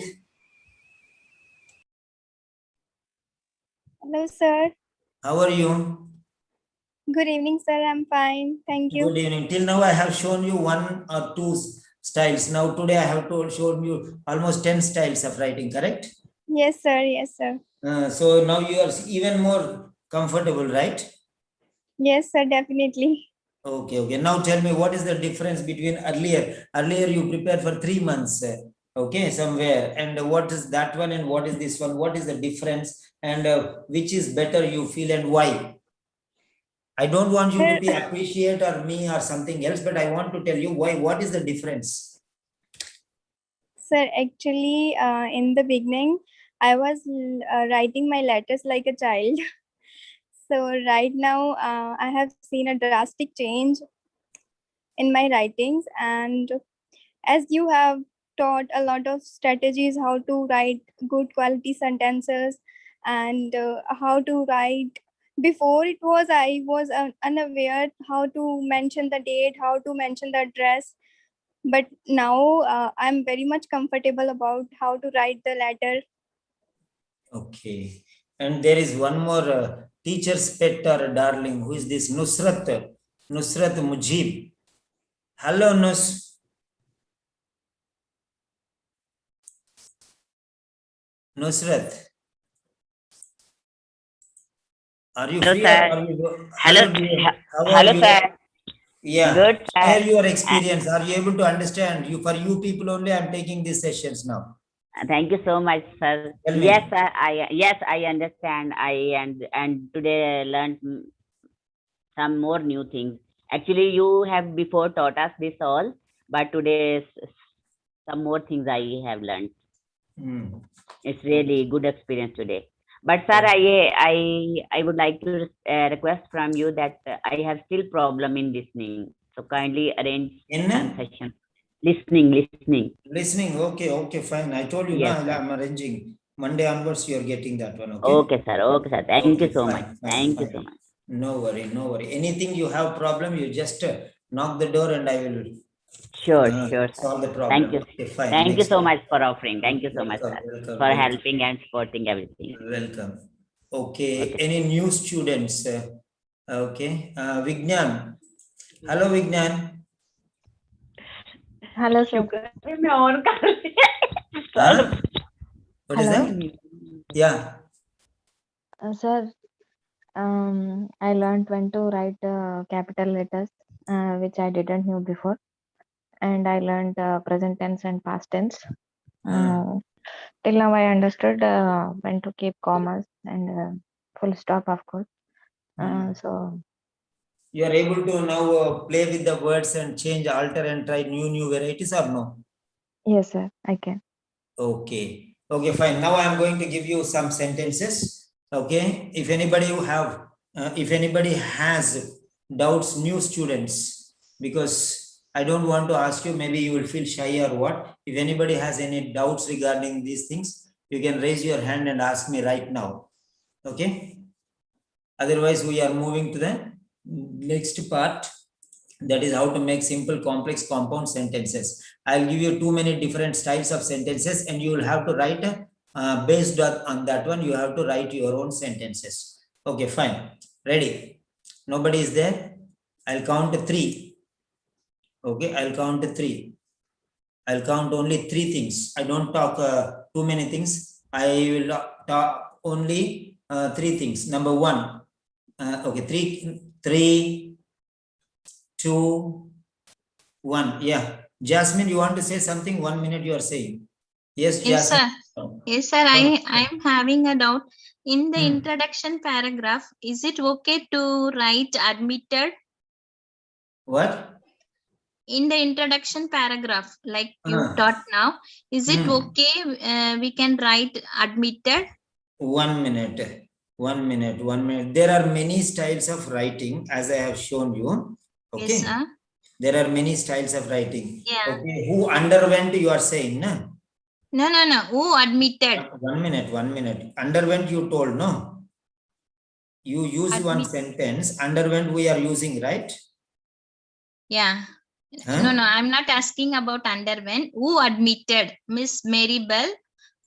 Hello, sir. How are you? Good evening, sir. I'm fine. Thank you. Good evening. Till now, I have shown you one or two styles. Now, today, I have shown you almost 10 styles of writing, correct? Yes, sir. Yes, sir. So now you are even more comfortable, right? Yes, sir, definitely. Okay, okay. Now tell me, what is the difference between earlier? Earlier you prepared for 3 months, okay, somewhere. And what is that one and what is this one? What is the difference? And which is better you feel and why? I don't want you to Sir, be appreciate or me or something else, but I want to tell you why. What is the difference? sir, actually, in the beginning, I was writing my letters like a child. So right now, I have seen a drastic change in my writings, and as you have taught a lot of strategies how to write good quality sentences and how to write. Before it was I was unaware how to mention the date, how to mention the address, but now I'm very much comfortable about how to write the letter. Okay. And there is one more teacher's pet or darling. Who is this? Nusrat. Nusrat Mujib. Hello, Nus. Nusrat. Are you Hello, free or sir. are you? Hello, Hello, dear. How are hello, you? sir. Yeah. Good, Share sir. your experience. Are you able to understand? You, for you people only, I'm taking these sessions now. Thank you so much, sir. Tell Yes, me. sir. I understand. And today I learned some more new things. Actually, you have before taught us this all, but today some more things I have learned. Hmm. It's really good experience today. But sir, I would like to request from you that I have still problem in listening. So kindly arrange some In session. Listening. listening. Okay, okay, fine. I told you Yes, now, sir. I'm arranging. Monday onwards, you're getting that one. Okay. Okay, sir. Okay, sir. Thank you Okay, so much. fine, fine, Thank you so fine. much. No worry, no worry. Anything you have problem, you just knock the door and I will Sure, sure, sir. solve the Thank problem. you. Okay, fine. Thank you Next. so much for offering. Thank you so much, Welcome, sir, welcome, for welcome, helping and supporting everything. welcome. Okay, Okay. any new students? Okay, Vignan. Hello, Vignan. Hello, sir. Huh? What is Hello, that? Yeah. sir. I learned when to write capital letters, which I didn't know before, and I learned present tense and past tense. Till now, I understood when to keep commas and full stop, of course. So You are able to now play with the words and change, alter, and try new varieties or no? yes, sir, I can. Okay. Okay, fine. Now I am going to give you some sentences. Okay. If anybody has doubts, new students, because I don't want to ask you, maybe you will feel shy or what. If anybody has any doubts regarding these things, you can raise your hand and ask me right now. Okay. Otherwise, we are moving to the next part. That is how to make simple, complex, compound sentences. I'll give you too many different styles of sentences and you will have to write based on that one. You have to write your own sentences. Okay, fine. Ready? Nobody is there? I'll count 3. Okay, I'll count 3. I'll count only 3 things. I don't talk too many things. I will talk only 3 things. Number 1. Okay, 3, 2, 1. Yeah. Jasmine, you want to say something? 1 minute you are saying. Yes, Yes, Jasmine. sir. Yes, sir. I'm having a doubt. In the Hmm. introduction paragraph, is it okay to write admitted? What? In the introduction paragraph, like you taught now, is it okay? We can write admitted? 1 minute. 1 minute. 1 minute. There are many styles of writing, as I have shown you. Okay. Yes, sir. There are many styles of writing. Yeah. Okay. Who underwent, you are saying, no? No. Who admitted? 1 minute. 1 minute. Underwent, you told, no? You use one sentence. Underwent, we are using, right? Yeah. Huh? No, I'm not asking about underwent. Who admitted? Miss Mary Bell.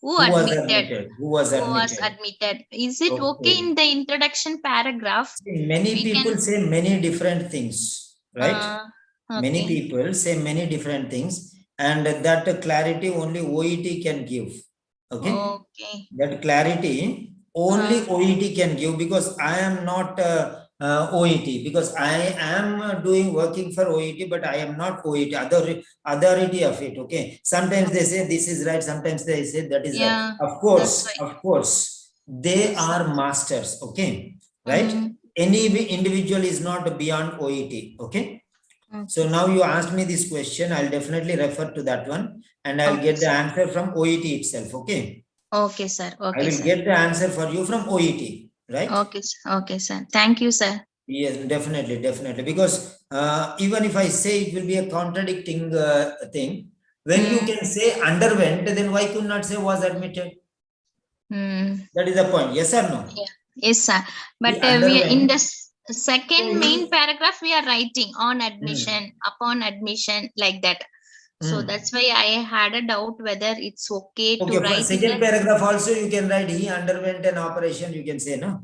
Who was admitted? admitted? Who was Who was admitted? admitted? Is it okay Okay. in the introduction paragraph? Many We people can, say many different things, right? Many okay. people say many different things, and that clarity only OET can give. Okay. Okay. That clarity only OET can give, because I am not OET, because I am working for OET, but I am not OET, authority of it. Okay. Sometimes they say this is right, sometimes they say that is right. Yeah, Of that's course, they Yes. are masters. Okay. Right. Mhm. Any individual is not beyond OET. Okay. So now you asked me this question, I'll definitely refer to that one and I'll Okay, get the sir. answer from OET itself. Okay. Okay, sir. I Okay, will sir. get the answer for you from OET. Right. Okay, sir. Okay, sir. Thank you, sir. Yes, definitely, definitely. Because even if I say it will be a contradicting thing, when you can say underwent, then why could not say was admitted? That is the point. Yes or no? Yeah. Yes, sir. But He we are in underwent. the So second main he, paragraph, we are writing on admission, upon admission, like that. So that's why I had a doubt whether it's okay to okay, for write in second the. paragraph also you can write he underwent an operation, you can say, no?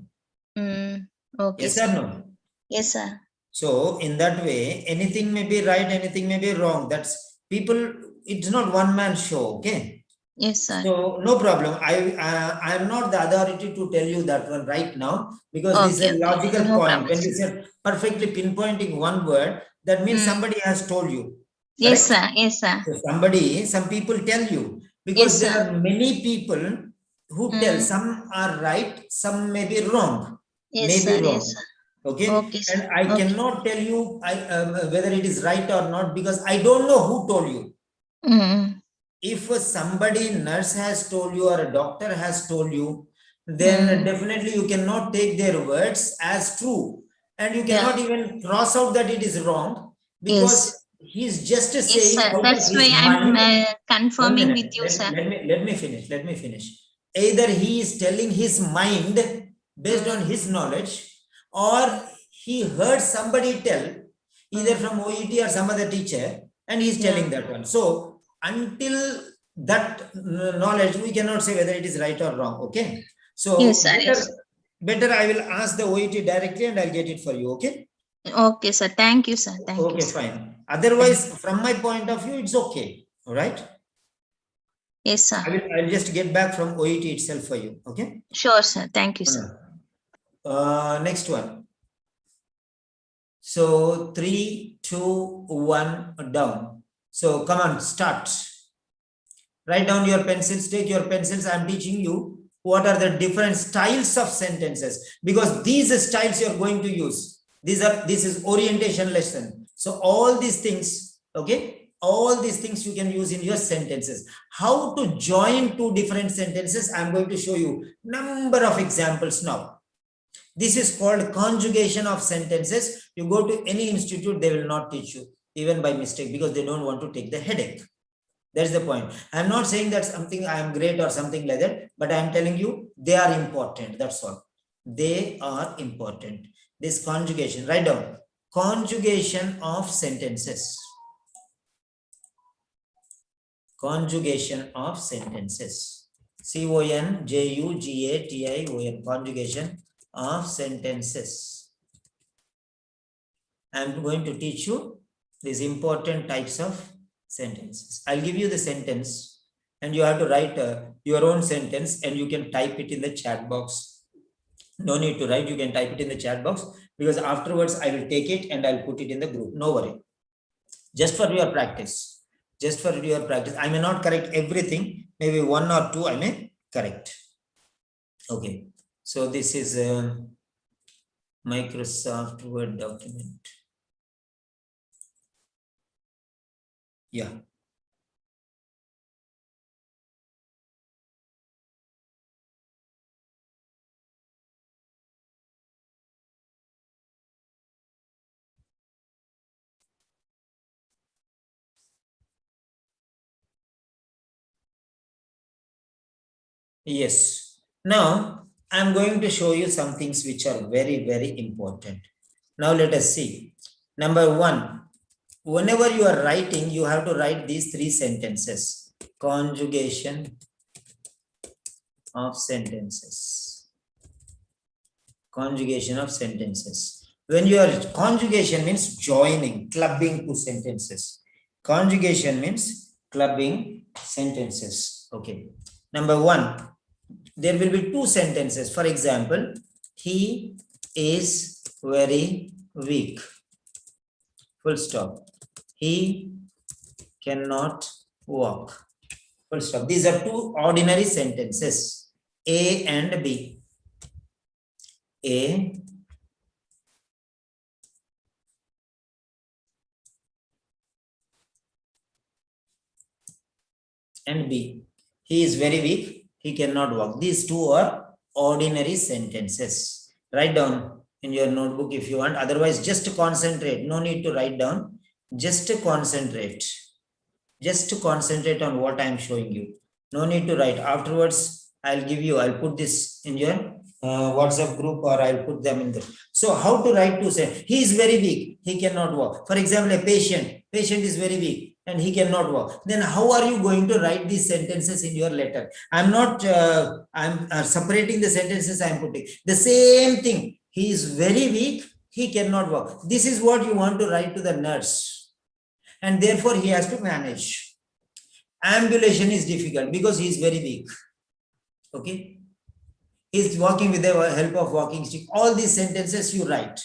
Okay, Yes or sir. no? Yes, sir. So in that way, anything may be right, anything may be wrong. That's people, it's not one man show, okay? Yes, sir. So no problem. I am not the authority to tell you that one right now, because this is Okay, a okay. logical No point. problem, When sir. you said perfectly pinpointing one word, that means somebody has told you. Yes, Correct? sir. Yes, sir. So some people tell you, because Yes, there sir. are many people who tell some are right, some may be wrong, Yes, may be sir. Yes, wrong. sir. Okay, Okay, sir. and I Okay. cannot tell you whether it is right or not, because I don't know who told you. If somebody nurse has told you or a doctor has told you, then definitely you cannot take their words as true, and you cannot even cross out that it is wrong, because Yes. he's just Yes, saying sir. out of That's his why I'm mind. One confirming with minute, you, sir. let me finish. Either he is telling his mind based on his knowledge, or he heard somebody tell, either from OET or some other teacher, and he is telling that one. So until that knowledge, we cannot say whether it is right or wrong. Okay. So Yes, sir. Yes. better I will ask the OET directly and I'll get it for you. Okay. Okay, sir. Thank you, sir. Thank you. Okay, Sir. fine. Otherwise, from my point of view, it's okay. All right. Yes, sir. I'll just get back from OET itself for you. Okay. Sure, sir. Thank you, sir. Next one. So 3, 2, 1 down. So come on, start. Write down your pencils, take your pencils. I'm teaching you what are the different styles of sentences, because these styles you're going to use. This is orientation lesson. So all these things, okay, all these things you can use in your sentences. How to join two different sentences, I'm going to show you number of examples now. This is called conjugation of sentences. You go to any institute, they will not teach you, even by mistake, because they don't want to take the headache. That's the point. I'm not saying that something I am great or something like that, but I'm telling you they are important. That's all. They are important. This conjugation, write down. Conjugation of sentences. Conjugation of sentences. CONJUGATION. Conjugation of sentences. I'm going to teach you these important types of sentences. I'll give you the sentence and you have to write your own sentence, and you can type it in the chat box. No need to write, you can type it in the chat box, because afterwards I will take it and I'll put it in the group. No worry. Just for your practice. Just for your practice. I may not correct everything. Maybe one or two I may correct. Okay. So this is a Microsoft Word document. Yeah. Yes. Now, I'm going to show you some things which are very, very important. Now, let us see. Number one, whenever you are writing, you have to write these three sentences. Conjugation of sentences. Conjugation of sentences. When you are, conjugation means joining, clubbing two sentences. Conjugation means clubbing sentences. Okay. Number one, there will be two sentences. For example, he is very weak. Full stop. He cannot walk. Full stop. These are two ordinary sentences, A and B. A and B. He is very weak. He cannot walk. These two are ordinary sentences. Write down in your notebook if you want. Otherwise, just concentrate. No need to write down. Just concentrate. Just concentrate on what I am showing you. No need to write. Afterwards, I'll put this in your WhatsApp group, or I'll put them in there. So how to write to say, he is very weak, he cannot walk. For example, a patient is very weak and he cannot walk. Then how are you going to write these sentences in your letter? I'm not, I'm separating the sentences I'm putting. The same thing, he is very weak, he cannot walk. This is what you want to write to the nurse. And therefore he has to manage. Ambulation is difficult because he is very weak. Okay. Is walking with the help of walking stick. All these sentences you write.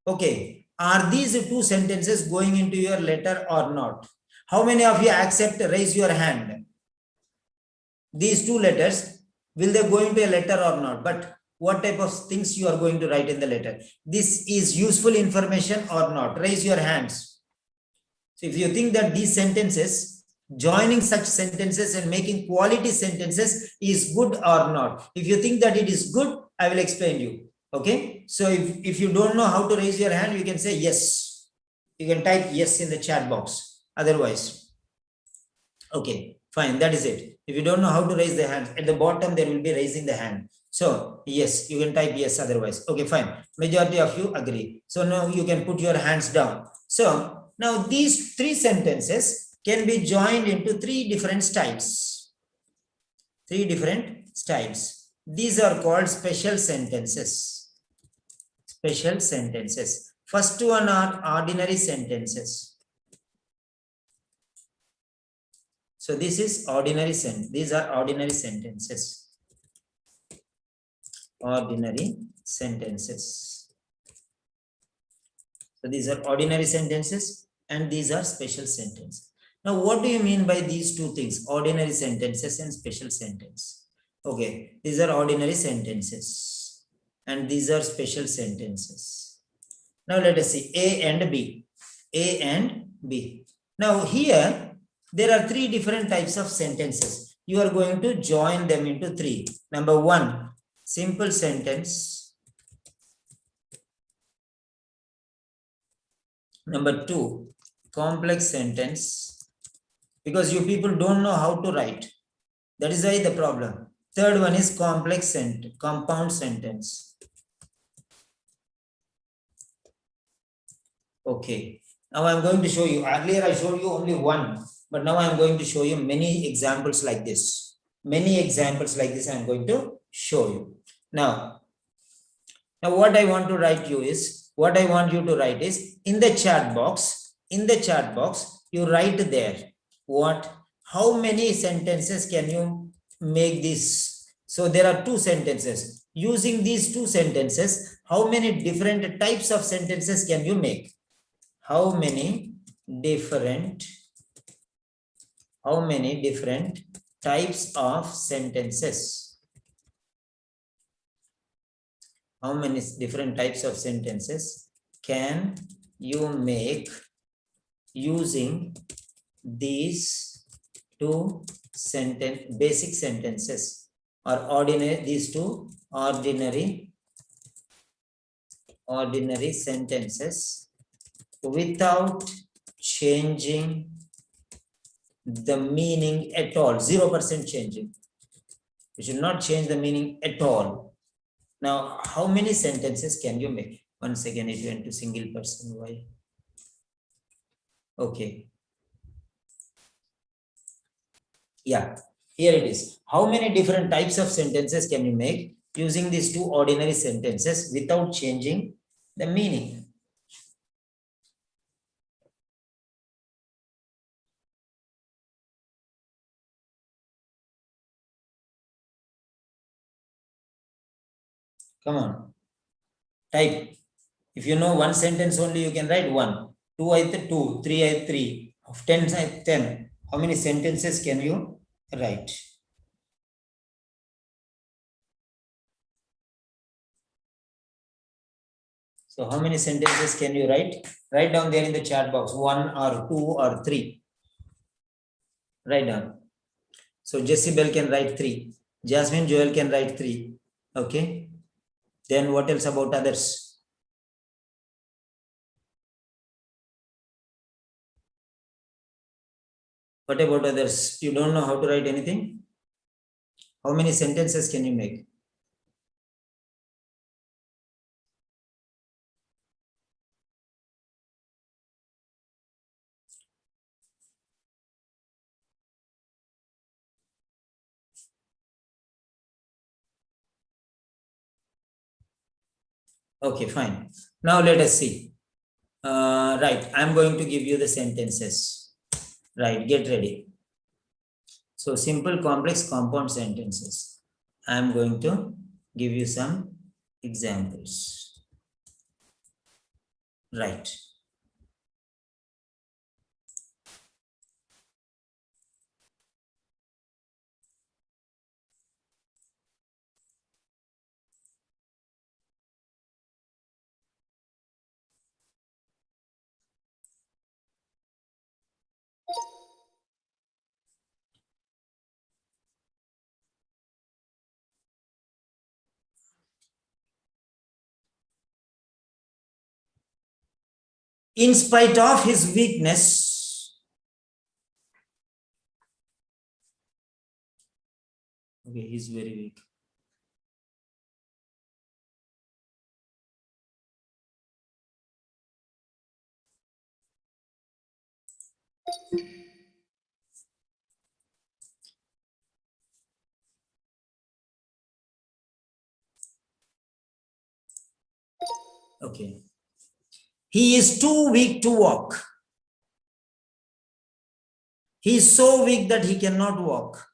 Okay. Are these two sentences going into your letter or not? How many of you accept? Raise your hand. These two letters, will they go into a letter or not? But what type of things you are going to write in the letter? This is useful information or not? Raise your hands. So if you think that these sentences, joining such sentences and making quality sentences is good or not. If you think that it is good, I will explain you. Okay. So if you don't know how to raise your hand, you can say yes. You can type yes in the chat box. Otherwise, okay, fine. That is it. If you don't know how to raise the hand, at the bottom, there will be raising the hand. So yes, you can type yes otherwise. Okay, fine. Majority of you agree. So now you can put your hands down. So now these three sentences can be joined into three different styles. Three different styles. These are called special sentences. Special sentences. First one are ordinary sentences. So this is ordinary sentence. These are ordinary sentences. Ordinary sentences. So these are ordinary sentences and these are special sentences. Now, what do you mean by these two things? Ordinary sentences and special sentence. Okay, these are ordinary sentences and these are special sentences. Now, let us see A and B. A and B. Now, here, there are three different types of sentences. You are going to join them into three. Number one, simple sentence. Number two, complex sentence. Because you people don't know how to write. That is why the problem. Third one is complex sentence, compound sentence. Okay. Now I'm going to show you. Earlier I showed you only one, but now I'm going to show you many examples like this. Many examples like this I'm going to show you. Now what I want to write you is, what I want you to write is in the chat box, you write there. What? How many sentences can you make this? So there are two sentences. Using these two sentences, how many different types of sentences can you make? How many different types of sentences? How many different types of sentences can you make using these two basic sentences, or ordinary, these two ordinary sentences without changing the meaning at all? 0% changing. You should not change the meaning at all. Now, how many sentences can you make? One second, it went to single person. Why? Okay. Yeah, here it is. How many different types of sentences can you make using these two ordinary sentences without changing the meaning? Come on, type. If you know one sentence only, you can write 1. 2 I 2, 3 I 3, of 10 I 10. How many sentences can you write? So how many sentences can you write? Write down there in the chat box, 1 or 2 or 3. Write down. So Jessibel can write 3. Jasmine Joel can write 3. Okay. Then what else about others? What about others? You don't know how to write anything? How many sentences can you make? Okay, fine. Now let us see. Right, I'm going to give you the sentences. Right, get ready. So simple, complex, compound sentences. I'm going to give you some examples. Right. In spite of his weakness, okay, he's very weak. Okay. He is too weak to walk. He is so weak that he cannot walk.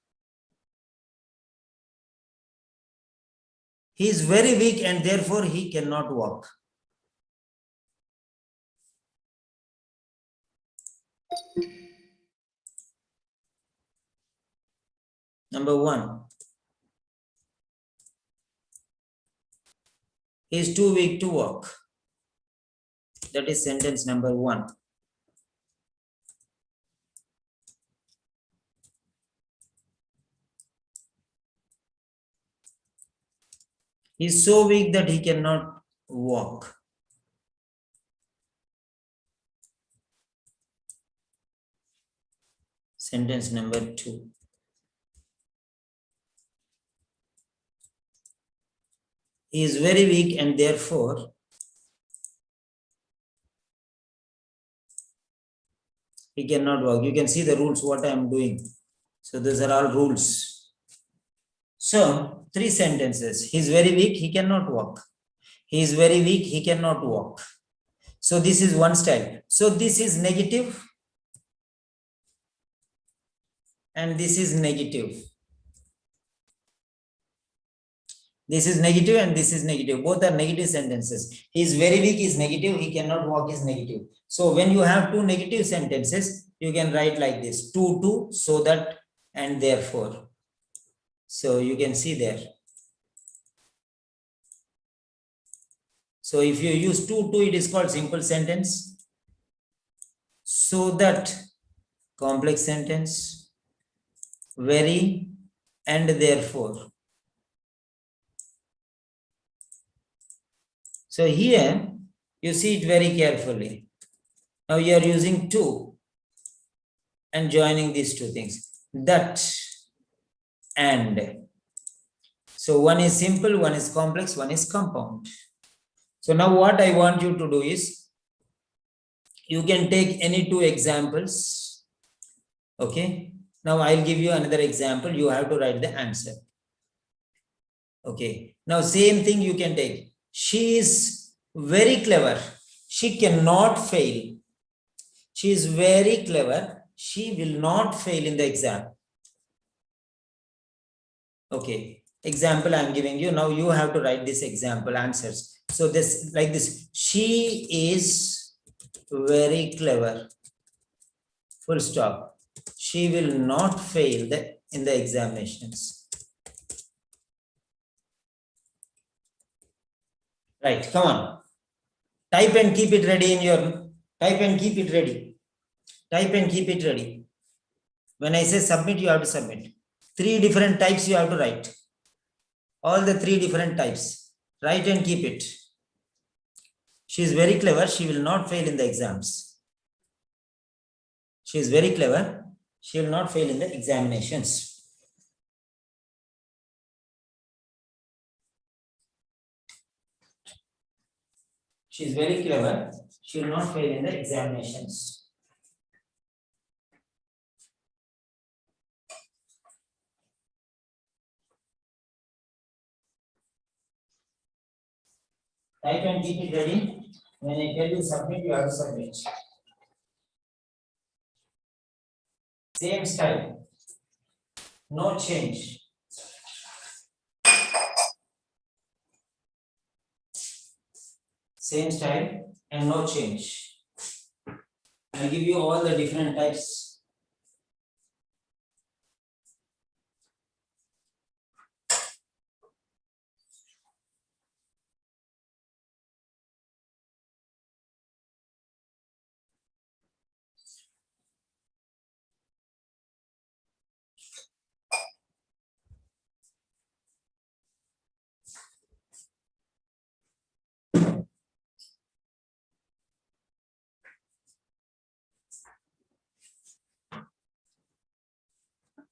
He is very weak and therefore he cannot walk. Number 1. He is too weak to walk. That is sentence number 1. He is so weak that he cannot walk. Sentence number 2. He is very weak and therefore he cannot walk. You can see the rules, what I am doing. So these are all rules. So 3 sentences. He is very weak, he cannot walk. He is very weak, he cannot walk. So this is one style. So this is negative and this is negative. This is negative and this is negative. Both are negative sentences. He is very weak is negative, he cannot walk is negative. So when you have 2 negative sentences, you can write like this, 2, so that, and therefore. So you can see there. So if you use 2, it is called simple sentence. So that, complex sentence, very, and therefore. So here you see it very carefully. Now you are using 2 and joining these 2 things. That and. So one is simple, one is complex, one is compound. So now what I want you to do is, you can take any 2 examples. Okay. Now I'll give you another example. You have to write the answer. Okay. Now same thing you can take. She is very clever. She cannot fail. She is very clever. She will not fail in the exam. Okay. Example I'm giving you. Now you have to write this example answers. So this, like this, she is very clever. Full stop. She will not fail in the examinations. Right, come on. Type and keep it ready in your, type and keep it ready. Type and keep it ready. When I say submit, you have to submit. 3 different types you have to write. All the 3 different types. Write and keep it. She is very clever. She will not fail in the exams. She is very clever. She will not fail in the examinations. She is very clever. She will not fail in the examinations. Type and keep it ready. When I tell you submit, you have to submit. Same style. No change. Same style and no change. I'll give you all the different types.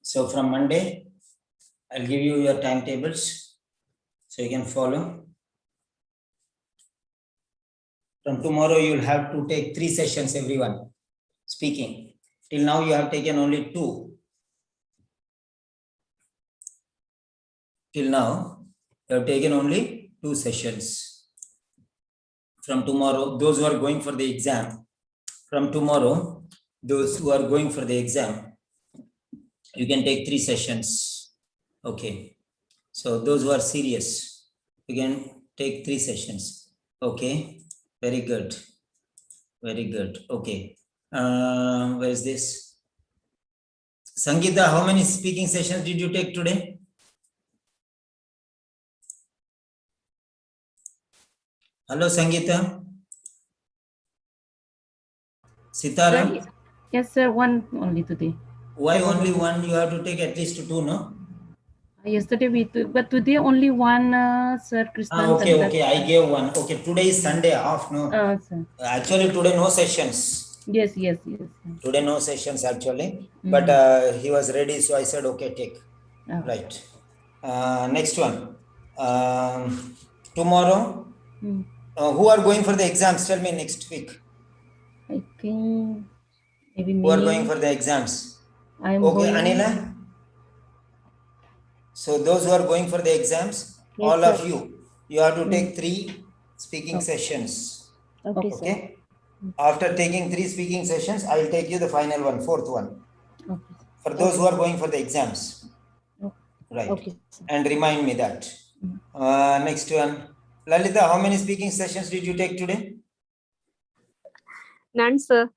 So from Monday, I'll give you your timetables so you can follow. From tomorrow, you'll have to take 3 sessions, everyone, speaking. Till now, you have taken only 2. Till now, you have taken only 2 sessions. From tomorrow, those who are going for the exam, from tomorrow, those who are going for the exam, you can take 3 sessions. Okay. So those who are serious, you can take 3 sessions. Okay. Very good. Very good. Okay. Where is this? Sangeeta, how many speaking sessions did you take today? Hello, Sangeeta. Sitara? Sir, yes, sir. One only today. Why only one? You have to take at least 2, no? Yesterday we took, but today only one, sir. Krishnan. Okay. I gave one. Okay, today is Sunday off, no? Sir. Actually, today no sessions. Yes. Today no sessions actually, but he was ready, so I said, okay, take. Right. Next one. Tomorrow, who are going for the exams? Tell me next week. I think maybe Who are going for the exams? I am okay, going. Anila. So those who are going for the exams, Yes, all sir. of you have to take 3 speaking sessions. Okay, sir. Okay. After taking 3 speaking sessions, I will take you the final one, 4th one. Okay. For those who are going for the exams. Right. Okay. And remind me that. Next one. Lalita, how many speaking sessions did you take today? None, sir.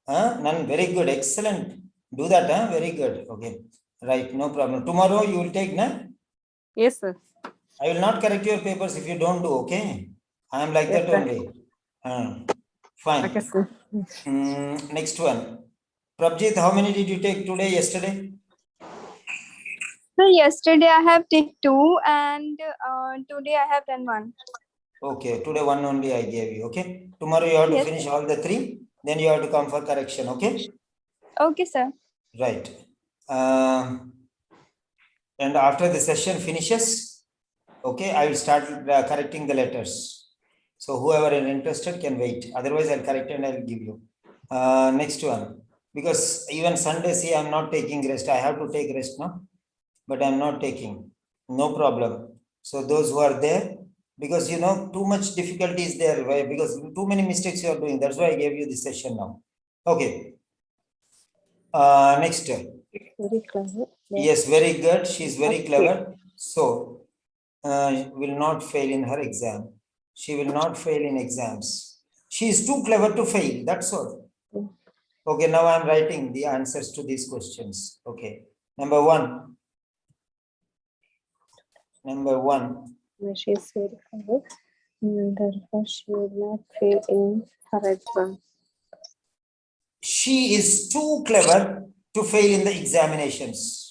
None. Very good. Excellent. Do that. Very good. Okay. Right. No problem. Tomorrow you will take, na? Yes, sir. I will not correct your papers if you don't do. Okay. I am like that only. Fine. Okay, sir. Next one. Prabjit, how many did you take today, yesterday? So yesterday I have taken 2 and today I have done 1. Okay, today 1 only I gave you. Okay. Tomorrow you have to finish all the 3. Then you have to come for correction. Okay. Okay, sir. Right. And after the session finishes, okay, I will start correcting the letters. So whoever is interested can wait. Otherwise, I'll correct and I'll give you. Next one. Because even Sunday, see, I'm not taking rest. I have to take rest now, but I'm not taking. No problem. So those who are there, because you know, too much difficulty is there, right? Because too many mistakes you are doing. That's why I gave you this session now. Okay. Next. Very clever. Yes, very good. She's very clever. So will not fail in her exam. She will not fail in exams. She is too clever to fail. That's all. Okay, now I'm writing the answers to these questions. Okay. Number one. She is very clever. Therefore, she will not fail in her exam. She is too clever to fail in the examinations.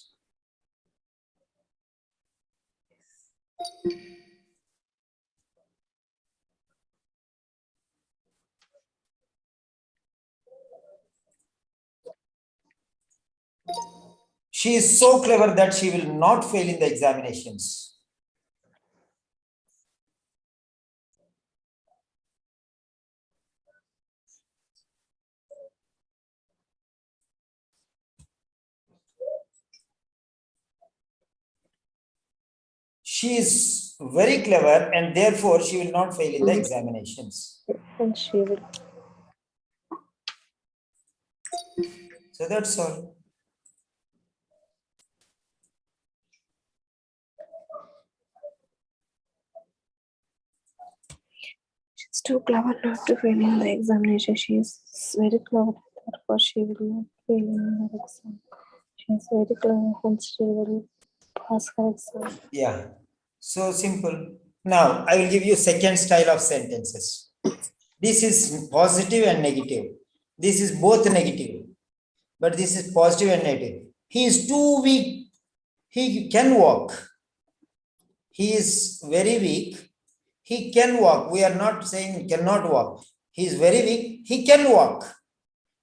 She is so clever that she will not fail in the examinations. She is very clever and therefore she will not fail in the examinations. And she will. So that's all. She's too clever not to fail in the examination. She is very clever, therefore she will not fail in her exam. She is very clever and she will pass her exam. Yeah. So simple. Now I will give you second style of sentences. This is positive and negative. This is both negative, but this is positive and negative. He is too weak. He can walk. He is very weak. He can walk. We are not saying cannot walk. He is very weak. He can walk.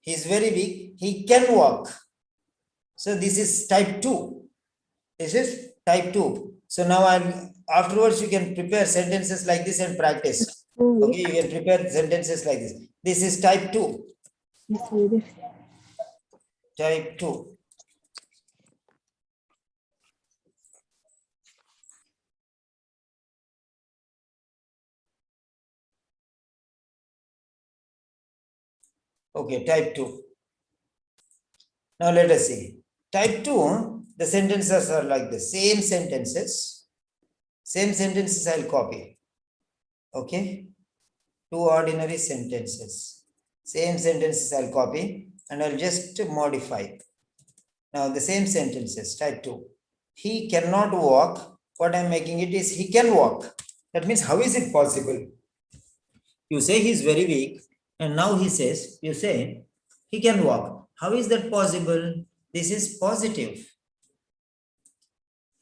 He is very weak. He can walk. So this is type 2. This is type 2. So now afterwards you can prepare sentences like this and practice. Okay, you can prepare sentences like this. This is type 2. Type 2. Okay, type 2. Now let us see. Type 2, the sentences are like the same sentences. Same sentences I'll copy. Okay. 2 ordinary sentences. Same sentences I'll copy and I'll just modify. Now the same sentences, type 2. He cannot walk. What I'm making it is he can walk. That means how is it possible? You say he's very weak and now he says, you say he can walk. How is that possible? This is positive.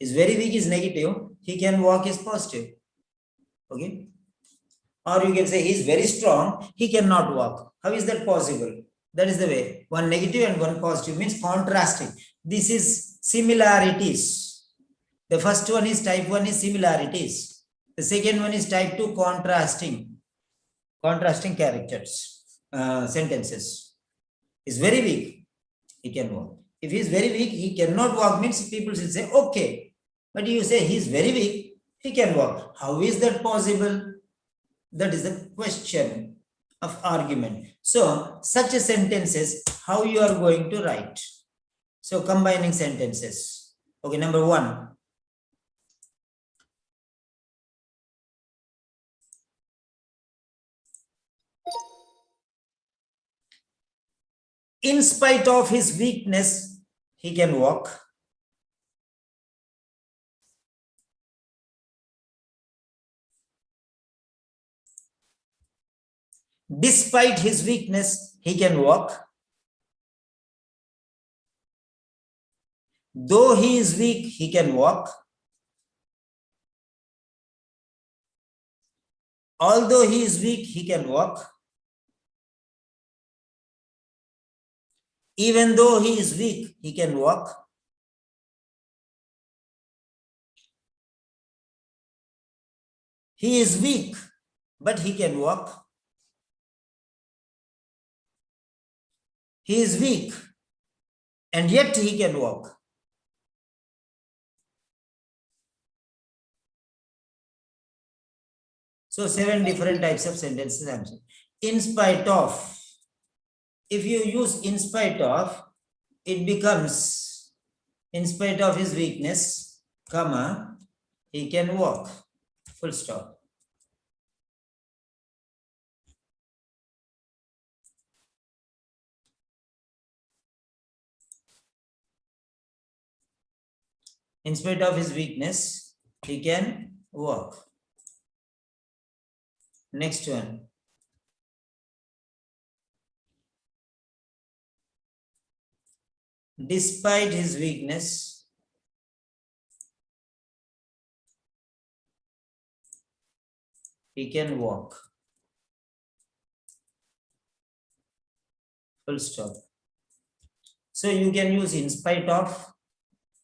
Is very weak is negative. He can walk is positive. Okay. Or you can say he is very strong. He cannot walk. How is that possible? That is the way. One negative and one positive means contrasting. This is similarities. The first one is type 1 is similarities. The second one is type 2 contrasting. Contrasting characters. Sentences. Is very weak. He can walk. If he is very weak, he cannot walk means people will say, okay. But you say he is very weak, he can walk. How is that possible? That is the question of argument. So, such a sentences, how you are going to write. So, combining sentences. Okay, number 1. In spite of his weakness, he can walk. Despite his weakness, he can walk. Though he is weak, he can walk. Although he is weak, he can walk. Even though he is weak, he can walk. He is weak, but he can walk. He is weak, and yet he can walk. So 7 different types of sentences I'm saying. In spite of. If you use in spite of, it becomes in spite of his weakness, comma, he can walk. Full stop. In spite of his weakness, he can walk. Next one. Despite his weakness, he can walk. Full stop. So you can use in spite of.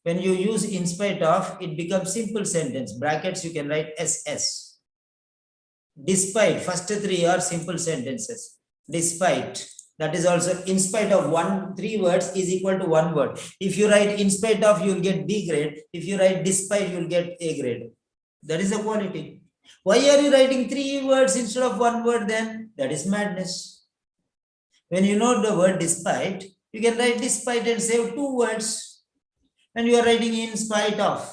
When you use in spite of, it becomes simple sentence. Brackets, you can write SS. Despite, first three are simple sentences. Despite, that is also in spite of 3 words is equal to 1 word. If you write in spite of, you will get B grade. If you write despite, you will get A grade. That is the quality. Why are you writing 3 words instead of 1 word then? That is madness. When you know the word despite, you can write despite and save 2 words. And you are writing in spite of.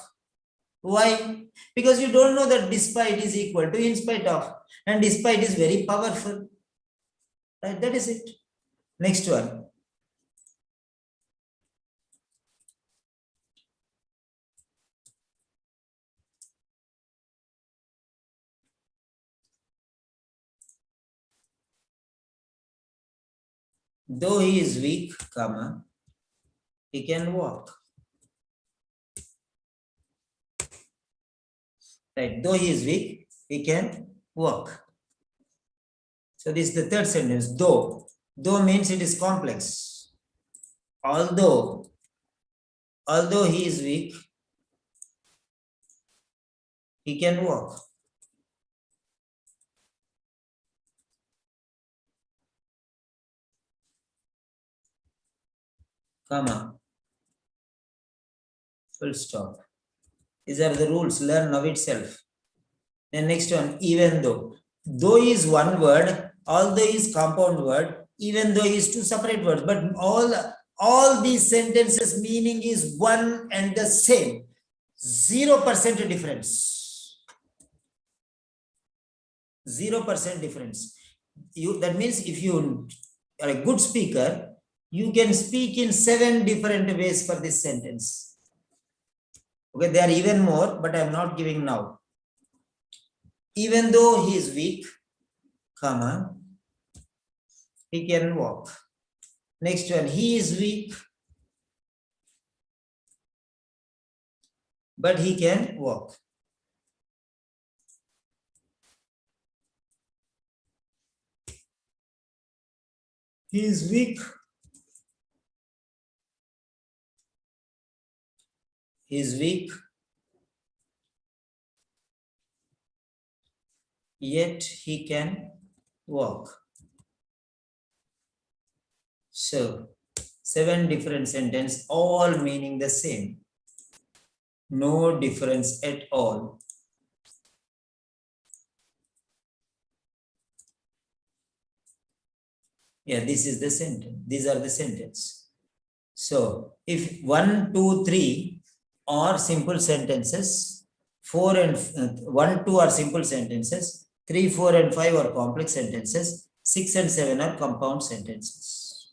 Why? Because you don't know that despite is equal to in spite of. And despite is very powerful. Right? That is it. Next one. Though he is weak, comma, he can walk. Right? Though he is weak, he can walk. So this is the third sentence. Though. Though means it is complex. Although he is weak, he can walk. Comma. Full stop. These are the rules. Learn now itself. Then next one, even though. Though is one word, although is compound word, even though is 2 separate words, but all these sentences meaning is one and the same. 0% difference. 0% difference. That means if you are a good speaker, you can speak in 7 different ways for this sentence. Okay, there are even more, but I am not giving now. Even though he is weak, comma, he can walk. Next one, he is weak, but he can walk. He is weak. He is weak. Yet he can walk. So, 7 different sentences, all meaning the same. No difference at all. Yeah, this is the sentence. These are the sentences. So, if 1, 2, 3 are simple sentences, 4 and 1, 2 are simple sentences, 3, 4 and 5 are complex sentences, 6 and 7 are compound sentences.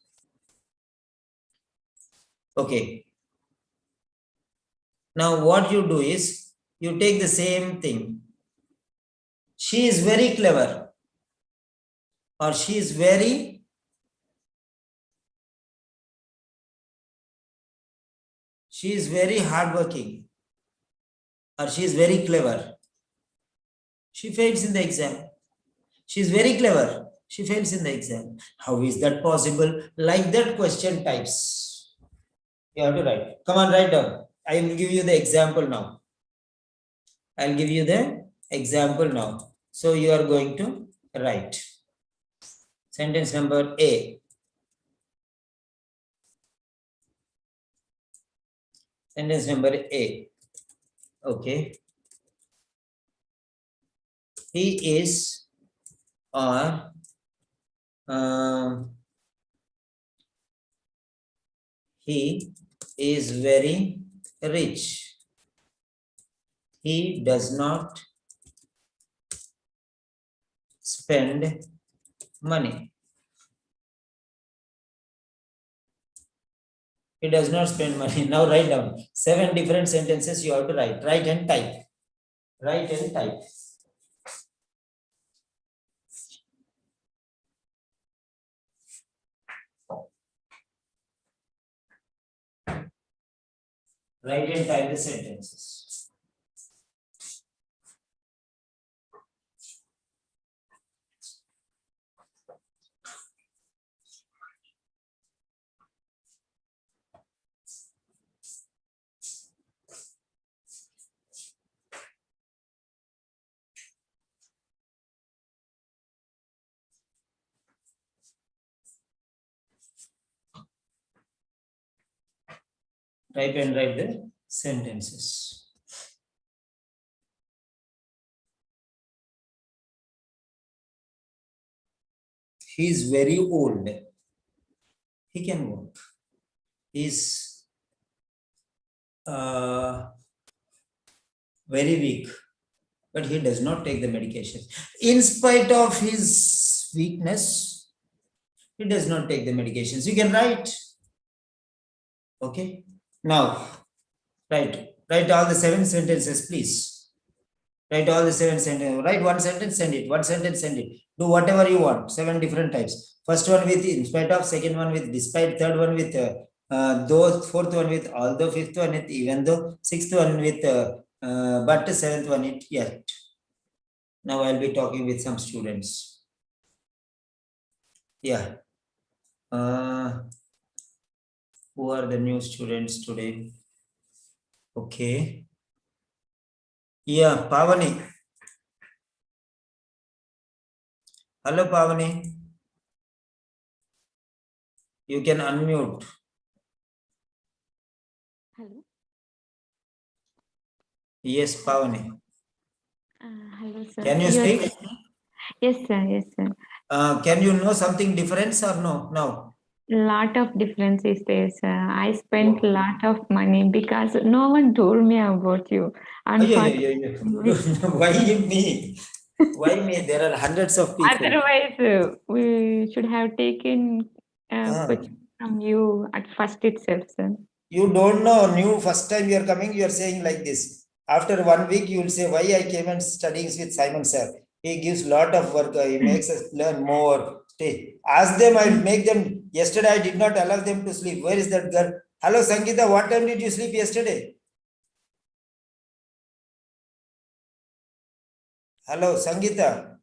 Okay. Now what you do is, you take the same thing. She is very clever, or she is very hardworking, or she is very clever. She fails in the exam. She is very clever. She fails in the exam. How is that possible? Like that question types. You have to write. Come on, write down. I will give you the example now. I'll give you the example now. So you are going to write. Sentence number A. Sentence number A. Okay. He is or he is very rich. He does not spend money. He does not spend money. Now write down 7 different sentences you have to write. Write and type. Write and type. Write and type the sentences. Type and write the sentences. He is very old. He can walk. He is very weak, but he does not take the medication. In spite of his weakness, he does not take the medications. You can write. Okay. Now, write all the 7 sentences, please. Write all the 7 sentences. Write one sentence, send it. One sentence, send it. Do whatever you want. 7 different types. First one with in spite of, second one with despite, third one with though, fourth one with although, fifth one with even though, sixth one with but, seventh one with yet. Now I'll be talking with some students. Yeah. Who are the new students today? Okay. Yeah, Pavani. Hello, Pavani. You can unmute. Hello. Yes, Pavani. Hello, sir. Can you speak? Yes, sir. Yes, sir. Can you know something different or no? No. Lot of difference is there, sir. I spent lot of money because no one told me about you. Why me? Why me? There are hundreds of people. Otherwise, we should have taken coaching from you at first itself, sir. You don't know. New first time you are coming, you are saying like this. After 1 week, you will say, why I came and studying with Simon sir. He gives lot of work. He makes us learn more. Stay. Ask them. I will make them. Yesterday, I did not allow them to sleep. Where is that girl? Hello, Sangeeta. What time did you sleep yesterday? Hello, Sangeeta.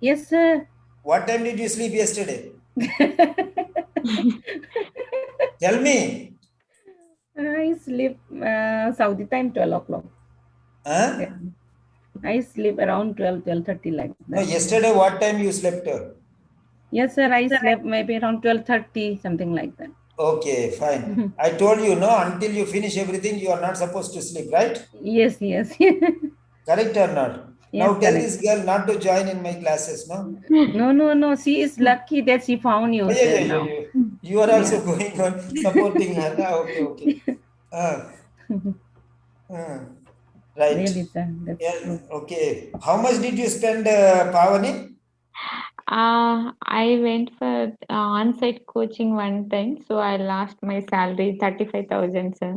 Yes, sir. What time did you sleep yesterday? Tell me. I sleep Saudi time 12 o'clock. Huh? Yeah. I sleep around 12:30 like that. No, yesterday what time you slept? Yes, sir. I slept maybe around 12:30, something like that. Okay, fine. I told you, no, until you finish everything, you are not supposed to sleep, right? Yes, yes. Correct or not? Yes, Now tell correct. this girl not to join in my classes, no? No. She is lucky that she found you, sir, now. You are also Yeah. going on supporting her. Okay. Right. Really, sir. That's Yeah, true. okay. How much did you spend, Pavani? I went for on-site coaching one time, so I lost my salary 35,000, sir.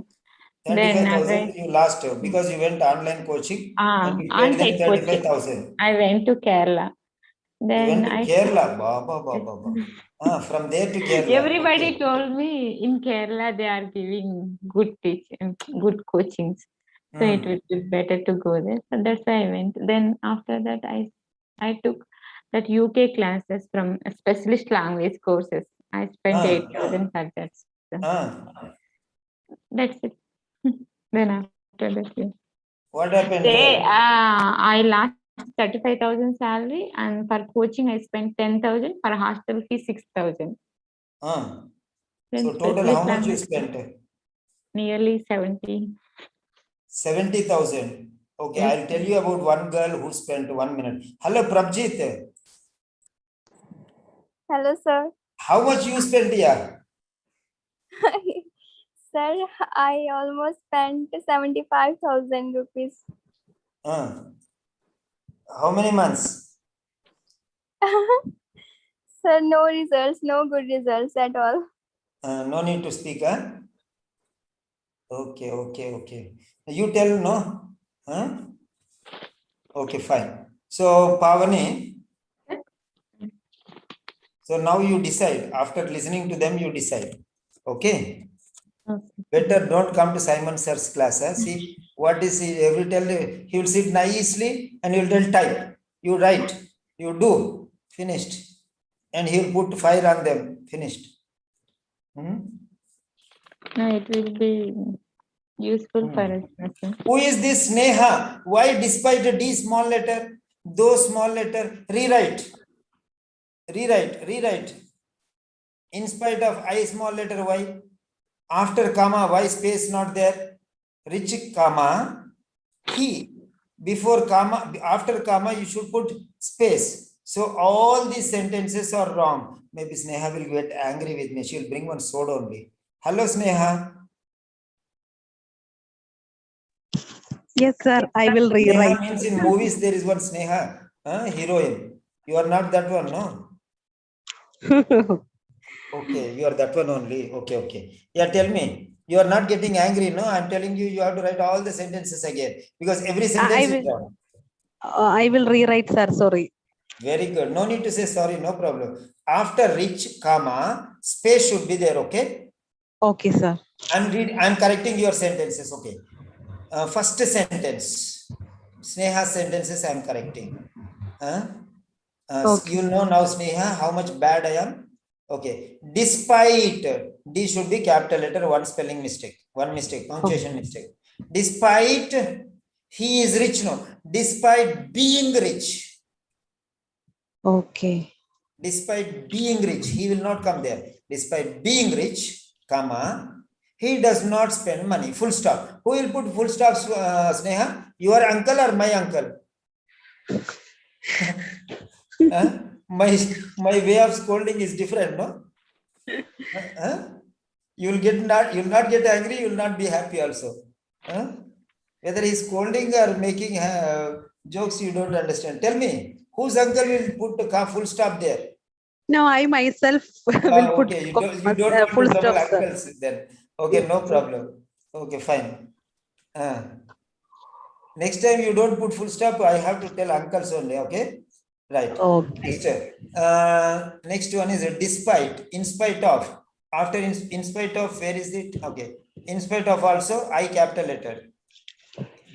Then 35,000 you lost because you went online coaching and you paid them on-site coaching. 35,000. I went to Kerala. You Then went to Kerala. From there to Kerala. Everybody Okay. told me in Kerala they are giving good teaching, good coachings. So it would be better to go there. So that's why I went. Then after that, I took that UK classes from specialist language courses. I spent 8,000 for that. That's it. Then after that, yeah. What happened I lost 35,000 salary, and for coaching I spent 10,000. For hostel fee 6,000. So Then total how specialist much you language spent? nearly 70. 70,000. Okay, Yes. I'll tell you about one girl who spent 1 minute. Hello, Prabjit. Hello, sir. How much you spent here? Sir, I almost spent 75,000 rupees. How many months? Sir, no results, no good results at all. No need to speak, huh? Okay. You tell, no? Huh? Okay, fine. So, Pavani, so now you decide. After listening to them, you decide. Okay? Okay. Better don't come to Simon Sir's class. Huh? See, what is he? Every tell he will sit nicely and he will tell type. You write, you do, finished. And he will put fire on them, finished. No, it will be useful for us. Master. Who is this Sneha? Why despite a D small letter, those small letter, rewrite. In spite of I small letter Y, after comma, Y space not there, rich comma, he, before comma, after comma, you should put space. So all these sentences are wrong. Maybe Sneha will get angry with me. She will bring one sword only. Hello, Sneha. Yes, sir. I will rewrite. Sneha means in movies there is one Sneha, heroine. You are not that one, no? Okay, you are that one only. Okay. Yeah, tell me. You are not getting angry, no? I'm telling you, you have to write all the sentences again because every sentence is wrong. I will rewrite, sir. Sorry. Very good. No need to say sorry, no problem. After rich, comma, space should be there, okay? Okay, sir. I'm correcting your sentences, okay? First sentence. Sneha sentences I'm correcting. Okay, You know now, Sneha, how much bad I am? Okay. Despite, D should be capital letter, one spelling mistake, punctuation mistake. Despite he is rich, no. Despite being rich. Okay. Despite being rich, he will not come there. Despite being rich, comma, he does not spend money. Full stop. Who will put full stop, Sneha? Your uncle or my uncle? My way of scolding is different, no? You'll not get angry, you'll not be happy also. Whether he's scolding or making jokes, you don't understand. Tell me, whose uncle will put a full stop there? No, I myself will put Okay, you don't want full to trouble stop, sir. uncles then. Okay, no problem. Okay, fine. Next time you don't put full stop, I have to tell uncles only, okay? Right. Okay. Next one is despite, in spite of. After in spite of, where is it? Okay. In spite of also, I capital letter.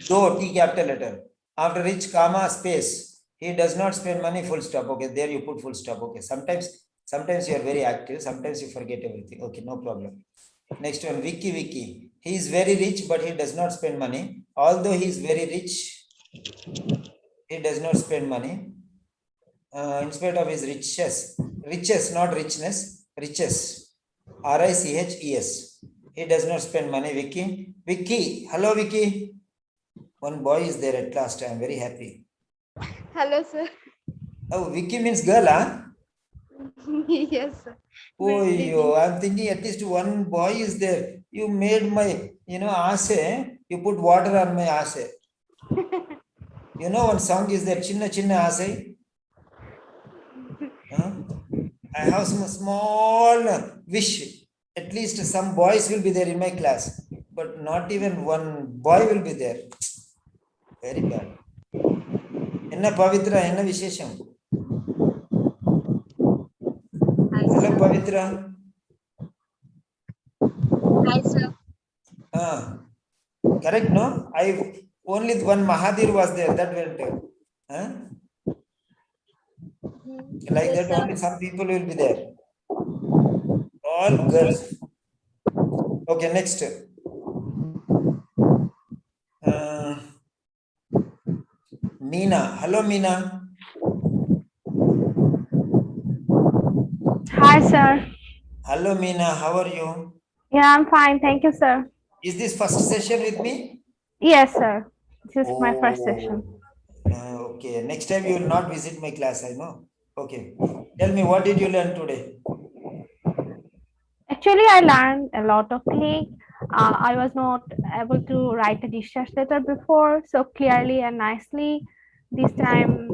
Though, T capital letter. After which, comma, space. He does not spend money, full stop. Okay, there you put full stop. Okay, sometimes you are very active, sometimes you forget everything. Okay, no problem. Next one, Vicky. He is very rich, but he does not spend money. Although he is very rich, he does not spend money. In spite of his riches, not richness, riches. RICHES. He does not spend money. Vicky, hello Vicky. One boy is there at last. I am very happy. Hello, sir. Oh, Vicky means girl, huh? Yes, sir. Oh, I'm thinking at least one boy is there. You made my, aase. You put water on my aase. One song is there, Chinna Chinna Aase. I have some small wish. At least some boys will be there in my class, but not even one boy will be there. Very bad. Enna Pavitra, enna Vishesham. Hello Pavitra. Hi, sir. Correct, no? Only one Mahadir was there, that went. Like Yes, that, sir. only some people will be there. All girls. Okay, next. Meena. Hello, Meena. Hi, sir. Hello, Meena. How are you? Yeah, I'm fine. Thank you, sir. Is this first session with me? Yes, sir. This is my first session. Okay. Next time you will not visit my class, I know. Okay. Tell me, what did you learn today? Actually, I learned a lot of things. I was not able to write a discharge letter before so clearly and nicely. This time,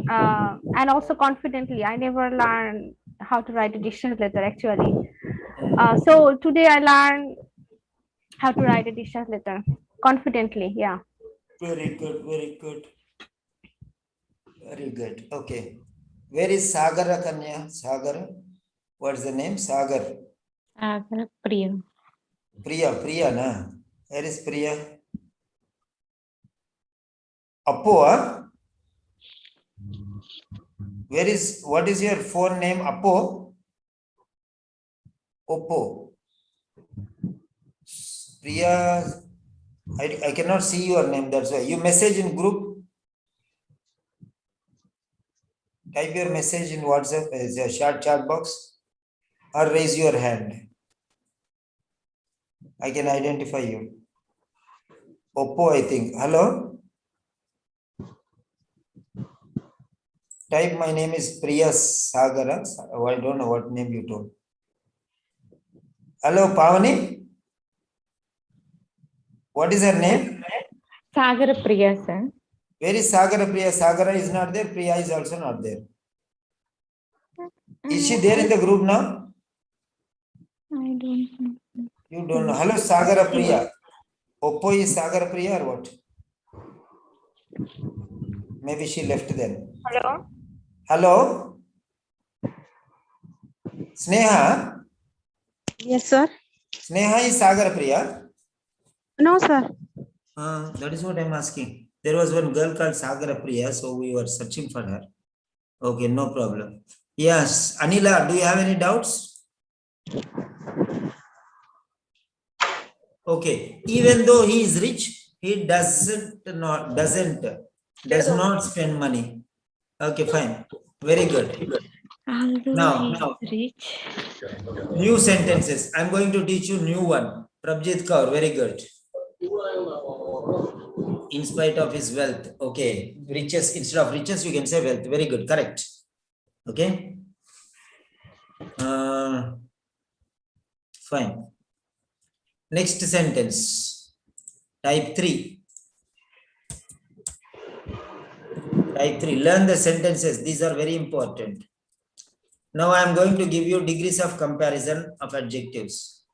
and also confidently. I never learned how to write a discharge letter actually. So today I learned how to write a discharge letter confidently. Yeah. Very good, very good. Very good. Okay. Where is Sagara Kanya? Sagara? What's the name? Sagar. Priya. Priya, na? Where is Priya? Appo, huh? What is your phone name? Appo? Oppo. Priya, I cannot see your name, that's why. You message in group. Type your message in WhatsApp as a short chat box or raise your hand. I can identify you. Oppo, I think. Hello? Type my name is Priya Sagara. I don't know what name you told. Hello, Pavani? What is her name? Sagara Priya, sir. Where is Sagara Priya? Sagara is not there. Priya is also not there. Is she there in the group now? I don't know. You don't know. Hello, Sagara Priya. Oppo is Sagara Priya or what? Maybe she left then. Hello. Hello? Sneha? Yes, sir. Sneha is Sagara Priya? No, sir. That is what I'm asking. There was one girl called Sagara Priya, so we were searching for her. Okay, no problem. Yes, Anila, do you have any doubts? Okay, even though he is rich, he does not spend money. Okay, fine. Very good. Now, Rich. new sentences. I'm going to teach you new one. Prabjit Kaur, very good. In spite of his wealth. Okay, riches, instead of riches, you can say wealth. Very good, correct. Okay. Fine. Next sentence. Type 3. Type 3. Learn the sentences. These are very important. Now I am going to give you degrees of comparison of adjectives.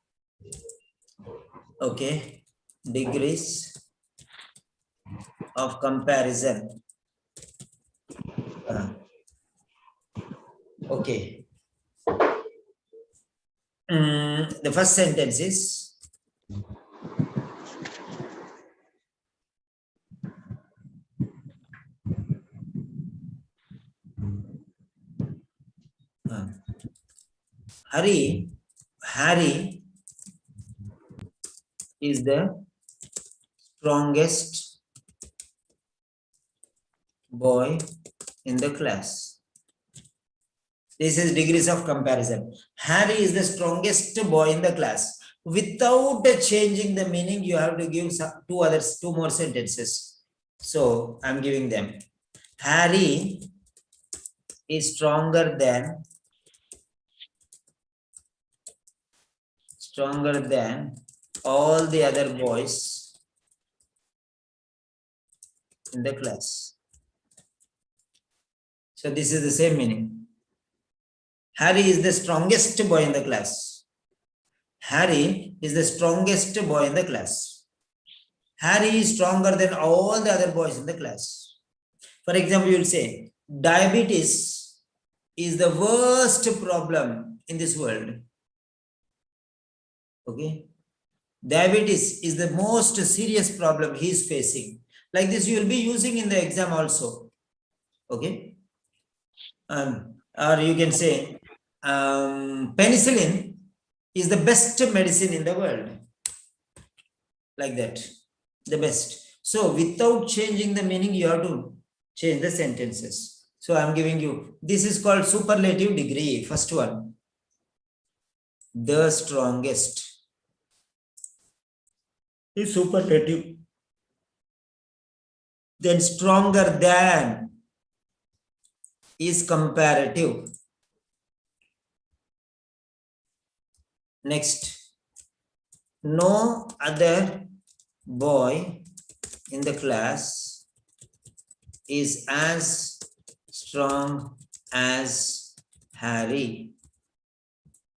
Okay. Degrees of comparison. Okay. The first sentence is Harry is the strongest boy in the class. This is degrees of comparison. Harry is the strongest boy in the class. Without changing the meaning, you have to give two more sentences. So I'm giving them. Harry is stronger than all the other boys in the class. So this is the same meaning. Harry is the strongest boy in the class. Harry is the strongest boy in the class. Harry is stronger than all the other boys in the class. For example, you will say, diabetes is the worst problem in this world. Okay. Diabetes is the most serious problem he is facing. Like this, you will be using in the exam also. Okay. Or you can say, penicillin is the best medicine in the world. Like that, the best. So without changing the meaning, you have to change the sentences. So I'm giving you, this is called superlative degree. First one, the strongest is superlative. Then stronger than is comparative. Next, no other boy in the class is as strong as Harry.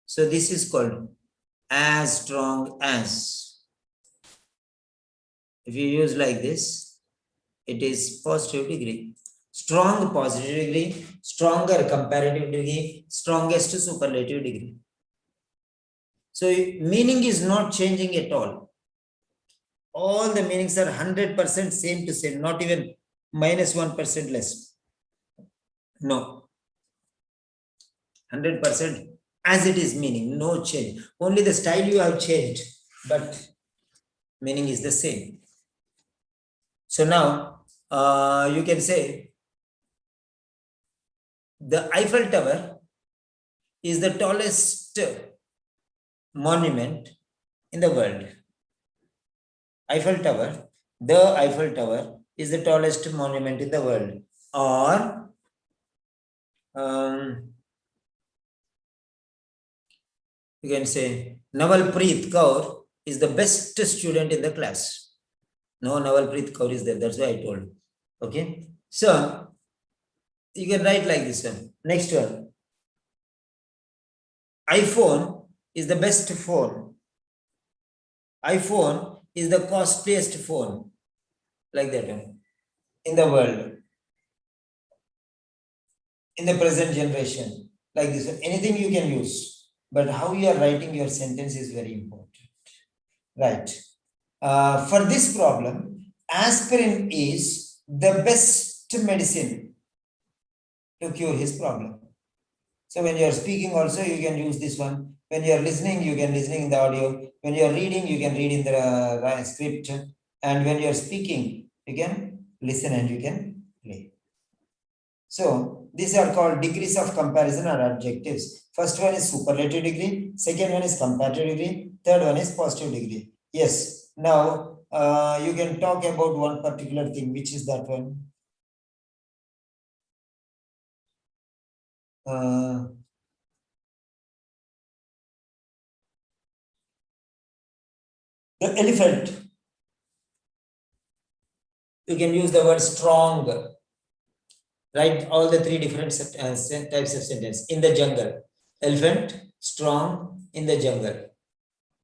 So this is called as strong as. If you use like this, it is positive degree. Strong positive degree, stronger comparative degree, strongest superlative degree. So meaning is not changing at all. All the meanings are 100% same to same, not even minus 1% less. No. 100% as it is meaning, no change. Only the style you have changed, but meaning is the same. So now you can say the Eiffel Tower is the tallest monument in the world. Eiffel Tower, the Eiffel Tower is the tallest monument in the world. Or you can say Navalpreet Kaur is the best student in the class. No, Navalpreet Kaur is there. That's why I told. Okay. So you can write like this one. Next one. iPhone is the best phone. iPhone is the costliest phone. Like that one. In the world. In the present generation. Like this one. Anything you can use. But how you are writing your sentence is very important. Right. For this problem, aspirin is the best medicine to cure his problem. So when you are speaking also, you can use this one. When you are listening, you can listening in the audio. When you are reading, you can read in the script. And when you are speaking, you can listen and you can play. So these are called degrees of comparison or adjectives. First one is superlative degree. Second one is comparative degree. Third one is positive degree. Yes. Now you can talk about one particular thing. Which is that one? The elephant. You can use the word strong. Write all the three different types of sentence. In the jungle. Elephant, strong, in the jungle.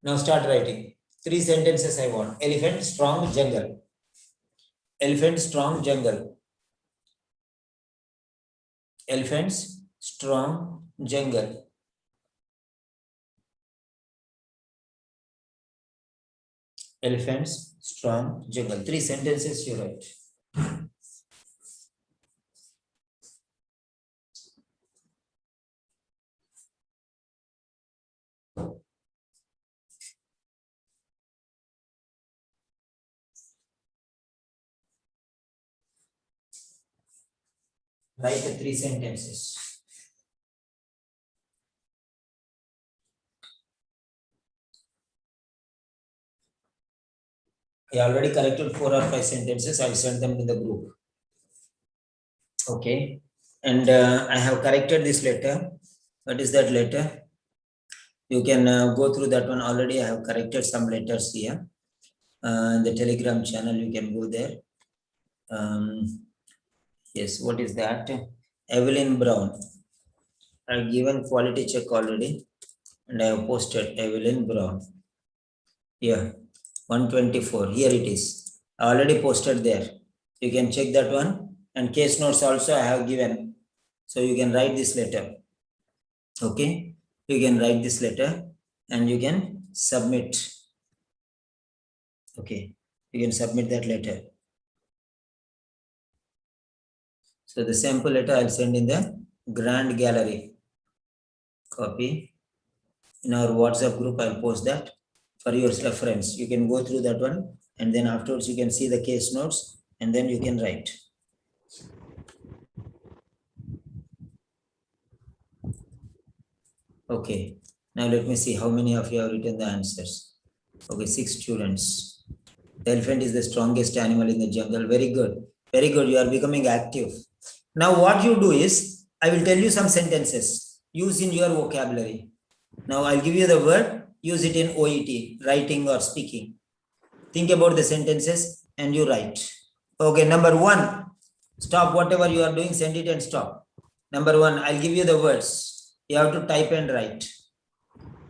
Now start writing. 3 sentences I want. Elephant, strong, jungle. Elephant, strong, jungle. Elephants, strong, jungle. Elephants, strong, jungle. 3 sentences you write. Write the 3 sentences. I already corrected 4 or 5 sentences. I'll send them in the group. Okay. And I have corrected this letter. What is that letter? You can go through that one already. I have corrected some letters here. In the Telegram channel, you can go there. Yes, what is that? Evelyn Brown. I've given quality check already. And I have posted Evelyn Brown. Yeah, 124. Here it is. I already posted there. You can check that one. And case notes also I have given. So you can write this letter. Okay. You can write this letter and you can submit. Okay. You can submit that letter. So the sample letter I'll send in the Grand Gallery. Copy. In our WhatsApp group, I'll post that for your reference. You can go through that one and then afterwards you can see the case notes and then you can write. Okay. Now let me see how many of you have written the answers. Okay, 6 students. The elephant is the strongest animal in the jungle. Very good. Very good. You are becoming active. Now what you do is, I will tell you some sentences. Use in your vocabulary. Now I'll give you the word. Use it in OET, writing or speaking. Think about the sentences and you write. Okay, number 1. Stop whatever you are doing. Send it and stop. Number 1. I'll give you the words. You have to type and write.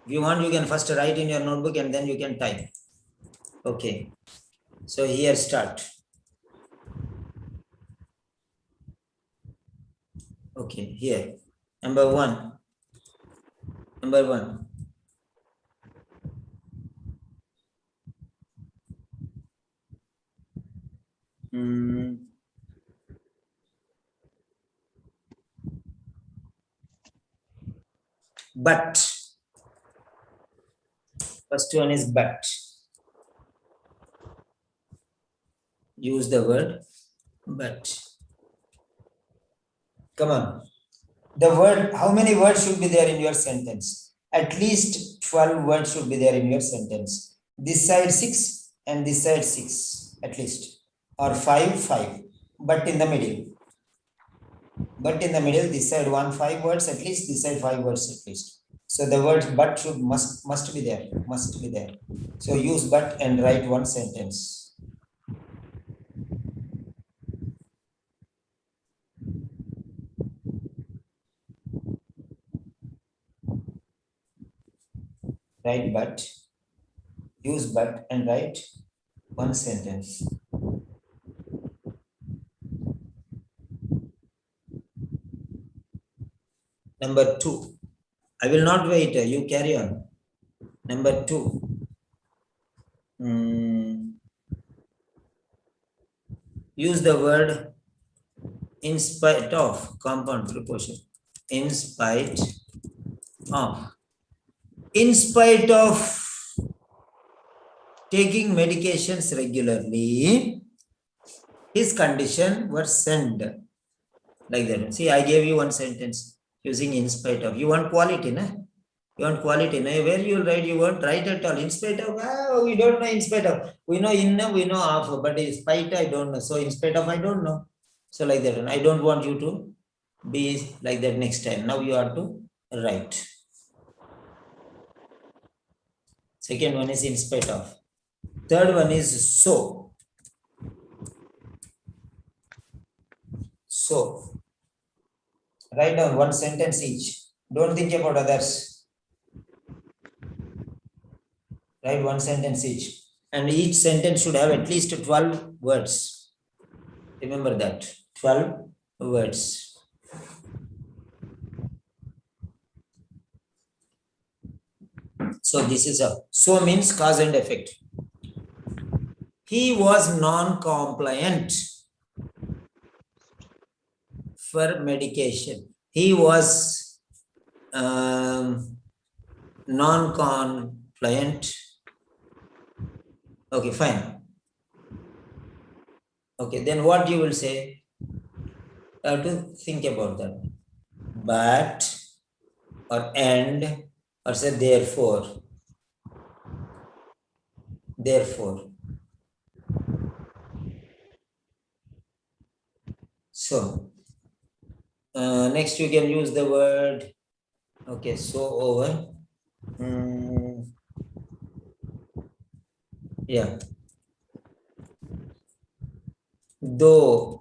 If you want, you can first write in your notebook and then you can type. Okay. So here start. Okay, here. Number one. Number one. But. First one is but. Use the word but. Come on. The word, how many words should be there in your sentence? At least 12 words should be there in your sentence. This side 6 and this side 6 at least. Or 5. But in the middle. But in the middle, this side 5 words at least, this side 5 words at least. So the word but should must be there. Must be there. So use but and write one sentence. Write but, use but and write one sentence. Number 2. I will not wait, you carry on. Number 2. Use the word in spite of, compound preposition. In spite of. In spite of taking medications regularly, his condition worsened. Like that. See, I gave you one sentence using in spite of. You want quality, na? You want quality, na? Where you will write, you won't write at all. In spite of, we don't know in spite of. We know in, we know of, but in spite, I don't know. So in spite of, I don't know. So like that. And I don't want you to be like that next time. Now you have to write. Second one is in spite of. Third one is so. So. Write down one sentence each. Don't think about others. Write one sentence each. And each sentence should have at least 12 words. Remember that. 12 words. So this is a so means cause and effect. He was non-compliant for medication. He was non-compliant. Okay, fine. Okay, then what you will say? I have to think about that. But or and or say therefore. Therefore. So next you can use the word. Okay, so over. Yeah. Though.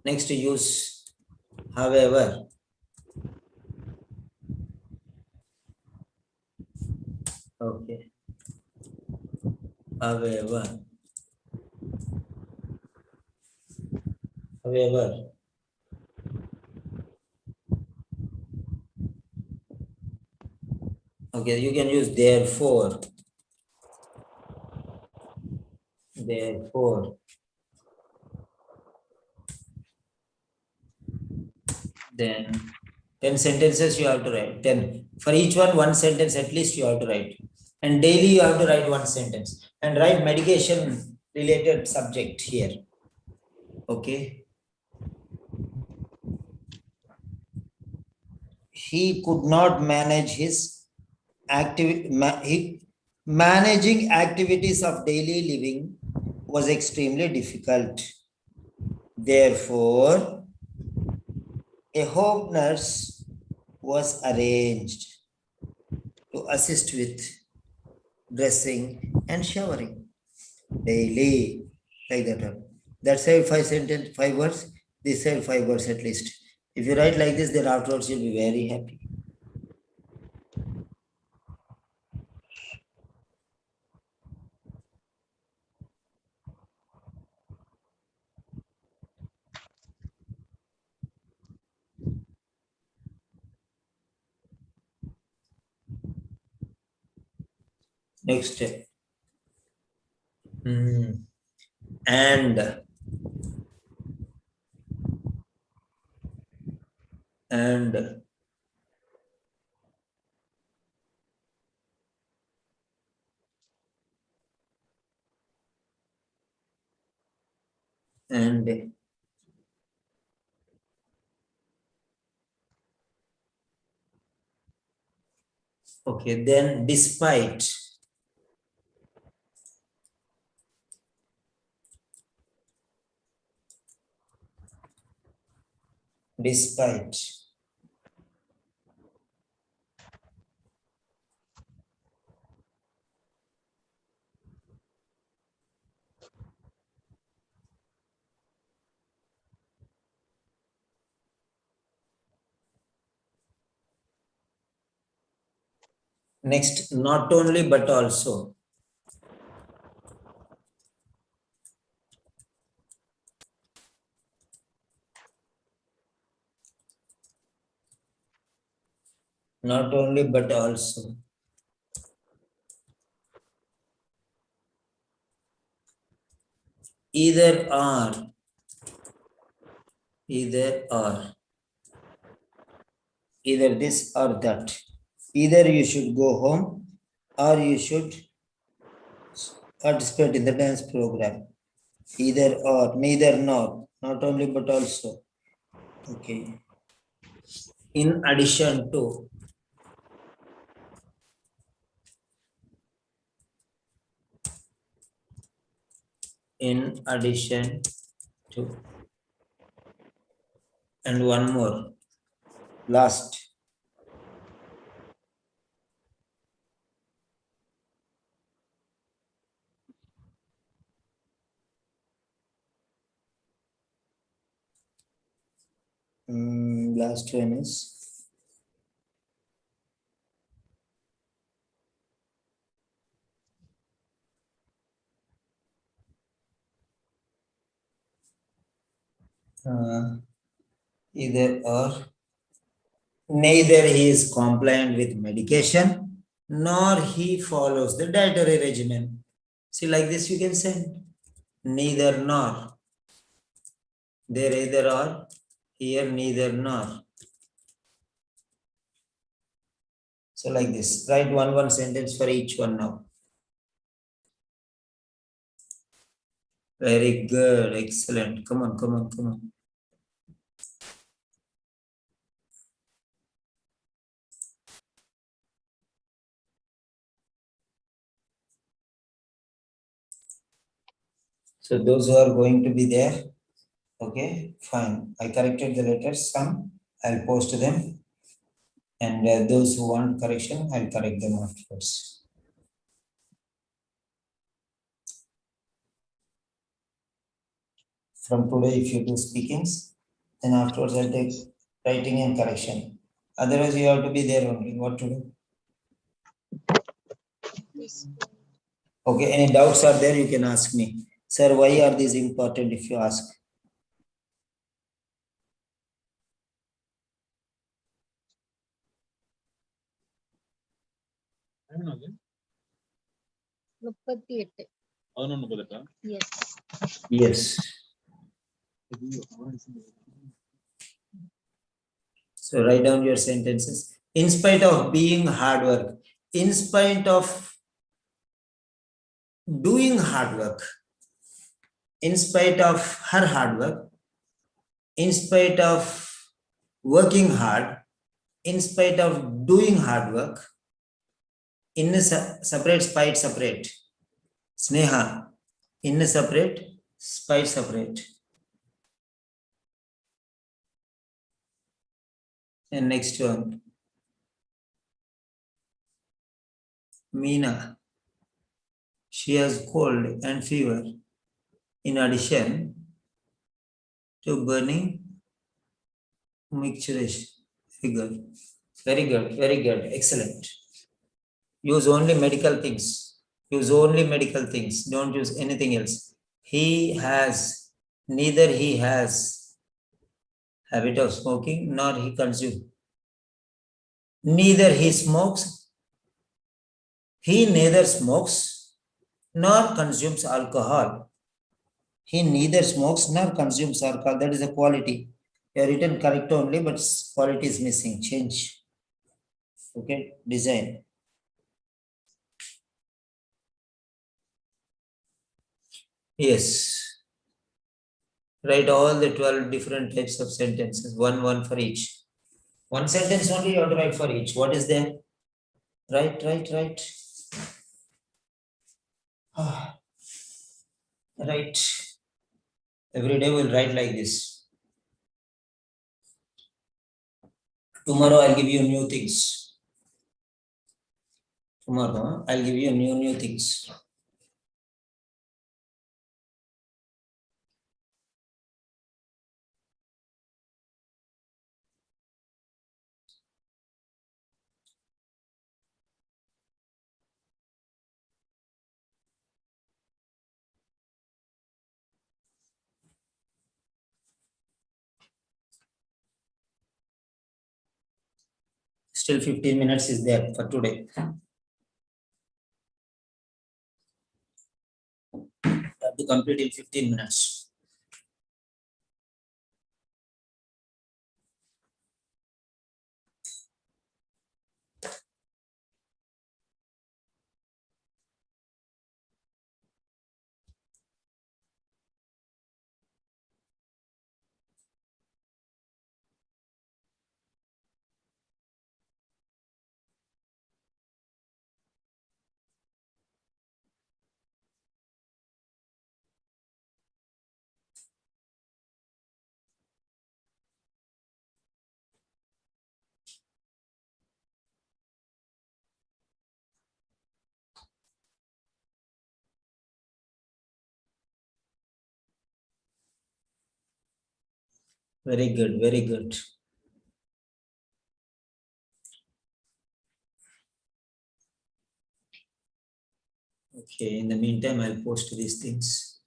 Next use however. Okay. However. Okay, you can use therefore. Then 10 sentences you have to write. 10. For each one sentence at least you have to write. And daily you have to write one sentence. And write medication related subject here. Okay. He could not manage his managing activities of daily living was extremely difficult. Therefore, a home nurse was arranged to assist with dressing and showering. daily, like that one. That side 5 words, this side 5 words at least. If you write like this, then afterwards you'll be very happy. Next step. And and okay, then despite. Despite. Next, not only but also. Not only but also. Either or. Either or. Either this or that. Either you should go home or you should participate in the dance program. Either or, neither nor, not only but also. Okay. In addition to. In addition to. And one more. Last. Last one is either or. Neither he is compliant with medication nor he follows the dietary regimen. See, like this you can send neither nor. There either or, here neither nor. So like this, write one sentence for each one now. Very good, excellent. Come on, come on, come on. So those who are going to be there, okay, fine. I corrected the letters, some, I'll post them. And those who want correction, I'll correct them afterwards. From today, if you do speakings, then afterwards I'll take writing and correction. Otherwise, you have to be there only. What to do? Okay, any doubts are there, you can ask me. Sir, why are these important if you ask? Yes. Yes. So write down your sentences. In spite of being hard work, in spite of doing hard work, in spite of her hard work, in spite of working hard, in spite of doing hard work, in a separate, spite separate. Sneha, in a separate, spite separate. And next one. She has cold and fever. In addition to burning micturition. Very good, very good, excellent. Use only medical things. Use only medical things. Don't use anything else. Neither he has habit of smoking, nor he consumes. Neither he smokes. He neither smokes nor consumes alcohol. He neither smokes nor consumes alcohol. That is a quality. You have written correct only, but quality is missing. Change. Okay, design. Yes. Write all the 12 different types of sentences, one for each. One sentence only you have to write for each. What is there? Right. Right. Every day we'll write like this. Tomorrow I'll give you new things. Tomorrow I'll give you new things. Still 15 minutes is there for today. Have to complete in 15 minutes. Very good, very good. Okay, in the meantime, I'll post these things.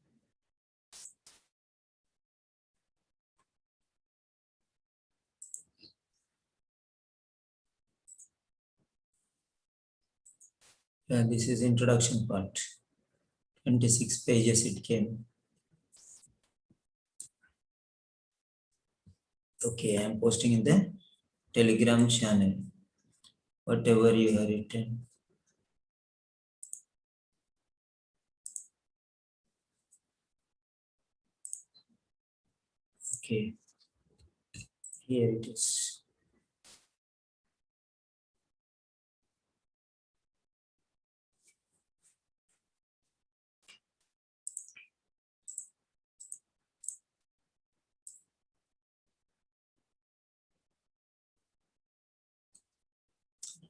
Yeah, this is introduction part. 26 pages it came. Okay, I'm posting in the Telegram channel. Whatever you have written. Okay, here it is.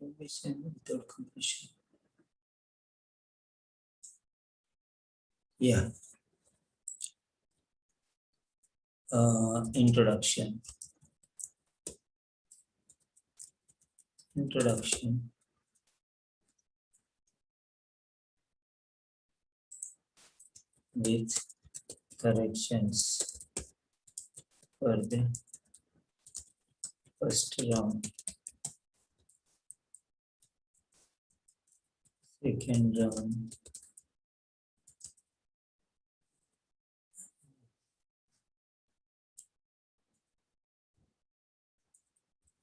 Without completion. Yeah. Introduction. Introduction. With corrections for the first round. Second round.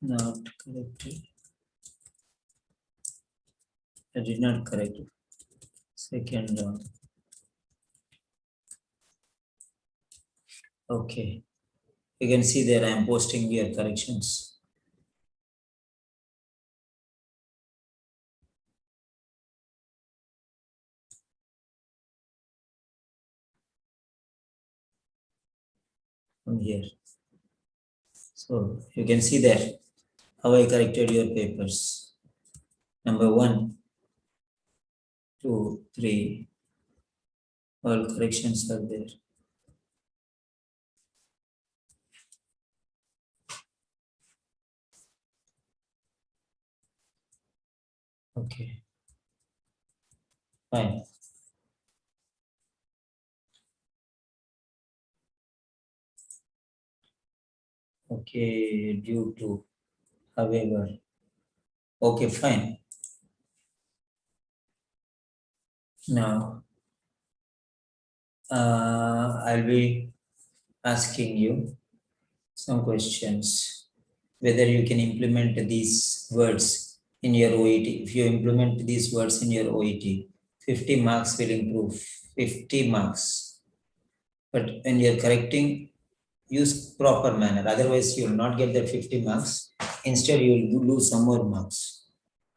Not corrected. I did not correct it. Second round. Okay. You can see there I am posting your corrections. From here. So you can see there how I corrected your papers. Number 1, 2, 3, All corrections are there. Okay. Fine. Okay, due to, however. Okay, fine. Now, I'll be asking you some questions, whether you can implement these words in your OET. If you implement these words in your OET, 50 marks will improve, 50 marks. But when you're correcting, use proper manner. Otherwise, you will not get that 50 marks. Instead, you will lose some more marks.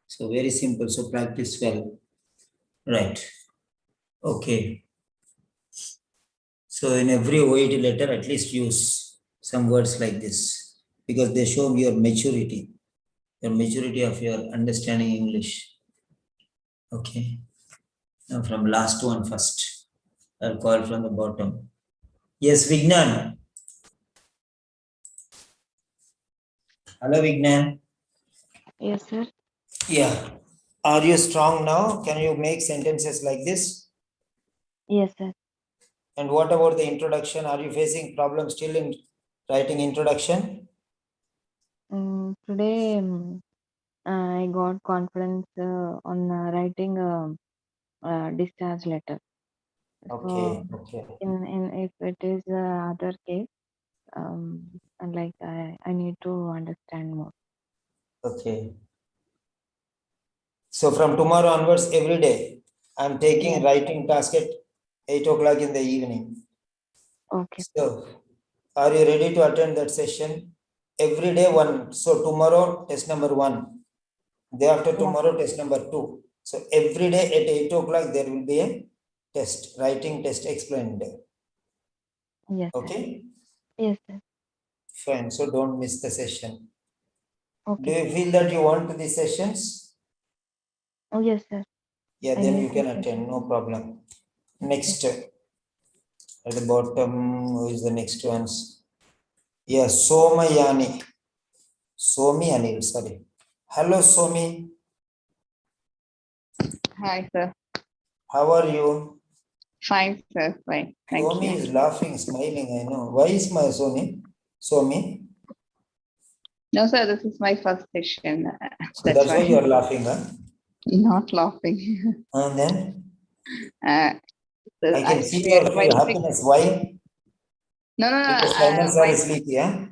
So very simple. So practice well. Right. Okay. So in every OET letter, at least use some words like this, because they show your maturity of your understanding English. Okay. Now from last one first. I'll call from the bottom. Yes, Vignan. Hello, Vignan. Yes, sir. Yeah. Are you strong now? Can you make sentences like this? Yes, sir. And what about the introduction? Are you facing problems still in writing introduction? Today, I got confidence on writing a discharge letter. Okay, So, okay. in if it is other case, and like I need to understand more. Okay. So from tomorrow onwards, every day, I'm taking Yes. writing task at 8 o'clock in the evening. Okay. So are you ready to attend that session? Every day one. So tomorrow, test number 1. Day after Yeah. tomorrow, test number 2. So every day at 8 o'clock, there will be a test, writing test explained. Yes, sir. Okay? Yes, sir. Fine. So don't miss the session. Do Okay. you feel that you want these sessions? Oh, yes, sir. Yeah, I then need you this can session. attend, no problem. Next, at the bottom, who is the next ones? Yeah, Somayani. Somi Anil, sorry. Hello, Somi. Hi, sir. How are you? Fine, sir. Fine. Thank Somi you. is laughing, smiling, I know. Why is my Somi? Somi? No, sir, this is my first session. So that's why you are laughing, huh? Not laughing. And then? So I can see actually, your while happiness. Why? no, no, no. Because liners are sleepy, huh?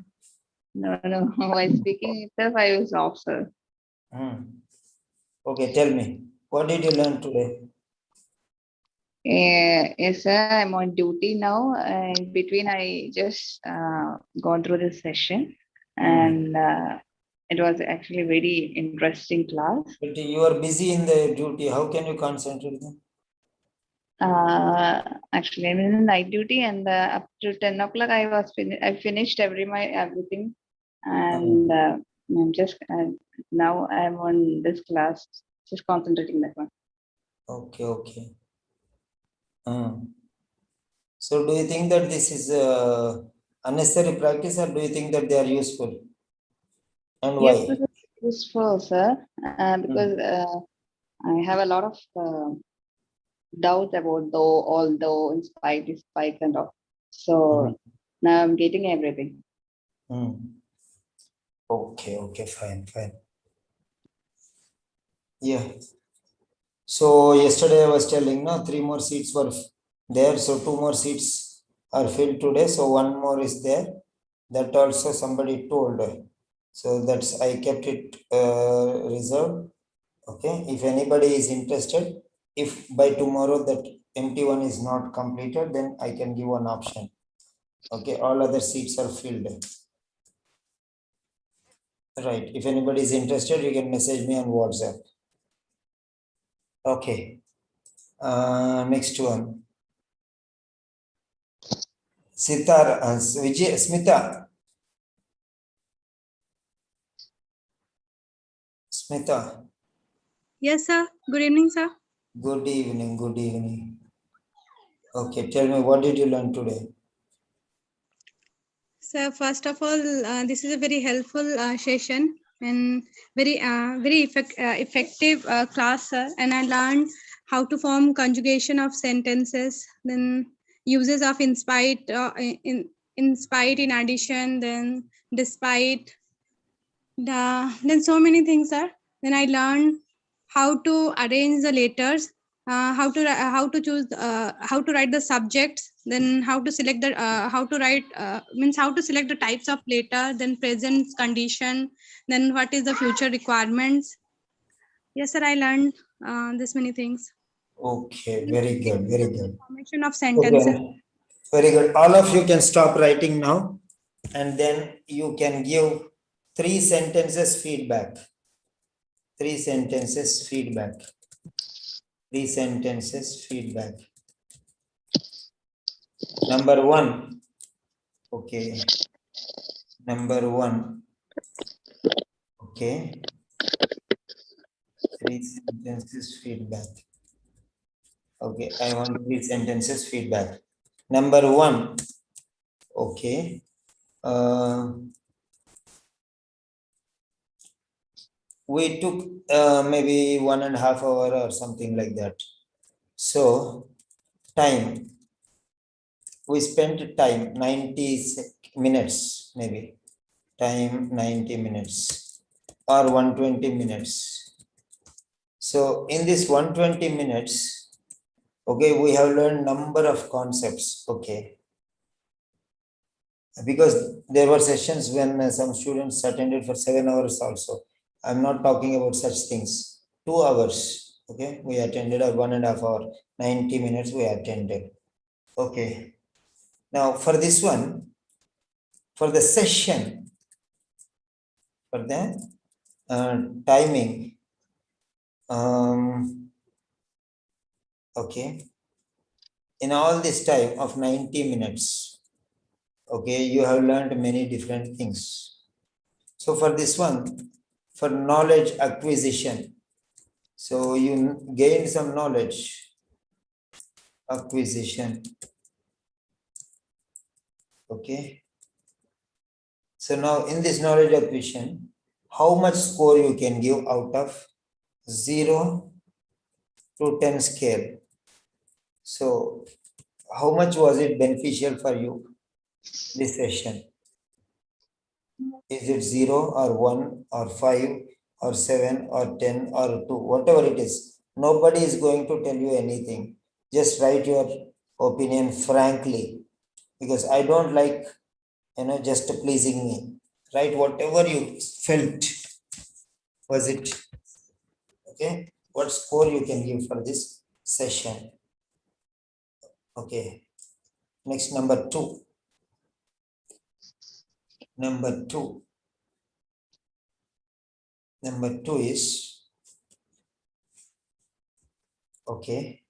No. While speaking itself, I was off, sir. Okay, tell me. What did you learn today? Yes, sir. I'm on duty now. In between, I just gone through this session, and it was actually very interesting class. But you are busy in the duty. How can you concentrate then? Actually, I'm in night duty, and up to 10 o'clock, I finished everything, and I'm just now I'm on this class, just concentrating that one. Okay, okay. So do you think that this is unnecessary practice, or do you think that they are useful? And Yes, why? this is useful, sir, because I have a lot of doubt about although, in spite, and all. So now I'm getting everything. Okay, fine. Yeah. So yesterday I was telling, no, 3 more seats were there. So 2 more seats are filled today. So 1 more is there. That also somebody told. So that's, I kept it reserved. Okay. If anybody is interested, if by tomorrow that empty one is not completed, then I can give one option. Okay. All other seats are filled. Right. If anybody is interested, you can message me on WhatsApp. Okay. Next one. Sitar, Vijay, Smita. Smita. Yes, sir. Good evening, sir. Good evening. Okay, tell me, what did you learn today? So first of all, this is a very helpful session and very effective class, sir. And I learned how to form conjugation of sentences, then uses of in spite, in addition, then despite, then so many things, sir. Then I learned how to arrange the letters, how to choose, how to write the subjects, then how to select the how to write means how to select the types of letter, then present condition, then what is the future requirements. Yes, sir, I learned this many things. Okay, very good, very good. Formation of sentences. Okay, very good. All of you can stop writing now, and then you can give 3 sentences feedback. 3 sentences feedback. 3 sentences feedback. Number 1. Okay. Number 1. Okay. 3 sentences feedback. Okay, I want 3 sentences feedback. Number 1. Okay. We took maybe 1.5 hours or something like that. So, time. We spent time 90 minutes, maybe. Time 90 minutes or 120 minutes. So, in this 120 minutes, okay, we have learned number of concepts. Okay. Because there were sessions when some students attended for 7 hours also. I'm not talking about such things. 2 hours, okay, we attended, or 1.5 hour, 90 minutes we attended. Okay. Now for this one, for the session, for the timing, okay, in all this time of 90 minutes, okay, you have learned many different things. So for this one, for knowledge acquisition, so you gain some knowledge acquisition. Okay. So now in this knowledge acquisition, how much score you can give out of 0 to 10 scale? So how much was it beneficial for you, this session? Is it 0 or 1 or 5 or 7 or 10 or 2, whatever it is? Nobody is going to tell you anything. Just write your opinion frankly, because I don't like, just pleasing me. Write whatever you felt. Was it okay? What score you can give for this session? Okay. Next, number 2. Number 2. Number 2 is, okay.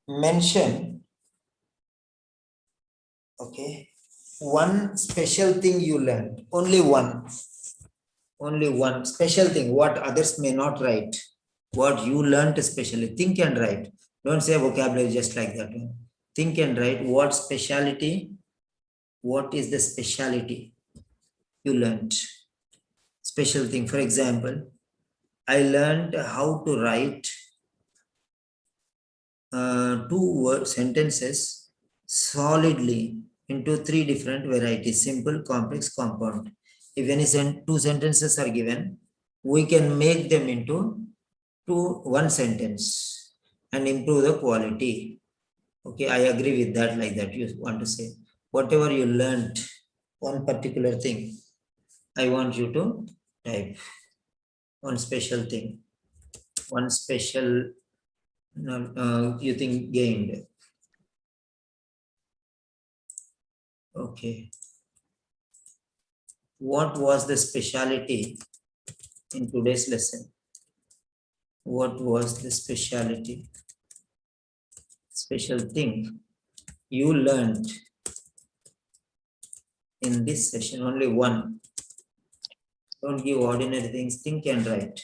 Mention, okay, one special thing you learned. Only one special thing, what others may not write. What you learned especially. Think and write. Don't say vocabulary just like that. Think and write what speciality, what is the speciality you learned. Special thing. For example, I learned how to write 2 sentences solidly into 3 different varieties: simple, complex, compound. If any 2 sentences are given, we can make them into 1 sentence and improve the quality. Okay, I agree with that. Like that, you want to say whatever you learned, one particular thing, I want you to type one special thing, one special you think gained. Okay. What was the speciality in today's lesson? What was the speciality? Special thing you learned in this session? Only one. Don't give ordinary things. Think and write.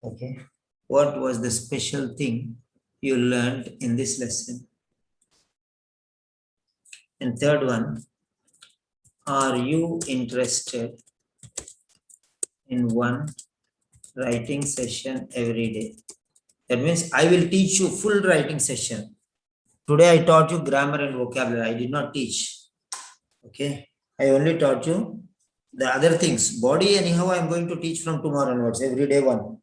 Okay. What was the special thing you learned in this lesson? And third one, are you interested in one writing session every day? That means I will teach you full writing session. Today I taught you grammar and vocabulary. I did not teach. Okay. I only taught you the other things. Body, anyhow, I'm going to teach from tomorrow onwards. Every day one.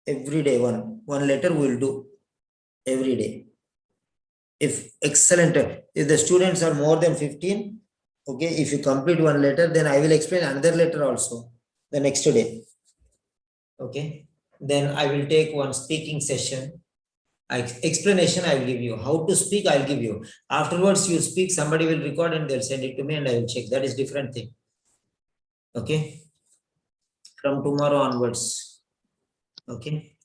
Every day one. One letter we will do every day. If excellent, if the students are more than 15, okay, if you complete one letter, then I will explain another letter also the next day. Okay. Then I will take one speaking session. Explanation I will give you. How to speak, I'll give you. Afterwards, you speak, somebody will record and they'll send it to me and I will check. That is different thing. Okay. From tomorrow onwards. Okay.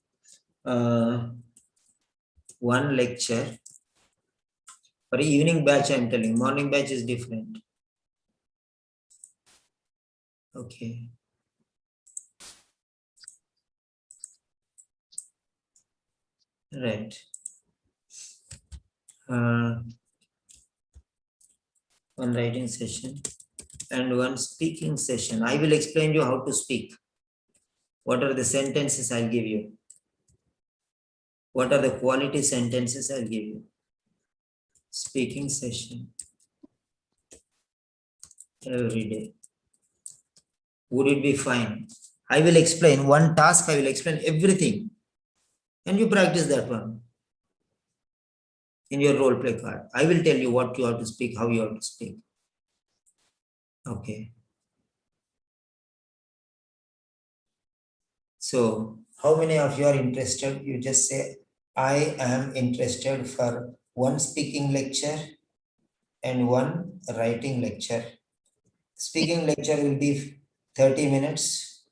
One lecture. For evening batch, I'm telling. Morning batch is different. Okay. Right. One writing session and one speaking session. I will explain you how to speak. What are the sentences I'll give you? What are the quality sentences I'll give you? Speaking session every day. Would it be fine? I will explain one task. I will explain everything. And you practice that one in your role play card. I will tell you what you have to speak, how you have to speak. Okay. So, how many of you are interested? You just say, I am interested for one speaking lecture and one writing lecture. Speaking lecture will be 30 minutes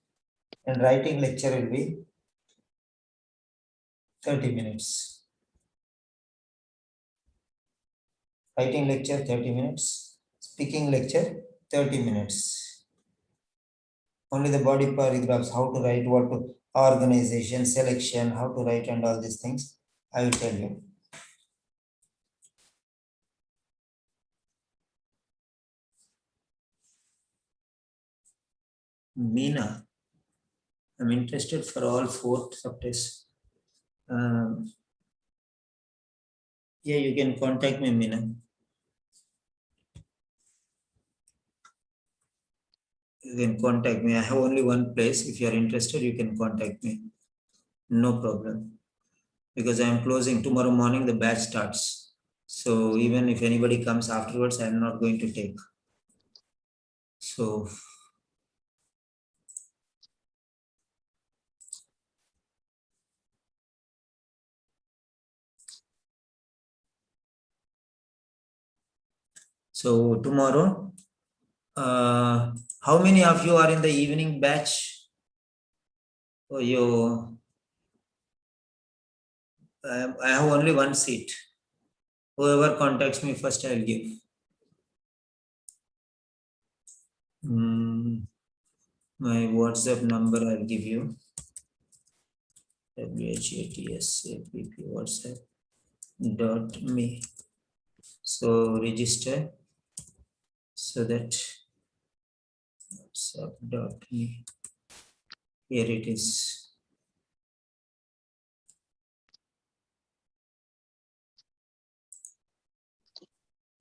and writing lecture will be 30 minutes. Writing lecture 30 minutes, speaking lecture 30 minutes. Only the body paragraphs, how to write, what to organization, selection, how to write and all these things, I will tell you. Meena, I'm interested for all 4 subtests. Yeah, you can contact me, Meena. You can contact me. I have only one place. If you are interested, you can contact me. No problem. Because I am closing tomorrow morning, the batch starts. So even if anybody comes afterwards, I am not going to take. So tomorrow, how many of you are in the evening batch? Oh, I have only one seat. Whoever contacts me first, I'll give. My WhatsApp number I'll give you. WHATSAPP WhatsApp.me. So register so that WhatsApp.me. Here it is.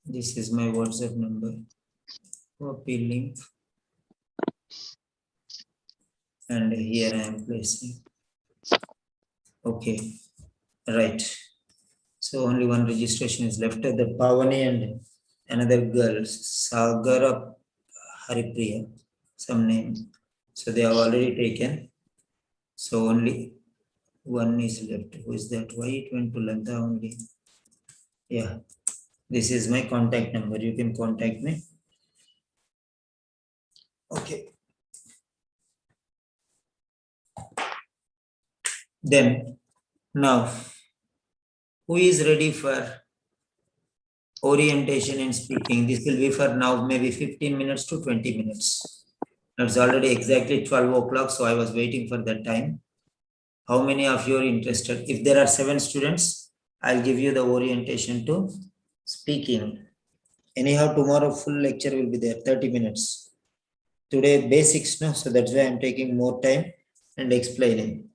This is my WhatsApp number. Copy link. And here I am placing. Okay, right. So only one registration is left. The Pavani and another girl, Sagara Haripriya, some name. So they have already taken. So only one is left. Who is that? Why it went to Lanta only? Yeah, this is my contact number. You can contact me. Okay. Then now, who is ready for orientation in speaking? This will be for now maybe 15 minutes to 20 minutes. It's already exactly 12 o'clock, so I was waiting for that time. How many of you are interested? If there are 7 students, I'll give you the orientation to speaking. Anyhow, tomorrow full lecture will be there, 30 minutes. Today basics, no? So that's why I'm taking more time and explaining.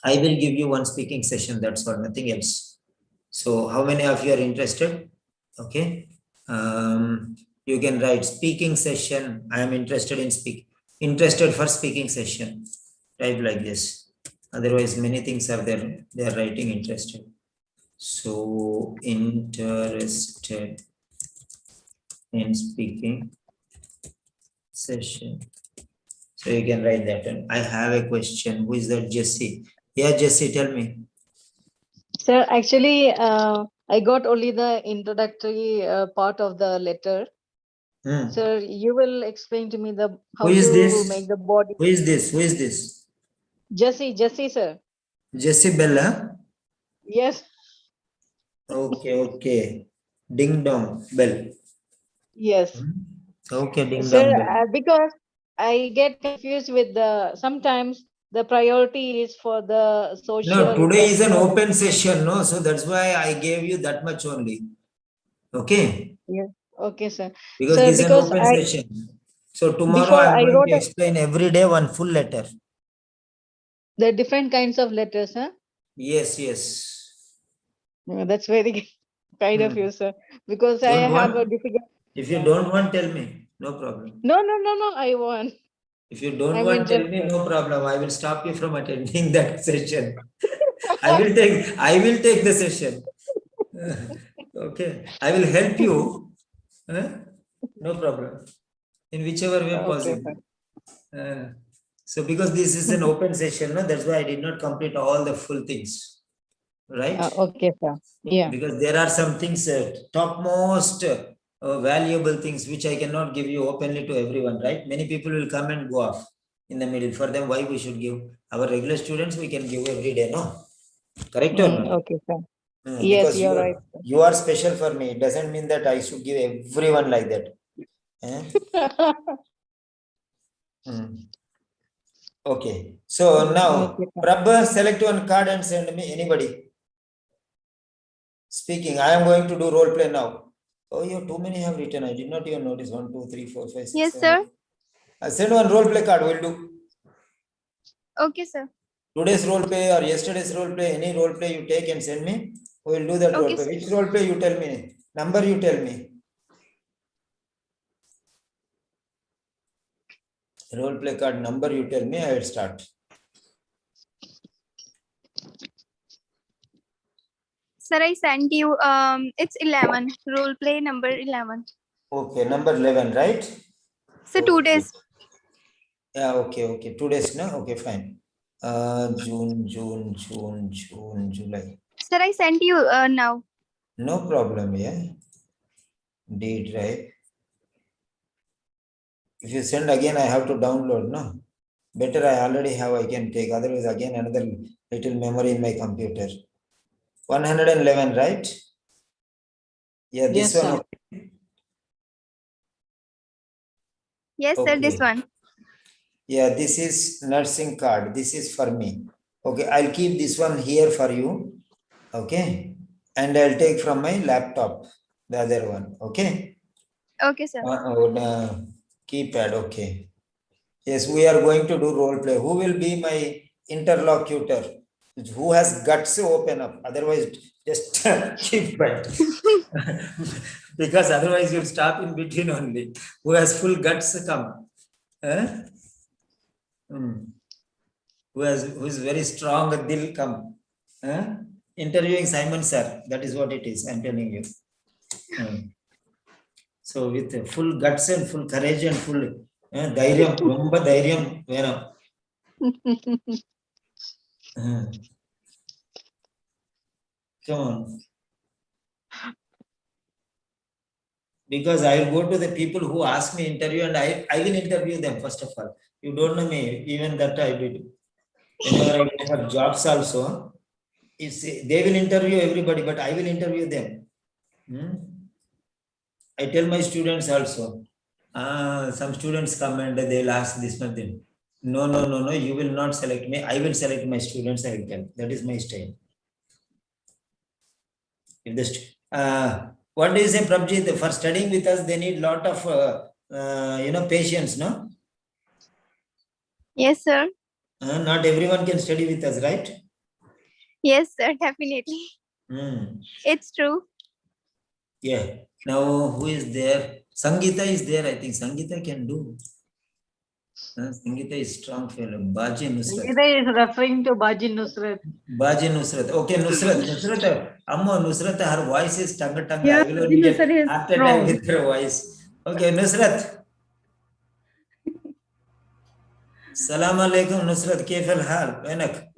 I will give you one speaking session, that's all, nothing else. So how many of you are interested? Okay. You can write speaking session. I am interested in interested for speaking session. Type like this. Otherwise, many things are there. They are writing interested. So interested in speaking session. So you can write that. And I have a question. Who is that? Jesse. Yeah, Jesse, tell me. Sir, actually, I got only the introductory part of the letter. Sir, you will explain to me the how Who is to this? make the body. Who is this? Who is this? Jesse, sir. Jesse Bella. Yes. Okay, okay. Ding dong bell. Yes. Okay, ding Sir, dong bell. because I get confused with sometimes the priority is for the social. No, today is an personal. open session, no? So that's why I gave you that much only. Okay? Yeah. Okay, sir. Because Sir, this is an because open session. So tomorrow before I'm I going wrote to explain every day one full letter. the different kinds of letters, huh? Yes, yes. That's very kind of you, sir. Because I Don't have a want? difficult. If you don't want, tell me. No problem. No, I want. If you don't I'm want, tell me, interested. no problem. I will stop you from attending that session. I will take the session. Okay. I will help you. No problem. In whichever way possible. So because this is an open session, no, that's why I did not complete all the full things. Right? Okay, sir. Yeah. Because there are some things, topmost valuable things which I cannot give you openly to everyone, right? Many people will come and go off in the middle. For them, why we should give? Our regular students, we can give every day, no? Correct or not? Okay, sir. Yes, Because you're right. you are special for me. It doesn't mean that I should give everyone like that. Okay. So now, Prabha, select one card and send me. Anybody? Speaking. I am going to do role play now. Oh, you too many have written. I did not even notice. 1, 2, 3, 4, 5, 6, Yes, 7. sir. I send one role play card. We'll do Okay, sir. today's role play or yesterday's role play. Any role play you take and send me. We will do that role Okay, play. sir. Which role play you tell me? Number you tell me. Role play card number you tell me. I will start. Sir, I sent you. It's 11. Role play number 11. Okay, number 11, right? So 2 days. Yeah, okay. 2 days, no? Okay, fine. June, July. Sir, I sent you now. No problem, yeah. Date, right? If you send again, I have to download, no? Better I already have, I can take. Otherwise, again, another little memory in my computer. 111, right? Yeah, this Yes, one. sir. Okay. Yes, sir, this Okay. one. Yeah, this is nursing card. This is for me. Okay, I'll keep this one here for you. Okay. And I'll take from my laptop, the other one. Okay. Okay, sir. Keypad. Okay. Yes, we are going to do role play. Who will be my interlocutor? Who has guts to open up? Otherwise, just keep quiet. Because otherwise you'll stop in between only. Who has full guts to come? Who is very strong dil come? Interviewing Simon sir. That is what it is. I'm telling you. So with full guts and full courage and full ధైర్యం ரொம்ப ధైర్యం வேணும். Come on. Because I will go to the people who ask me interview and I will interview them first of all. You don't know me, even that I did. Whenever I go for jobs also, they will interview everybody, but I will interview them. I tell my students also. Some students come and they'll ask this one thing. No, no, no, no. You will not select me. I will select my students. I will tell. That is my style. If what do you say, Prabjit? For studying with us, they need lot of patience, no? Yes, sir. Not everyone can study with us, right? Yes, sir. Definitely. It's true. Yeah. Now, who is there? Sangeeta is there. I think Sangeeta can do. Sangeeta is strong fellow. Baji Nusrat. Sangeeta is referring to Baji Nusrat. Baji Nusrat. Okay, Nusrat. Nusrat. Amma Nusrat, her voice is tanga. Yeah, I will only get Nusrat is after time strong. with her voice. Okay, Nusrat. Salam alaikum, Nusrat. كيف الحال؟ وينك؟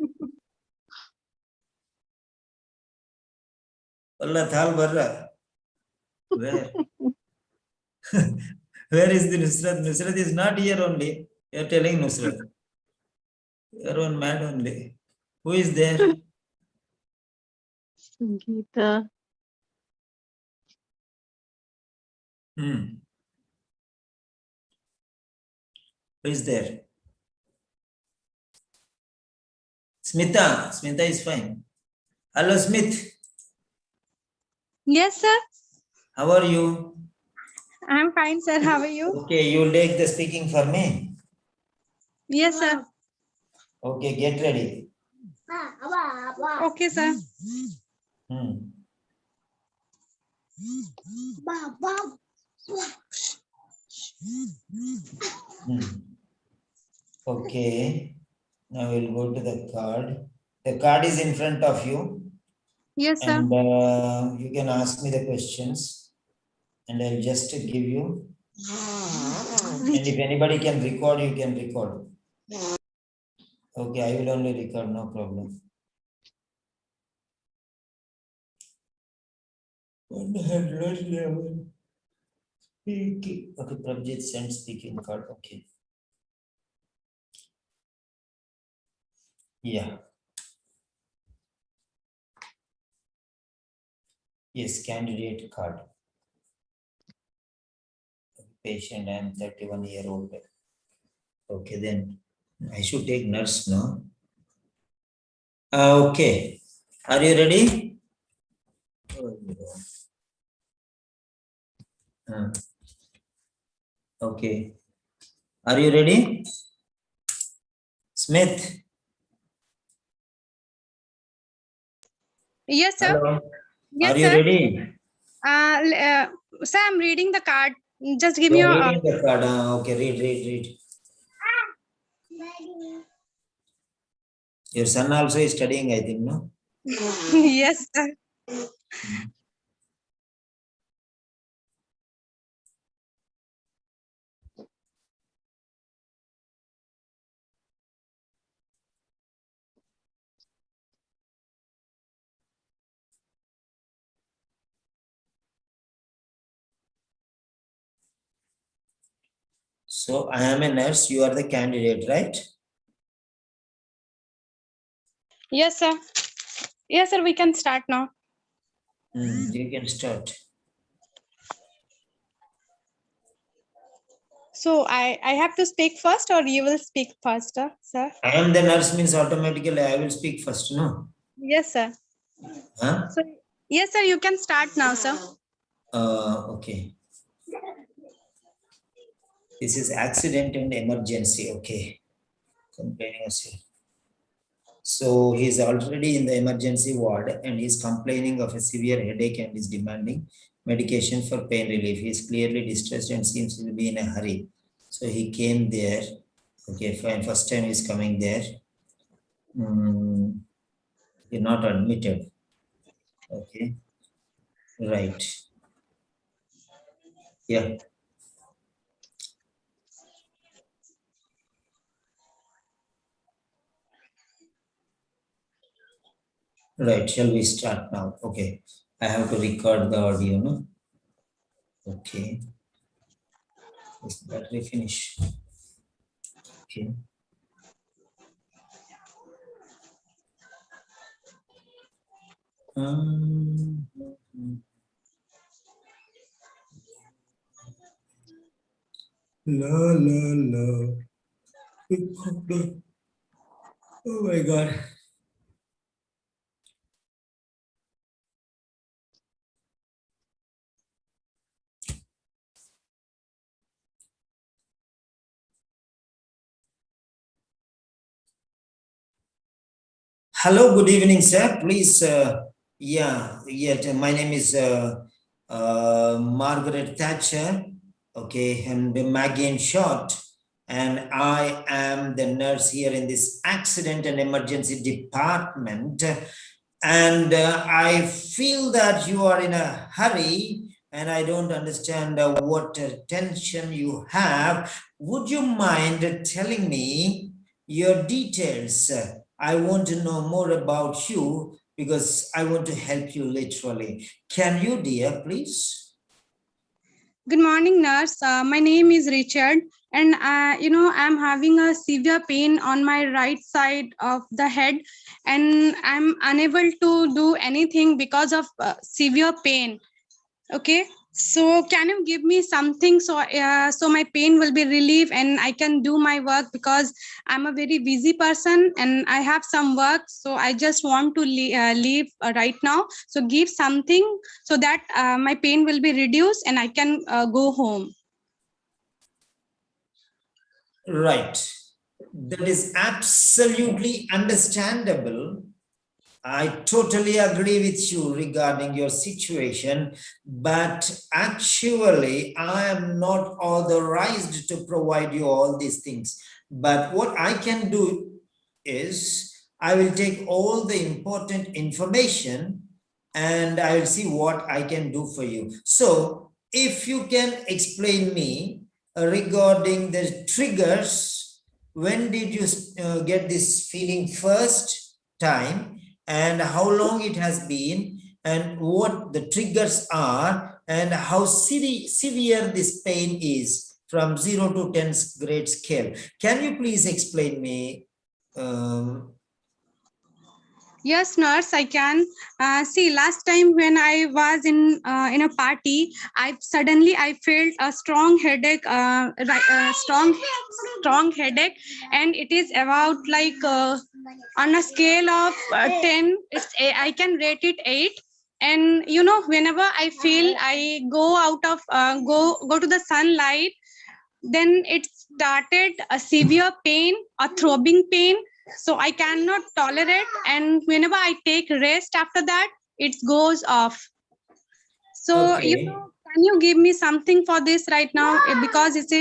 والله تعال برا. Where? Where is the Nusrat? Nusrat is not here only. You are telling Nusrat. You are one mad only. Who is there? Sangeeta. Who is there? Smita. Smita is fine. Hello, Smith. Yes, sir. How are you? I'm fine, sir. How are you? Okay, you will take the speaking for me. Yes, sir. Okay, get ready. Okay, sir. Okay, now we'll go to the card. The card is in front of you. Yes, sir. And you can ask me the questions and I'll just give you. And if anybody can record, you can record. Okay, I will only record, no problem. Okay, Prabjit sent speaking card. Okay. Yeah. Yes, candidate card. Patient, I am 31-year-old. Okay, then I should take nurse now. Okay. Are you ready? Okay. Are you ready? Smith. Yes, sir. Hello. Yes, Are you sir. ready? Sir, I'm reading the card. Just give You me are a. reading the card. Okay, read. Your son also is studying, I think, no? Yes, sir. So I am a nurse. You are the candidate, right? Yes, sir. Yes, sir. We can start now. You can start. So I have to speak first, or you will speak first, sir? I am the nurse means automatically I will speak first, no? Yes, sir. Huh? So, yes, sir. You can start now, sir. Okay. This is accident and emergency. Okay. Complaining as well. So he is already in the emergency ward and he is complaining of a severe headache and is demanding medication for pain relief. He is clearly distressed and seems to be in a hurry. So he came there. Okay, fine. First time he is coming there. He is not admitted. Okay. Right. Yeah. Right. Shall we start now? Okay. I have to record the audio, no? Okay. This battery finish. Okay. La la la. Oh my God. Hello, good evening, sir. Please, my name is Margaret Thatcher, okay, and Maggie in short, and I am the nurse here in this accident and emergency department. And I feel that you are in a hurry, and I don't understand what tension you have. Would you mind telling me your details? I want to know more about you because I want to help you literally. Can you, dear, please? Good morning, nurse. My name is Richard, and I'm having a severe pain on my right side of the head, and I'm unable to do anything because of severe pain. Okay, so can you give me something so my pain will be relieved and I can do my work, because I'm a very busy person and I have some work, so I just want to leave right now. So give something so that my pain will be reduced and I can go home. Right. That is absolutely understandable. I totally agree with you regarding your situation, but actually, I am not authorized to provide you all these things. But what I can do is, I will take all the important information and I will see what I can do for you. So, if you can explain me regarding the triggers, when did you get this feeling first time? And how long it has been, and what the triggers are, and how severe this pain is from 0 to 10 grade scale. Can you please explain me? Yes, nurse, I can. See, last time when I was in a party, I felt a strong headache, strong headache, and it is about like on a scale of 10, I can rate it 8. And whenever I feel I go out of go to the sunlight, then it started a severe pain, a throbbing pain, so I cannot tolerate, and whenever I take rest after that, it goes off. So Okay. can you give me something for this right now, because it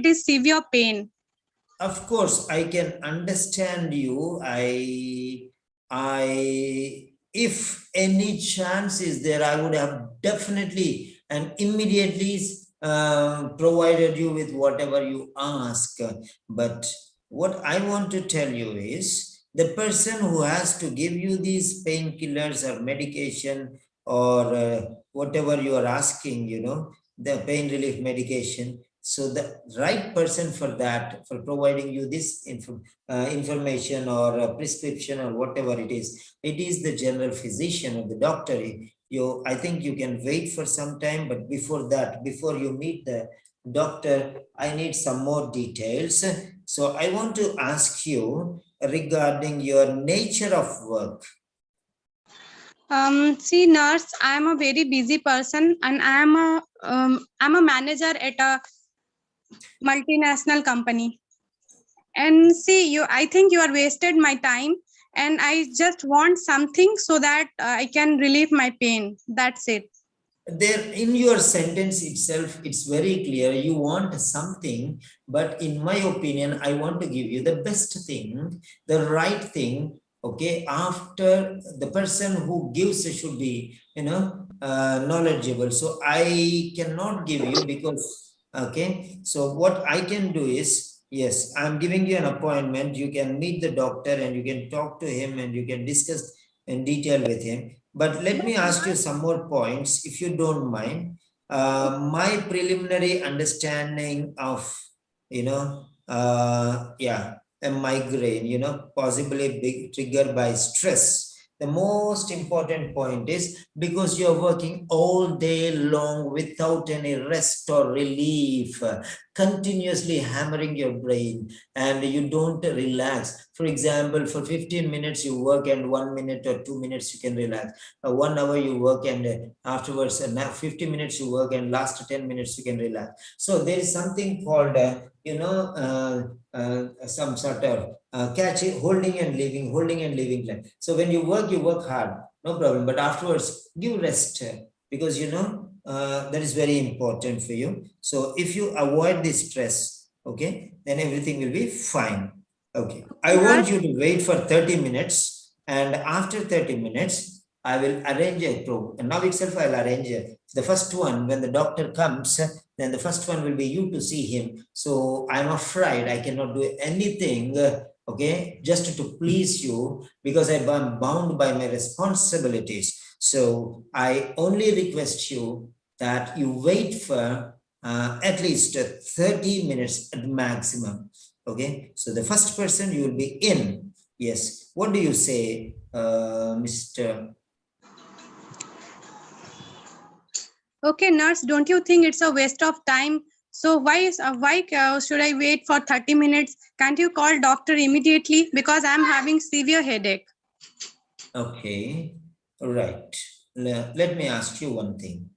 is severe pain? Of course, I can understand you. If any chance is there, I would have definitely and immediately provided you with whatever you ask. But what I want to tell you is, the person who has to give you these painkillers or medication or whatever you are asking, the pain relief medication. So the right person for that, for providing you this information or prescription or whatever it is the general physician or the doctor. I think you can wait for some time, but before that, before you meet the doctor, I need some more details. So I want to ask you regarding your nature of work. See, nurse, I'm a very busy person, and I'm a manager at a multinational company. And see, I think you are wasted my time, and I just want something so that I can relieve my pain. That's it. There in your sentence itself, it's very clear you want something, but in my opinion, I want to give you the best thing, the right thing. Okay, after the person who gives should be knowledgeable. So I cannot give you, because okay, so what I can do is, yes, I'm giving you an appointment. You can meet the doctor and you can talk to him and you can discuss in detail with him. But let me ask you some more points, if you don't mind. My preliminary understanding of, a migraine, possibly big triggered by stress. The most important point is because you're working all day long without any rest or relief. continuously hammering your brain and you don't relax. For example, for 15 minutes you work and 1 minute or 2 minutes you can relax. 1 hour you work and afterwards 50 minutes you work and last 10 minutes you can relax. So there is something called, some sort of catching, holding and leaving time. So when you work hard, no problem, but afterwards give rest, because that is very important for you. So if you avoid this stress, okay, then everything will be fine. Okay, I want you to wait for 30 minutes, and after 30 minutes I will arrange a program. And now itself I'll arrange the first one. When the doctor comes, then the first one will be you to see him. So I'm afraid I cannot do anything, okay, just to please you, because I'm bound by my responsibilities. So I only request you that you wait for at least 30 minutes at maximum. Okay, so the first person you will be in. Yes, what do you say, Mr. Okay, nurse, don't you think it's a waste of time? So why should I wait for 30 minutes? Can't you call doctor immediately? Because I'm having severe headache. Okay, right. Let me ask you one thing.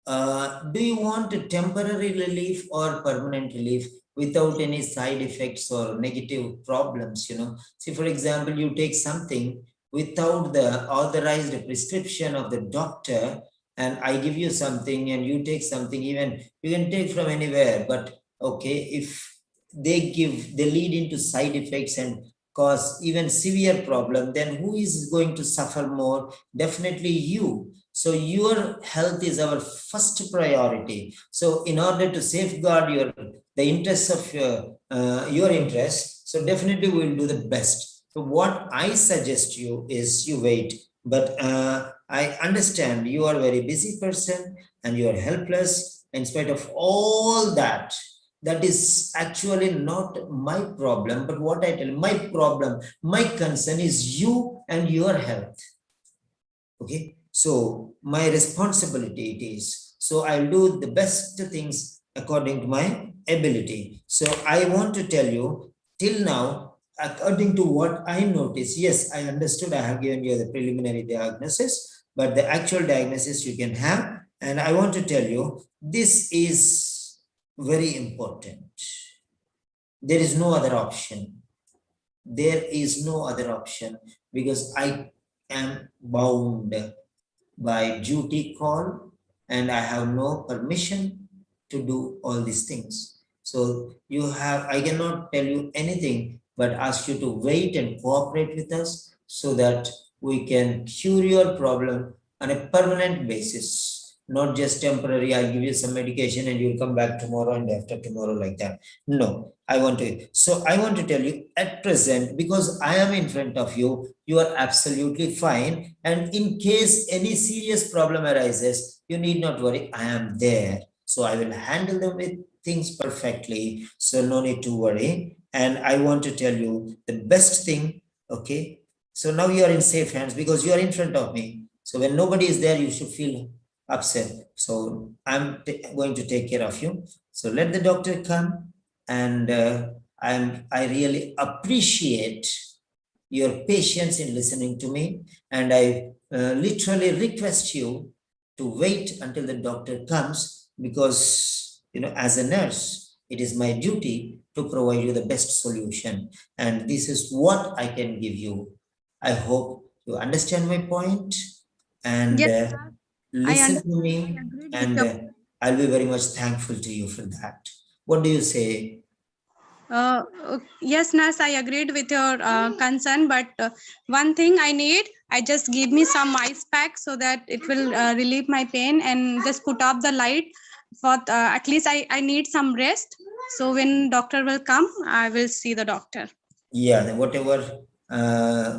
Do you want a temporary relief or permanent relief without any side effects or negative problems? See, for example, you take something without the authorized prescription of the doctor, and I give you something and you take something, even you can take from anywhere, but okay, if they lead into side effects and cause even severe problem, then who is going to suffer more? Definitely you. So your health is our first priority. So in order to safeguard the interests of your interests, so definitely we will do the best. So what I suggest you is you wait. But I understand you are a very busy person and you are helpless. In spite of all that, that is actually not my problem. But what I tell you, my problem, my concern is you and your health. Okay, so my responsibility it is. So I'll do the best things according to my ability. So I want to tell you, till now, according to what I noticed, yes, I understood, I have given you the preliminary diagnosis, but the actual diagnosis you can have. And I want to tell you, this is very important. There is no other option. There is no other option, because I am bound by duty call and I have no permission to do all these things. So I cannot tell you anything but ask you to wait and cooperate with us so that we can cure your problem on a permanent basis, not just temporary. I'll give you some medication and you'll come back tomorrow and after tomorrow, like that. No, I want to tell you at present, because I am in front of you, you are absolutely fine. And in case any serious problem arises, you need not worry, I am there. So I will handle them with things perfectly. So no need to worry. And I want to tell you the best thing, okay? So now you are in safe hands because you are in front of me. So when nobody is there, you should feel upset. So I'm going to take care of you. So let the doctor come. And I really appreciate your patience in listening to me. And I literally request you to wait until the doctor comes, because, as a nurse, it is my duty to provide you the best solution. And this is what I can give you. I hope you understand my point and Yes, listen to me. And I'll be very much thankful to you for that. What do you say? Yes, nurse, I agreed with your concern, but one thing I just give me some ice pack so that it will relieve my pain, and just put off the light for at least I need some rest. So when doctor will come, I will see the doctor. Yeah, whatever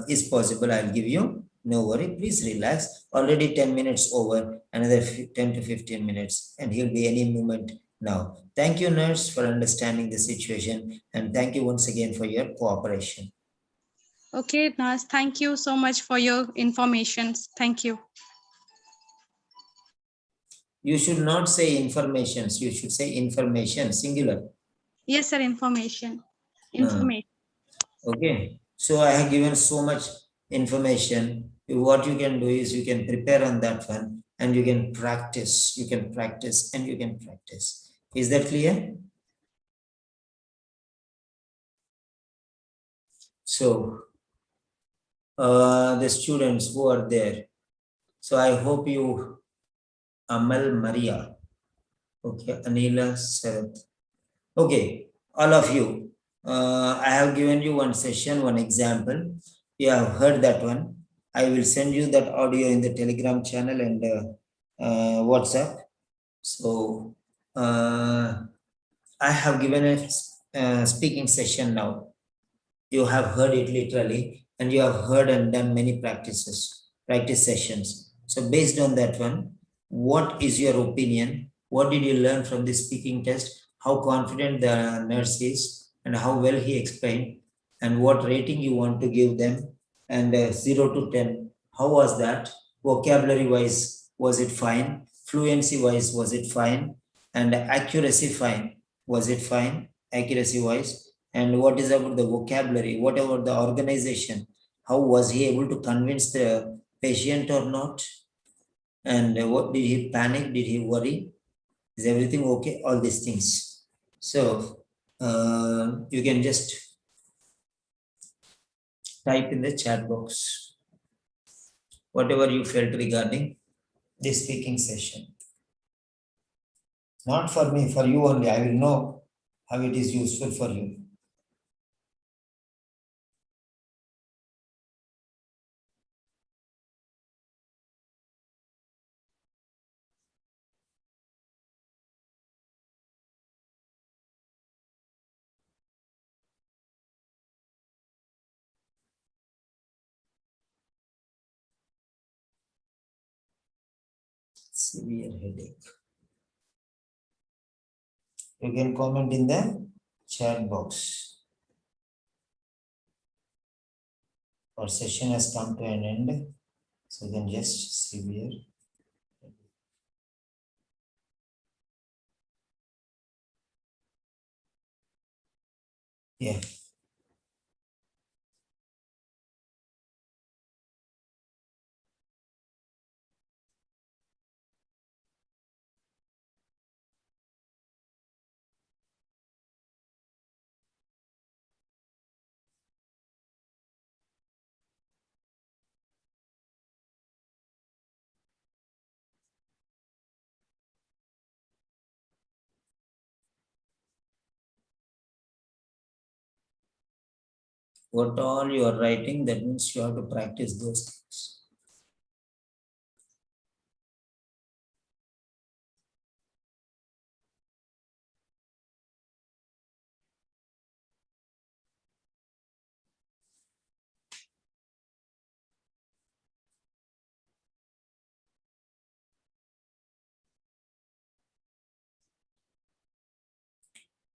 is possible, I'll give you. No worry, please relax. Already 10 minutes over, another 10 to 15 minutes, and he'll be any moment now. Thank you, nurse, for understanding the situation. And thank you once again for your cooperation. Okay, nurse, thank you so much for your information. Thank you. You should not say informations. You should say information, singular. Yes, sir. Information. Okay. So I have given so much information. What you can do is you can prepare on that one and you can practice. You can practice and you can practice. Is that clear? So the students who are there. So I hope you, Amal Maria. Okay, Anila Sarath. Okay, all of you. I have given you one session, one example. You have heard that one. I will send you that audio in the Telegram channel and WhatsApp. So I have given a speaking session now. You have heard it literally, and you have heard and done many practice sessions. So based on that one, what is your opinion? What did you learn from the speaking test? How confident the nurse is and how well he explained, and what rating you want to give them, and 0 to 10. How was that? Vocabulary wise, was it fine? Fluency wise, was it fine? And accuracy fine, was it fine? Accuracy wise. And what is about the vocabulary? What about the organization? How was he able to convince the patient or not? And what did he panic? Did he worry? Is everything okay? All these things. So you can just type in the chat box whatever you felt regarding this speaking session. Not for me, for you only. I will know how it is useful for you. Severe headache. You can comment in the chat box. Our session has come to an end. So then just severe. Yeah. What all you are writing, that means you have to practice those things.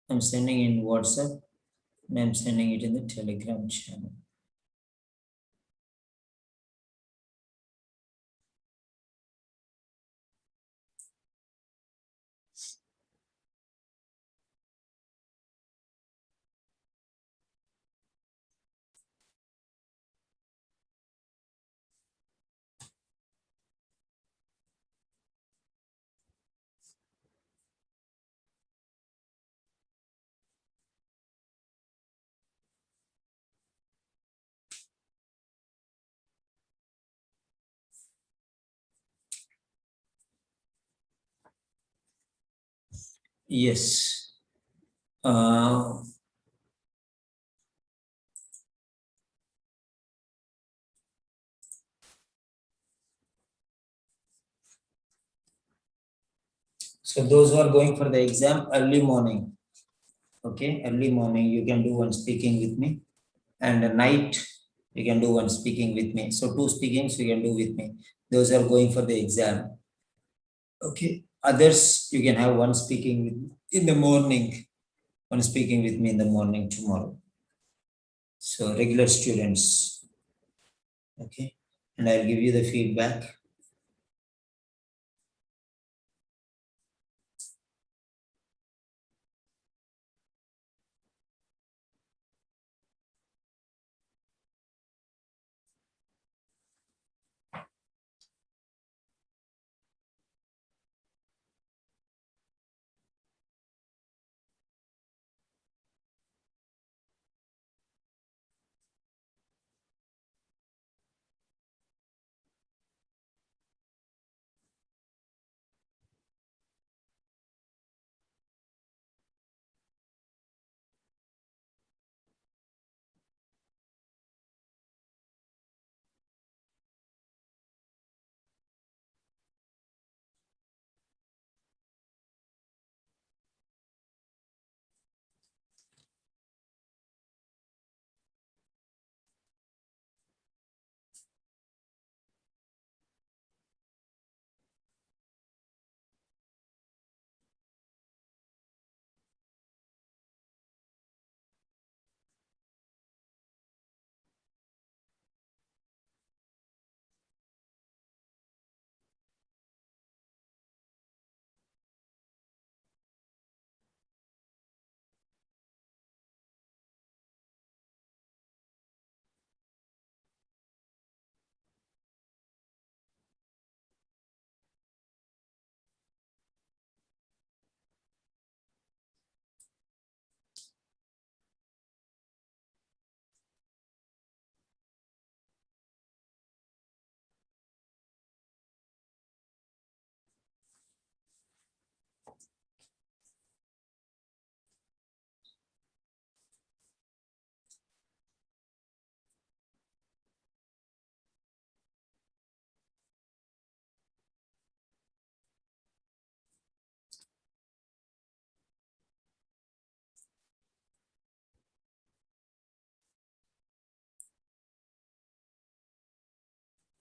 I'm sending in WhatsApp and I'm sending it in the Telegram channel. Yes. So those who are going for the exam early morning, okay, early morning, you can do one speaking with me, and at night, you can do one speaking with me. So 2 speakings you can do with me. Those are going for the exam. Okay, others, you can have one speaking with in the morning, one speaking with me in the morning tomorrow. So regular students, okay, and I'll give you the feedback.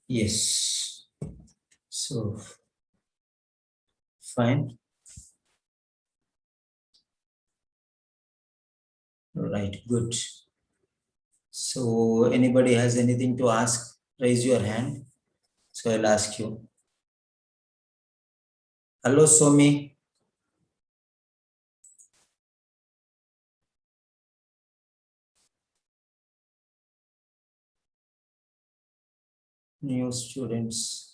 Yes. So, fine. Right, good. So, anybody has anything to ask? Raise your hand. So, I'll ask you. Hello, Somi. New students.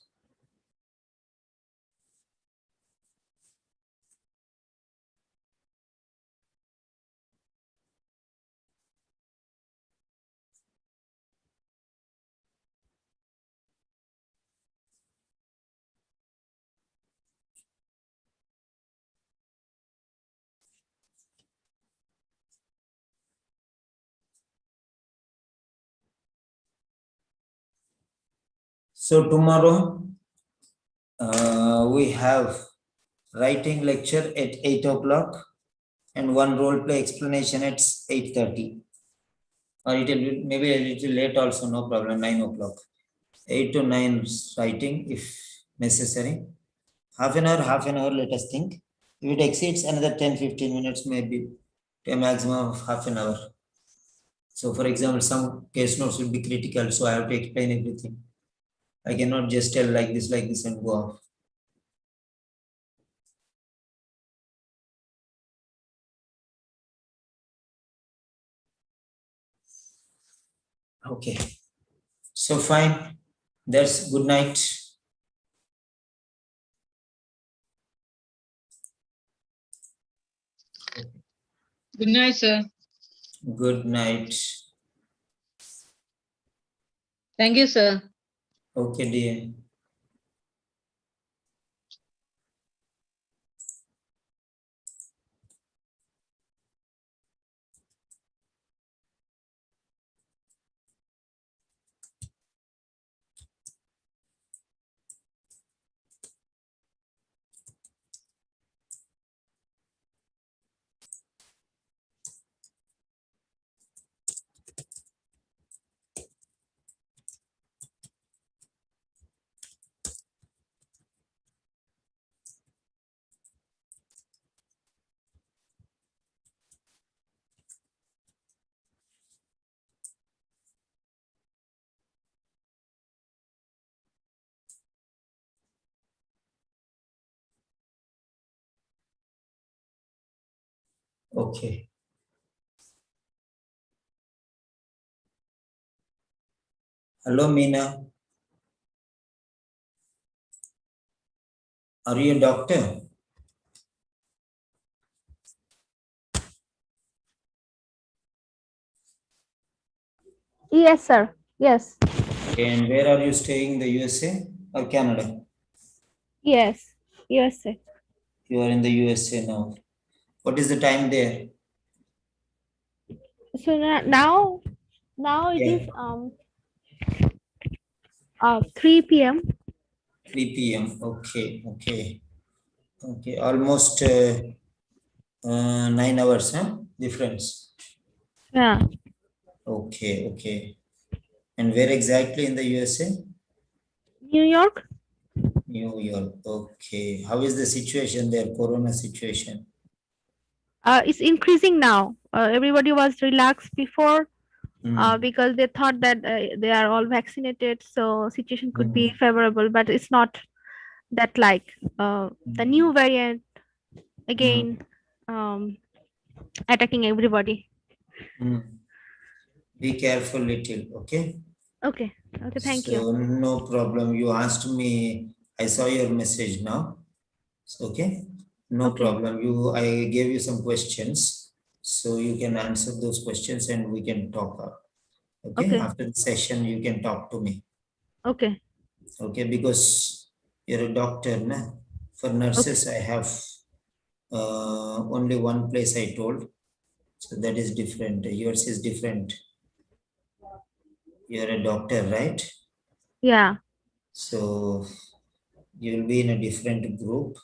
So, tomorrow we have writing lecture at 8 o'clock and one role play explanation at 8:30. Or it will be maybe a little late also, no problem, 9 o'clock. 8 to 9 writing if necessary. Half an hour, let us think. If it exceeds another 10-15 minutes, maybe a maximum of half an hour. So, for example, some case notes will be critical, so I have to explain everything. I cannot just tell like this, and go off. Okay. So, fine. That's good night. Good night, sir. Good night. Thank you, sir. Okay, dear. Okay. Hello, Meena. Are you a doctor? Yes, sir. Yes. And where are you staying? The USA or Canada? Yes. USA. You are in the USA now. What is the time there? So now it Yeah. is 3 p.m. 3 p.m. Okay, okay. Okay, almost 9 hours, huh? Difference. Yeah. Okay, okay. And where exactly in the USA? New York. New York. Okay. How is the situation there? Corona situation? It's increasing now. Everybody was relaxed before Mm. because they thought that they are all vaccinated, so situation could be Mm. favorable, but it's not that like the new variant again attacking everybody. Mm. Be careful little, okay? Okay. Okay, thank you. So no problem. You asked me, I saw your message now. Okay, no Okay. problem. I gave you some questions, so you can answer those questions and we can talk. Okay, Okay. after the session, you can talk to me. Okay. Okay, because you're a doctor, na? For nurses, I have only one place I told, so that is different. Yours is different. You're a doctor, right? Yeah. So you will be in a different group.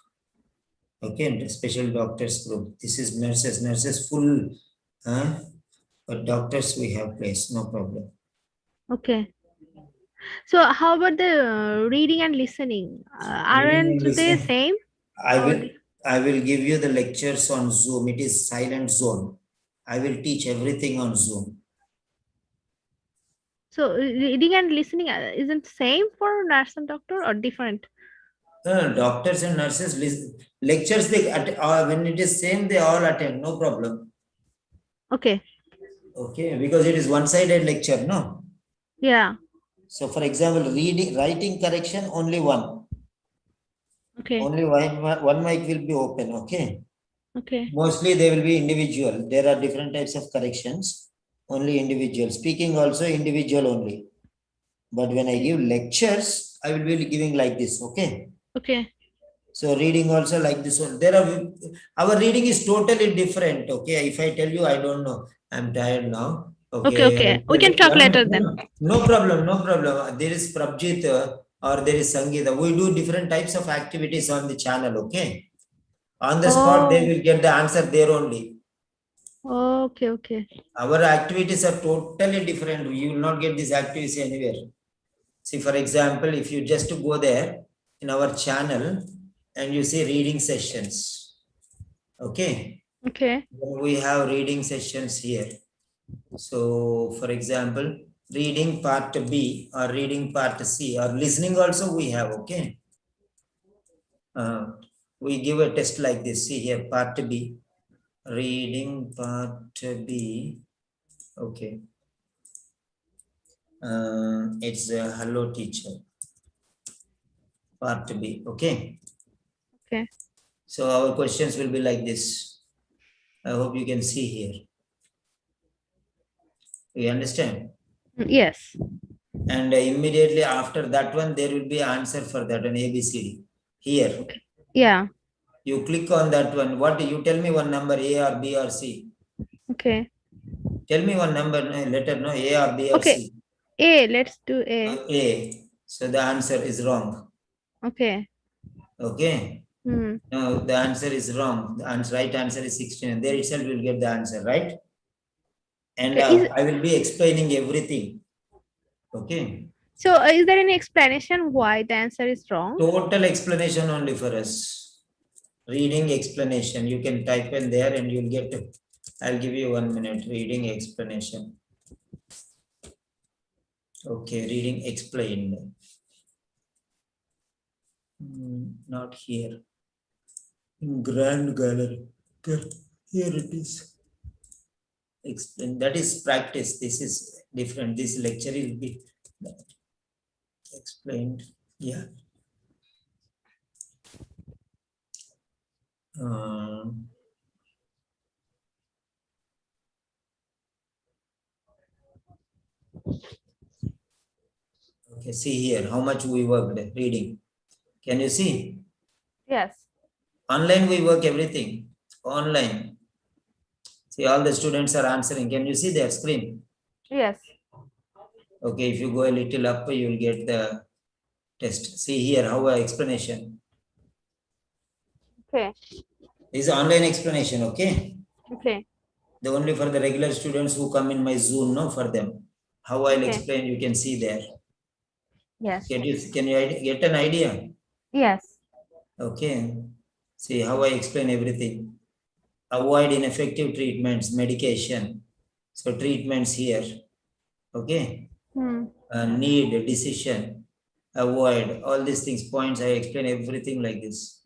Okay, and special doctors group. This is nurses full, but doctors we have place, no problem. Okay. So how about the reading and listening? Reading Aren't and they listening. same? I Or will I will give you the lectures on Zoom. It is silent zone. I will teach everything on Zoom. so reading and listening isn't same for nurse and doctor or different? Doctors and nurses lectures when it is same they all attend, no problem. Okay. Okay, because it is one-sided lecture, no. Yeah. So, for example, writing correction only one. Okay. Only one mic will be open. Okay. Okay. Mostly they will be individual. There are different types of corrections. Only individual. Speaking also individual only. But when I give lectures, I will be giving like this. Okay. Okay. So reading also like this one. Our reading is totally different. Okay. If I tell you, I don't know. I'm tired now. Okay. Okay. Okay. We can talk later then. No problem. No problem. There is Prabjit or there is Sangeeta. We do different types of activities on the channel. Okay. On the spot, they will get the answer there only. Okay. Okay. Our activities are totally different. You will not get these activities anywhere. See, for example, if you just go there in our channel and you see reading sessions. Okay. Okay. We have reading sessions here. So, for example, reading part B or reading part C or listening also we have. Okay. We give a test like this. See here, part B. Reading part B. Okay. It's a hello teacher. Part B. Okay. Okay. So our questions will be like this. I hope you can see here. You understand? Yes. And immediately after that one, there will be answer for that one, ABCD. Here. Okay. Yeah. You click on that one. What you tell me one number, A or B or C? Okay. Tell me one number, letter, no, A or B or Okay. C? A. Let's do A. A. So the answer is wrong. Okay. Okay. No, the answer is wrong. The right answer is 16. And there itself you will get the answer, right? And Okay. I will be explaining everything. Okay. So is there any explanation why the answer is wrong? Total explanation only for us. Reading explanation. You can type in there and you'll get it. I'll give you 1 minute. Reading explanation. Okay, reading explained. Not here. In grand gallery. Here it is. Explain. That is practice. This is different. This lecture will be explained. Yeah. Okay, see here how much we worked reading. Can you see? Yes. Online we work everything. Online. See, all the students are answering. Can you see their screen? Yes. Okay, if you go a little up, you will get the test. See here, how explanation. Okay. This is online explanation, okay? Okay. The only for the regular students who come in my Zoom, no, for them. How I'll explain, you can see there. Yes. Can you get an idea? Yes. Okay. See how I explain everything. Avoid ineffective treatments, medication. So treatments here. Okay. Need, decision, avoid, all these things, points. I explain everything like this.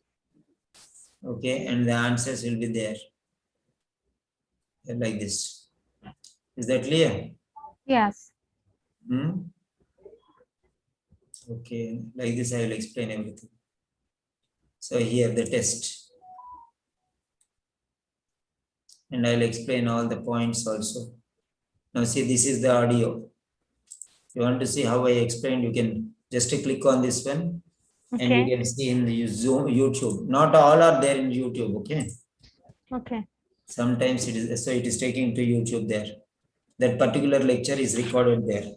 Okay. And the answers will be there. Like this. Is that clear? Yes. Okay. Like this, I will explain everything. So here the test. And I'll explain all the points also. Now see, this is the audio. You want to see how I explained, you can just click on this one. Okay. And you can see in the Zoom, YouTube. Not all are there in YouTube, okay? Okay. Sometimes it is, so it is taking to YouTube there. That particular lecture is recorded there.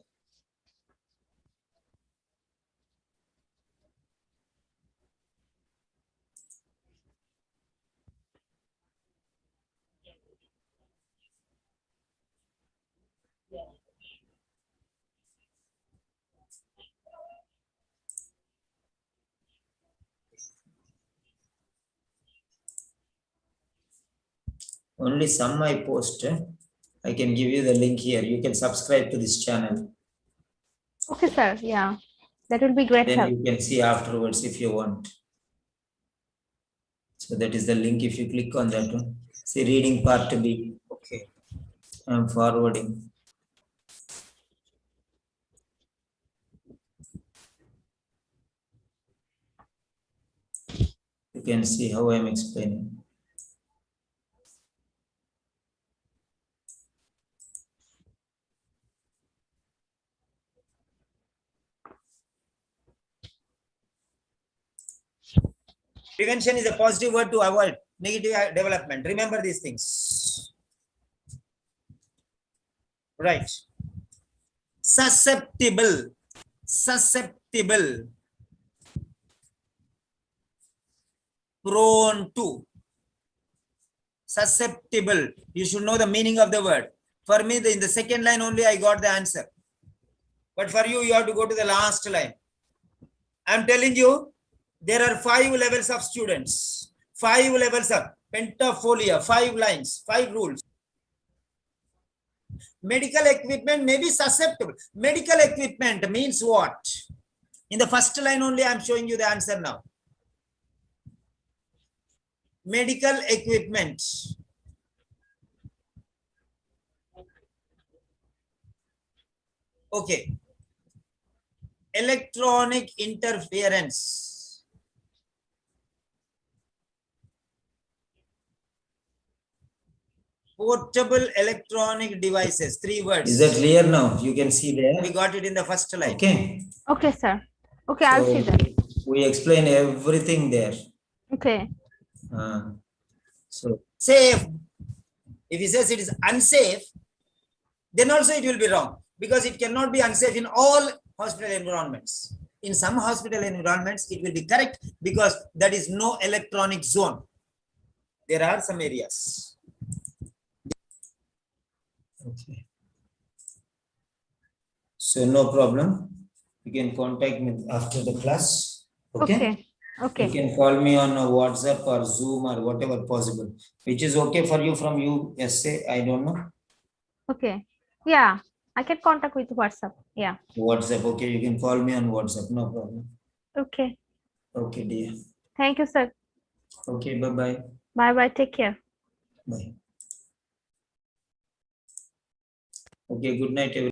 Only some I post. I can give you the link here. You can subscribe to this channel. Okay, sir. Yeah, that will be great Then help. you can see afterwards if you want. So that is the link. If you click on that one, see reading part B. Okay, I'm forwarding. You can see how I'm explaining. Prevention is a positive word to avoid negative development. Remember these things. Right. Susceptible. Susceptible. Prone to. Susceptible. You should know the meaning of the word. For me, in the second line only, I got the answer. But for you, you have to go to the last line. I'm telling you, there are 5 levels of students. 5 levels of pentafolia, 5 lines, 5 rules. Medical equipment may be susceptible. Medical equipment means what? In the first line only, I'm showing you the answer now. Medical equipment. Okay. Electronic interference. Portable electronic devices. 3 words. Is that clear now? You can see there. We got it in the first line. Okay. Okay, sir. Okay, I'll see that. We explain everything there. Okay. So safe. If he says it is unsafe, then also it will be wrong, because it cannot be unsafe in all hospital environments. In some hospital environments, it will be correct because that is no electronic zone. There are some areas. Okay. So no problem. You can contact me after the class. Okay. Okay. Okay. You can call me on WhatsApp or Zoom or whatever possible, which is okay for you from USA. I don't know. Okay. Yeah, I can contact with WhatsApp. Yeah. WhatsApp. Okay. You can call me on WhatsApp. No problem. Okay. Okay, dear. Thank you, sir. Okay. Bye-bye. Bye-bye. Take care. Bye. Okay. Good night, everyone.